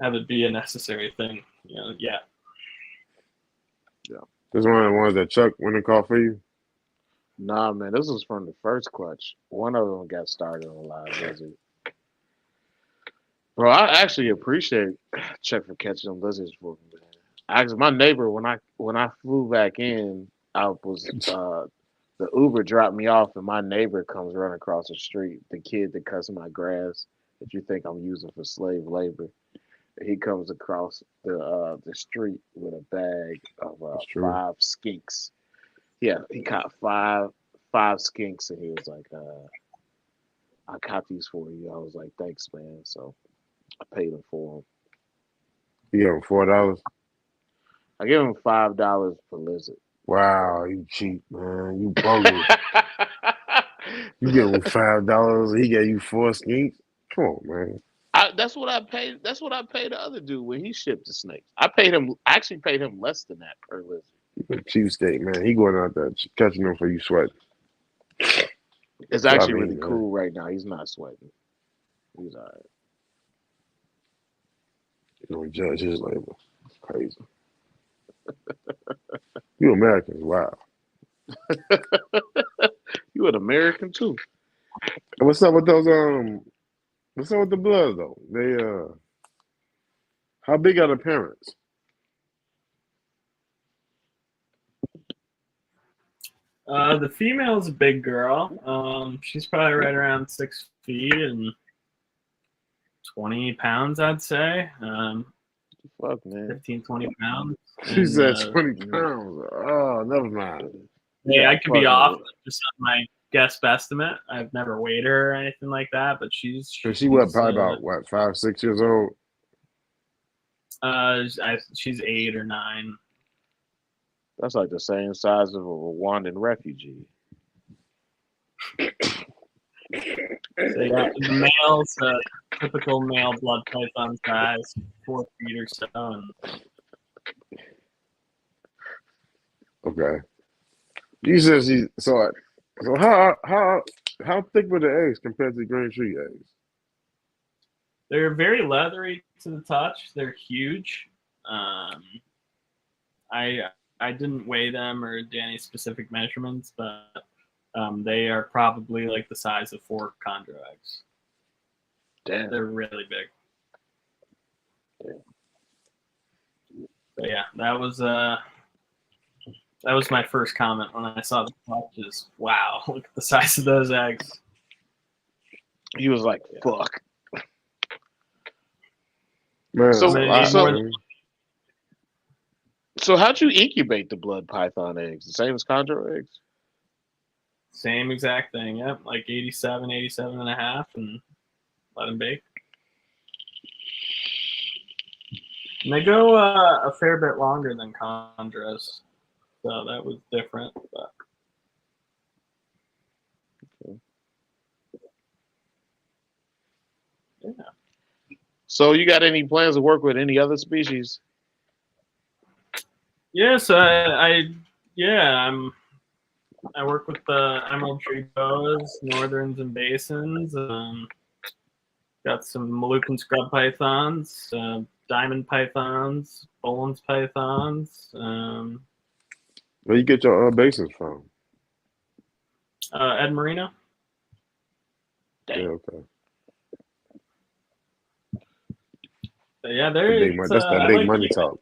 [SPEAKER 3] have it be a necessary thing. You know, yeah.
[SPEAKER 1] This is one of the ones that Chuck went and caught for you.
[SPEAKER 2] Nah, man, this was from the first clutch. One of them got started on live lizard. Bro, I actually appreciate Chuck for catching them lizards for me, man. Actually, my neighbor, when I flew back in, I was the Uber dropped me off, and my neighbor comes running across the street. The kid that cuts my grass that you think I'm using for slave labor. He comes across the street with a bag of
[SPEAKER 1] That's true.
[SPEAKER 2] 5 skinks. Yeah, he caught five skinks, and he was like, "I caught these for you." I was like, "Thanks, man." So I paid him for them.
[SPEAKER 1] You gave him $4.
[SPEAKER 2] I gave him $5 per lizard.
[SPEAKER 1] Wow, you cheap, man. You bogus. You give him $5. He gave you 4 skinks. Come on, man.
[SPEAKER 2] That's what I paid. That's what I paid the other dude when he shipped the snakes. I paid him. I actually paid him less than that per lizard.
[SPEAKER 1] You a cheapskate, man. He going out there catching them for you sweat.
[SPEAKER 2] It's
[SPEAKER 1] What I
[SPEAKER 2] actually
[SPEAKER 1] mean,
[SPEAKER 2] really
[SPEAKER 1] man.
[SPEAKER 2] cool right now. He's not sweating. He's all right.
[SPEAKER 1] You don't judge his labor. It's crazy. You Americans, wow.
[SPEAKER 2] You an American too.
[SPEAKER 1] What's up with those what's up with the blood though? They how big are the parents?
[SPEAKER 3] The female is a big girl. She's probably right around 6 feet and 20 pounds, I'd say.
[SPEAKER 2] Fuck, man.
[SPEAKER 3] 15, 20 pounds.
[SPEAKER 1] She
[SPEAKER 3] And,
[SPEAKER 1] said 20 pounds. Oh, never mind.
[SPEAKER 3] yeah, I could be
[SPEAKER 2] fuck
[SPEAKER 3] off
[SPEAKER 2] with
[SPEAKER 3] just on my guess estimate. I've never weighed her or anything like that, but she's
[SPEAKER 1] Probably about what, 5, 6 years old?
[SPEAKER 3] she's 8 or 9.
[SPEAKER 2] That's like the same size of a Rwandan refugee.
[SPEAKER 3] So yeah, the male's a typical male blood python size, 4 feet or so. And
[SPEAKER 1] Okay. You said she so how thick were the eggs compared to green tree eggs?
[SPEAKER 3] they're very leathery to the touch. They're huge. I didn't weigh them or do any specific measurements, but they are probably like the size of 4 chondro eggs.
[SPEAKER 2] Damn.
[SPEAKER 3] They're really big. But yeah, that was my first comment when I saw the clutches. Wow, look at the size of those eggs.
[SPEAKER 2] He was like, "Fuck."
[SPEAKER 1] Man,
[SPEAKER 2] So-
[SPEAKER 1] that's a lot,
[SPEAKER 2] so-
[SPEAKER 1] man.
[SPEAKER 2] So how'd you incubate the blood python eggs? The same as chondro eggs?
[SPEAKER 3] Same exact thing. Yep, like 87 and a half, and let them bake. And they go a fair bit longer than chondros, so that was different. But yeah.
[SPEAKER 2] So you got any plans to work with any other species?
[SPEAKER 3] Yes, I work with the emerald tree boas, northerns, and basins. Got some Moluccan scrub pythons, diamond pythons, Boland's pythons.
[SPEAKER 1] Where you get your basins from?
[SPEAKER 3] Ed Marino.
[SPEAKER 1] Yeah, okay.
[SPEAKER 3] yeah,
[SPEAKER 1] The
[SPEAKER 3] there.
[SPEAKER 1] big money. That's that
[SPEAKER 3] I
[SPEAKER 1] big
[SPEAKER 3] like
[SPEAKER 1] money talk.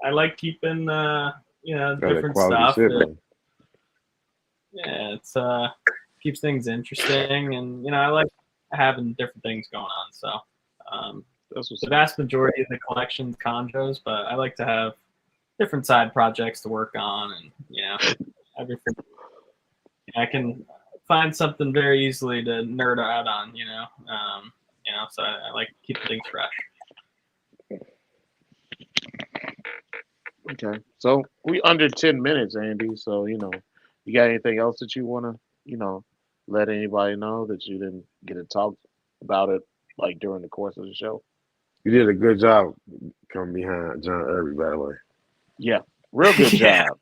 [SPEAKER 3] I like keeping
[SPEAKER 1] That's that
[SPEAKER 3] different
[SPEAKER 1] quality
[SPEAKER 3] stuff.
[SPEAKER 1] shit, though.
[SPEAKER 3] Yeah, it's keeps things interesting, and I like having different things going on. So the vast majority of the collection's chondros, but I like to have different side projects to work on, and everything. I can find something very easily to nerd out on. So I like keeping things fresh.
[SPEAKER 2] Okay, so we under 10 minutes, Andy. So you got anything else that you want to let anybody know that you didn't get to talk about it like during the course of the show?
[SPEAKER 1] You did a good job coming behind John Irby, by the way.
[SPEAKER 2] Yeah, real good job.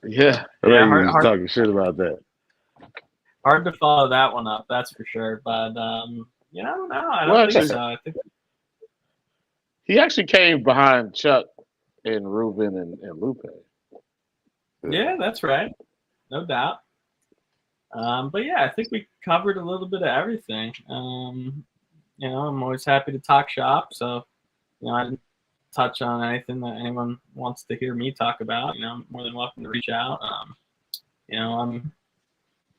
[SPEAKER 2] Yeah,
[SPEAKER 1] I think you was
[SPEAKER 3] hard,
[SPEAKER 1] talking shit about that.
[SPEAKER 3] hard to follow that one up, that's for sure. But no, I don't think so. I think
[SPEAKER 2] he actually came behind Chuck and Ruben and Lupe.
[SPEAKER 3] Yeah, that's right, no doubt. But yeah, I think we covered a little bit of everything. I'm always happy to talk shop. So, I didn't touch on anything that anyone wants to hear me talk about. I'm more than welcome to reach out. I'm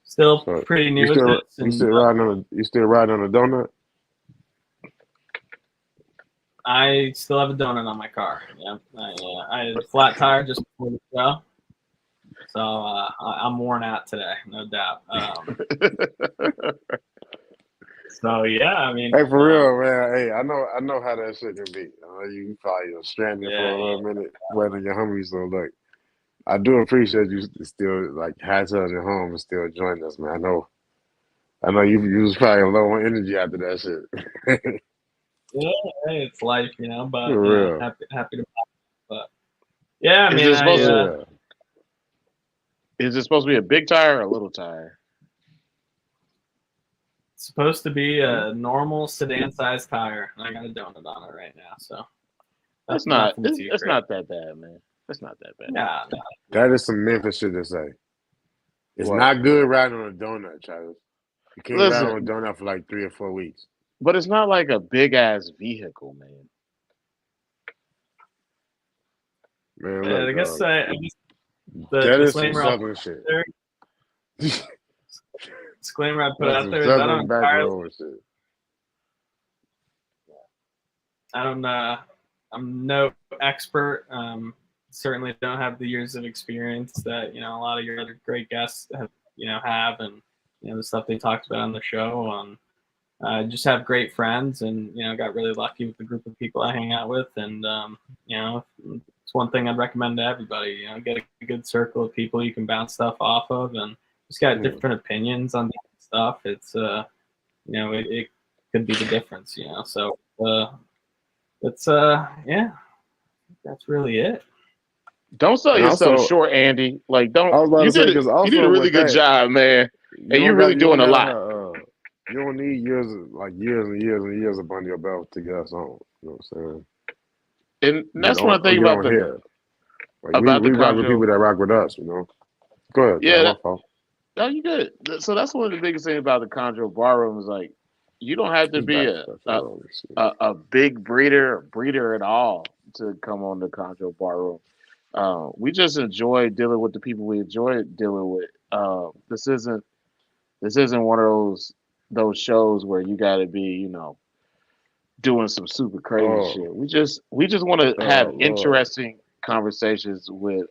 [SPEAKER 3] still pretty new at this.
[SPEAKER 1] You still riding on a donut?
[SPEAKER 3] I still have a donut on my car. Yeah, I had a flat tire just before the show. So I'm worn out today, no doubt. So yeah, I mean,
[SPEAKER 1] hey, for real, man. Hey, I know how that shit can be. You probably stranded for a little minute, waiting your homies. So look, I do appreciate you still like hightailing your home and still joining us, man. I know you was probably low on energy after that shit.
[SPEAKER 3] Yeah, hey, it's life, but
[SPEAKER 1] for real.
[SPEAKER 3] happy to. But yeah, I mean,
[SPEAKER 2] is it supposed to be a big tire or a little tire?
[SPEAKER 3] It's supposed to be a normal sedan-sized tire, and I got a donut on it right now. So
[SPEAKER 2] that's not that bad, man. That's not that bad.
[SPEAKER 3] Nah.
[SPEAKER 1] That is some Memphis shit to say. It's not good riding on a donut, Travis. You can't ride on a donut for like 3 or 4 weeks.
[SPEAKER 2] But it's not like a big ass vehicle, man.
[SPEAKER 1] Man,
[SPEAKER 3] look, I guess the disclaimer
[SPEAKER 1] some southern shit.
[SPEAKER 3] Disclaimer I put out there is I don't entirely. I'm no expert. Certainly don't have the years of experience that a lot of your other great guests have and the stuff they talked about on the show. Just have great friends, and got really lucky with the group of people I hang out with, and it's one thing I'd recommend to everybody. Get a good circle of people you can bounce stuff off of, and just got different opinions on different stuff. It's it could be the difference. So it's that's really it.
[SPEAKER 2] Don't sell yourself short, Andy. Like, don't. You did a really good job, man. And you're really doing a lot.
[SPEAKER 1] You don't need years and years up under your belt to get us on. You know what I'm saying?
[SPEAKER 2] And that's one thing about the
[SPEAKER 1] we rock with people that rock with us. Go ahead.
[SPEAKER 2] Yeah. My fault. No, you good. So that's one of the biggest things about the Chondro Bar Room is like you don't have to be a big breeder at all to come on the Chondro Bar Room. We just enjoy dealing with the people we enjoy dealing with. This isn't one of those shows where you got to be, doing some super crazy shit. We just want to have interesting conversations with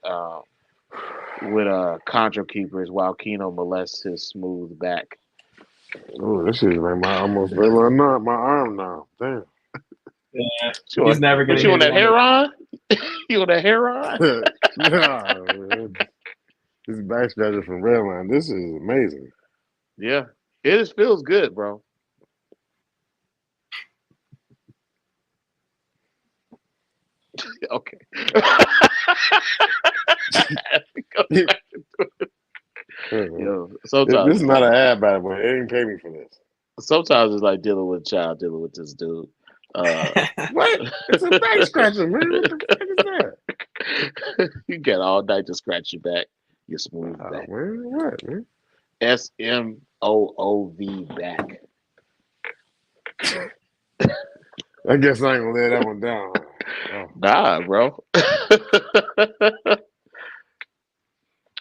[SPEAKER 2] chondro keepers while Keno molests his smooth back.
[SPEAKER 1] Oh, this is like almost my arm now. Damn.
[SPEAKER 3] Yeah, he's never gonna.
[SPEAKER 2] You on that hair on? You on that hair on?
[SPEAKER 1] Nah, this is back scratcher from Redline. This is amazing.
[SPEAKER 2] Yeah, it feels good, bro. Okay. Sometimes
[SPEAKER 1] this is not an ad, by the way. They didn't pay me for this.
[SPEAKER 2] Sometimes it's like dealing with a child, dealing with this dude.
[SPEAKER 1] What? It's a back scratcher, man. What the fuck is that?
[SPEAKER 2] You get all night to scratch your back, your smooth back.
[SPEAKER 1] Man, what, man?
[SPEAKER 2] SMOOV back.
[SPEAKER 1] I guess I ain't gonna lay that one down. Oh.
[SPEAKER 2] Nah, bro.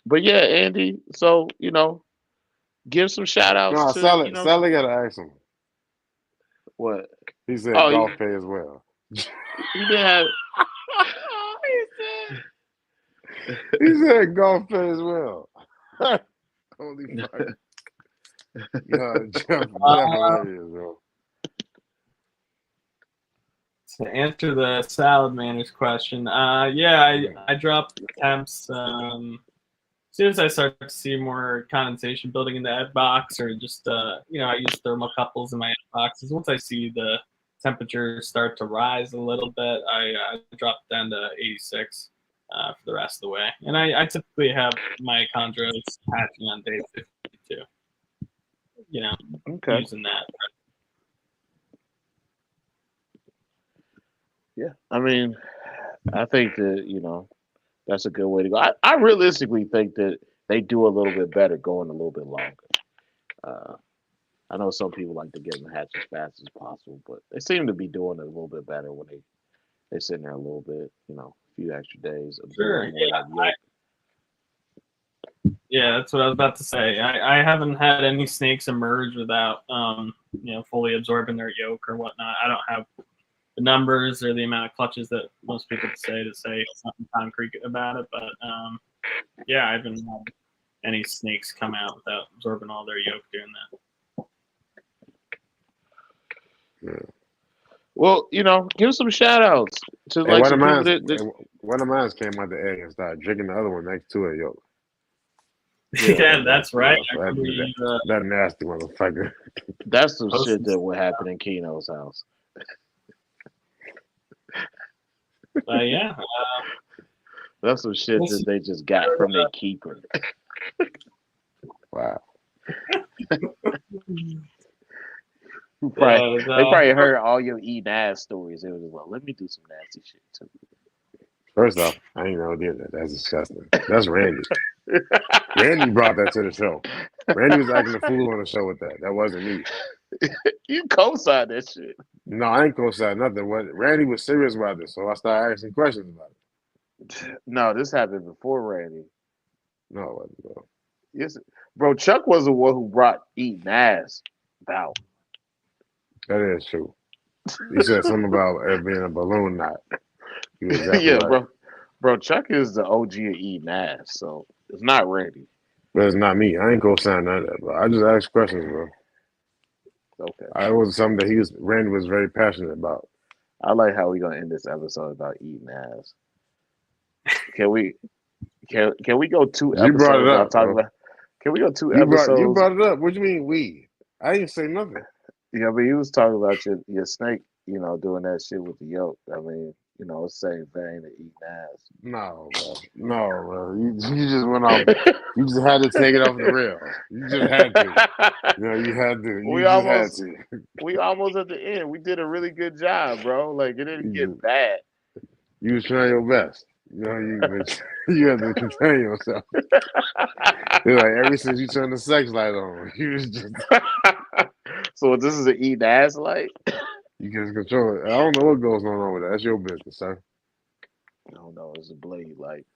[SPEAKER 2] But yeah, Andy. So give some shout outs
[SPEAKER 1] No,
[SPEAKER 2] to
[SPEAKER 1] Sally gotta ask him.
[SPEAKER 2] what?
[SPEAKER 1] He said
[SPEAKER 2] Oh,
[SPEAKER 1] golf pay as well.
[SPEAKER 2] he didn't have.
[SPEAKER 1] He said golf pay as well. Holy fuck. Yo, Jeff hilarious, bro.
[SPEAKER 3] To answer the salad manners question, I dropped temps as soon as I start to see more condensation building in the egg box, or just I use thermocouples in my egg boxes. Once I see the temperature start to rise a little bit, I drop down to 86 for the rest of the way. And I typically have my chondros hatching on day 52.
[SPEAKER 2] Okay.
[SPEAKER 3] Using that.
[SPEAKER 2] Yeah, I mean, I think that that's a good way to go. I realistically think that they do a little bit better going a little bit longer. I know some people like to get them hatched as fast as possible, but they seem to be doing it a little bit better when they sit in there a little bit, a few extra days.
[SPEAKER 3] Sure.
[SPEAKER 2] Yeah.
[SPEAKER 3] Yeah, that's what I was about to say. I haven't had any snakes emerge without fully absorbing their yolk or whatnot. I don't have the numbers or the amount of clutches that most people say something concrete about it, but I haven't had any snakes come out without absorbing all their yolk doing that.
[SPEAKER 1] Yeah.
[SPEAKER 2] Well, give some shout outs to
[SPEAKER 1] Hey,
[SPEAKER 2] some people that
[SPEAKER 1] one of mine came out the egg and started drinking the other one next to it, yolk.
[SPEAKER 3] Yeah, that's right.
[SPEAKER 1] That nasty motherfucker.
[SPEAKER 2] That's some shit that would happen in Keno's house.
[SPEAKER 3] Yeah.
[SPEAKER 2] That's some shit that they just got from their keeper.
[SPEAKER 1] Wow.
[SPEAKER 2] They probably heard all your eating ass stories. They was like, let me do some nasty shit too.
[SPEAKER 1] First off, I ain't never did that. That's disgusting. That's Randy. Randy brought that to the show. Randy was acting a fool on the show with that. That wasn't me.
[SPEAKER 2] You co-signed that shit.
[SPEAKER 1] No, I ain't co-signed nothing. Randy was serious about this, so I started asking questions about it.
[SPEAKER 2] No, this happened before Randy.
[SPEAKER 1] No, it wasn't, bro.
[SPEAKER 2] Yes, bro. Chuck was the one who brought eating ass about.
[SPEAKER 1] That is true. You said something about it being a balloon knot. Exactly
[SPEAKER 2] yeah,
[SPEAKER 1] right.
[SPEAKER 2] bro. Chuck is the OG of eating ass, so it's not Randy.
[SPEAKER 1] But it's not me. I ain't co-signing none of that, bro. I just asked questions, bro.
[SPEAKER 2] Okay.
[SPEAKER 1] It was something that Randy was very passionate about.
[SPEAKER 2] I like how we gonna end this episode about eating ass. Can we go 2 episodes?
[SPEAKER 1] You brought it up.
[SPEAKER 2] Can we go 2 episodes?
[SPEAKER 1] You brought it up. What do you mean we? I didn't say nothing.
[SPEAKER 2] Yeah, but he was talking about your snake, doing that shit with the yolk. I mean, it's the same thing that eating ass.
[SPEAKER 1] No, bro. You just went off. You just had to take it off the rail. You just had to. You had to. Had to.
[SPEAKER 2] We almost at the end. We did a really good job, bro. Like it didn't get bad.
[SPEAKER 1] You was trying your best. You had to contain yourself. Like ever since you turned the sex light on, you was just.
[SPEAKER 2] So this is an eating ass light.
[SPEAKER 1] You can control it. I don't know what goes on with that. That's your business, sir.
[SPEAKER 2] I don't know. It's a blade light.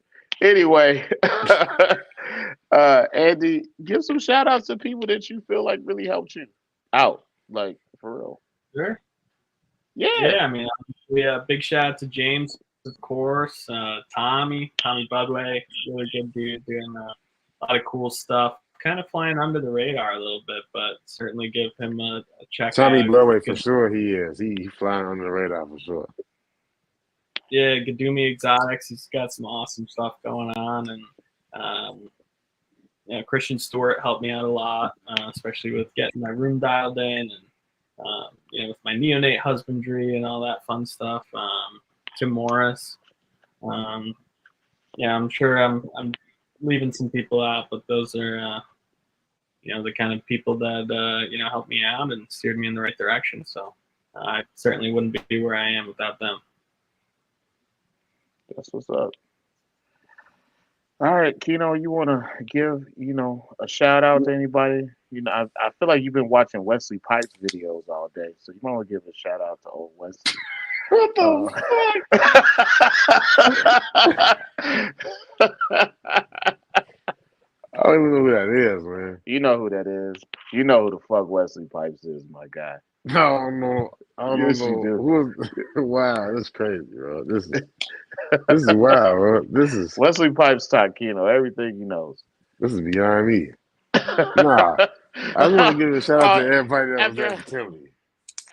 [SPEAKER 2] Anyway, Andy, give some shout outs to people that you feel like really helped you out, like for real.
[SPEAKER 3] Sure.
[SPEAKER 2] Yeah.
[SPEAKER 3] Yeah, I mean, big shout out to James, of course. Tommy Budway, really good dude, doing a lot of cool stuff. Kind of flying under the radar a little bit, but certainly give him a check.
[SPEAKER 1] Tommy Budway, for sure, he is. He flying under the radar for sure.
[SPEAKER 3] Yeah, Gadumi Exotics. He's got some awesome stuff going on, and Christian Stewart helped me out a lot, especially with getting my room dialed in, and with my neonate husbandry and all that fun stuff. Tim Morris. I'm sure I'm leaving some people out, but those are the kind of people that helped me out and steered me in the right direction. So I certainly wouldn't be where I am without them.
[SPEAKER 2] That's what's up. All right, Keno, you want to give a shout out to anybody I feel like you've been watching Wesley Pipes videos all day, so you might want to give a shout out to old Wesley.
[SPEAKER 1] What the fuck? I don't even know who that is, man.
[SPEAKER 2] You know who that is. You know who the fuck Wesley Pipes is, my guy.
[SPEAKER 1] I don't know. I don't
[SPEAKER 2] Yes,
[SPEAKER 1] know
[SPEAKER 2] you do.
[SPEAKER 1] who is. Wow, that's crazy, bro. This is wild, bro. This is
[SPEAKER 2] Wesley Pipes taught Keno everything he knows.
[SPEAKER 1] beyond me. Nah, I just want to give a shout out to everybody that was at the Timothy.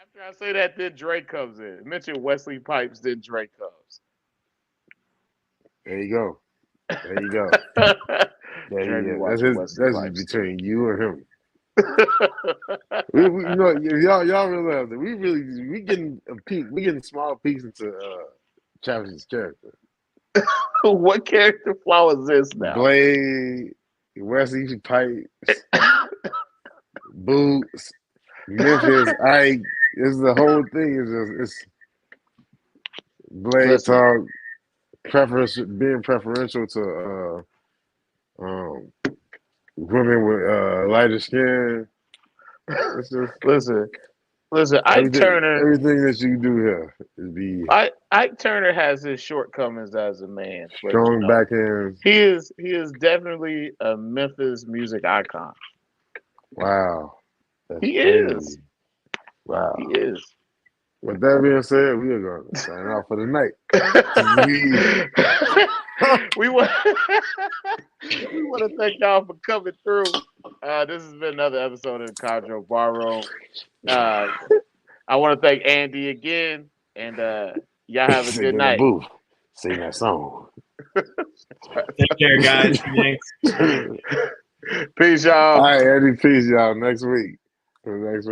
[SPEAKER 2] After I say that, then Drake comes in. Mention Wesley Pipes, then Drake comes.
[SPEAKER 1] There you go. There you go. There you go. That's between you and him. You know, y'all realize that we getting a peek. We getting small peeks into Travis's character.
[SPEAKER 2] What character flaw is this now?
[SPEAKER 1] Blade, Wesley Pipes, Boots, Memphis, Ike. It's the whole thing. It's Blade talk, being preferential to women with lighter skin. It's just,
[SPEAKER 2] listen. Ike Turner.
[SPEAKER 1] Everything that you do here is be.
[SPEAKER 2] Ike Turner has his shortcomings as a man.
[SPEAKER 1] Strong backhand.
[SPEAKER 2] He is definitely a Memphis music icon.
[SPEAKER 1] Wow.
[SPEAKER 2] He is.
[SPEAKER 1] Wow.
[SPEAKER 2] He is.
[SPEAKER 1] With that being said, we are going to sign off for the night.
[SPEAKER 2] we want to thank y'all for coming through. This has been another episode of the Chondro Bar Room. I want to thank Andy again, and y'all have a good night.
[SPEAKER 1] Booth. Sing that song.
[SPEAKER 3] Take care, guys. Thanks.
[SPEAKER 2] Peace, y'all.
[SPEAKER 1] All right, Andy. Peace, y'all. Next week.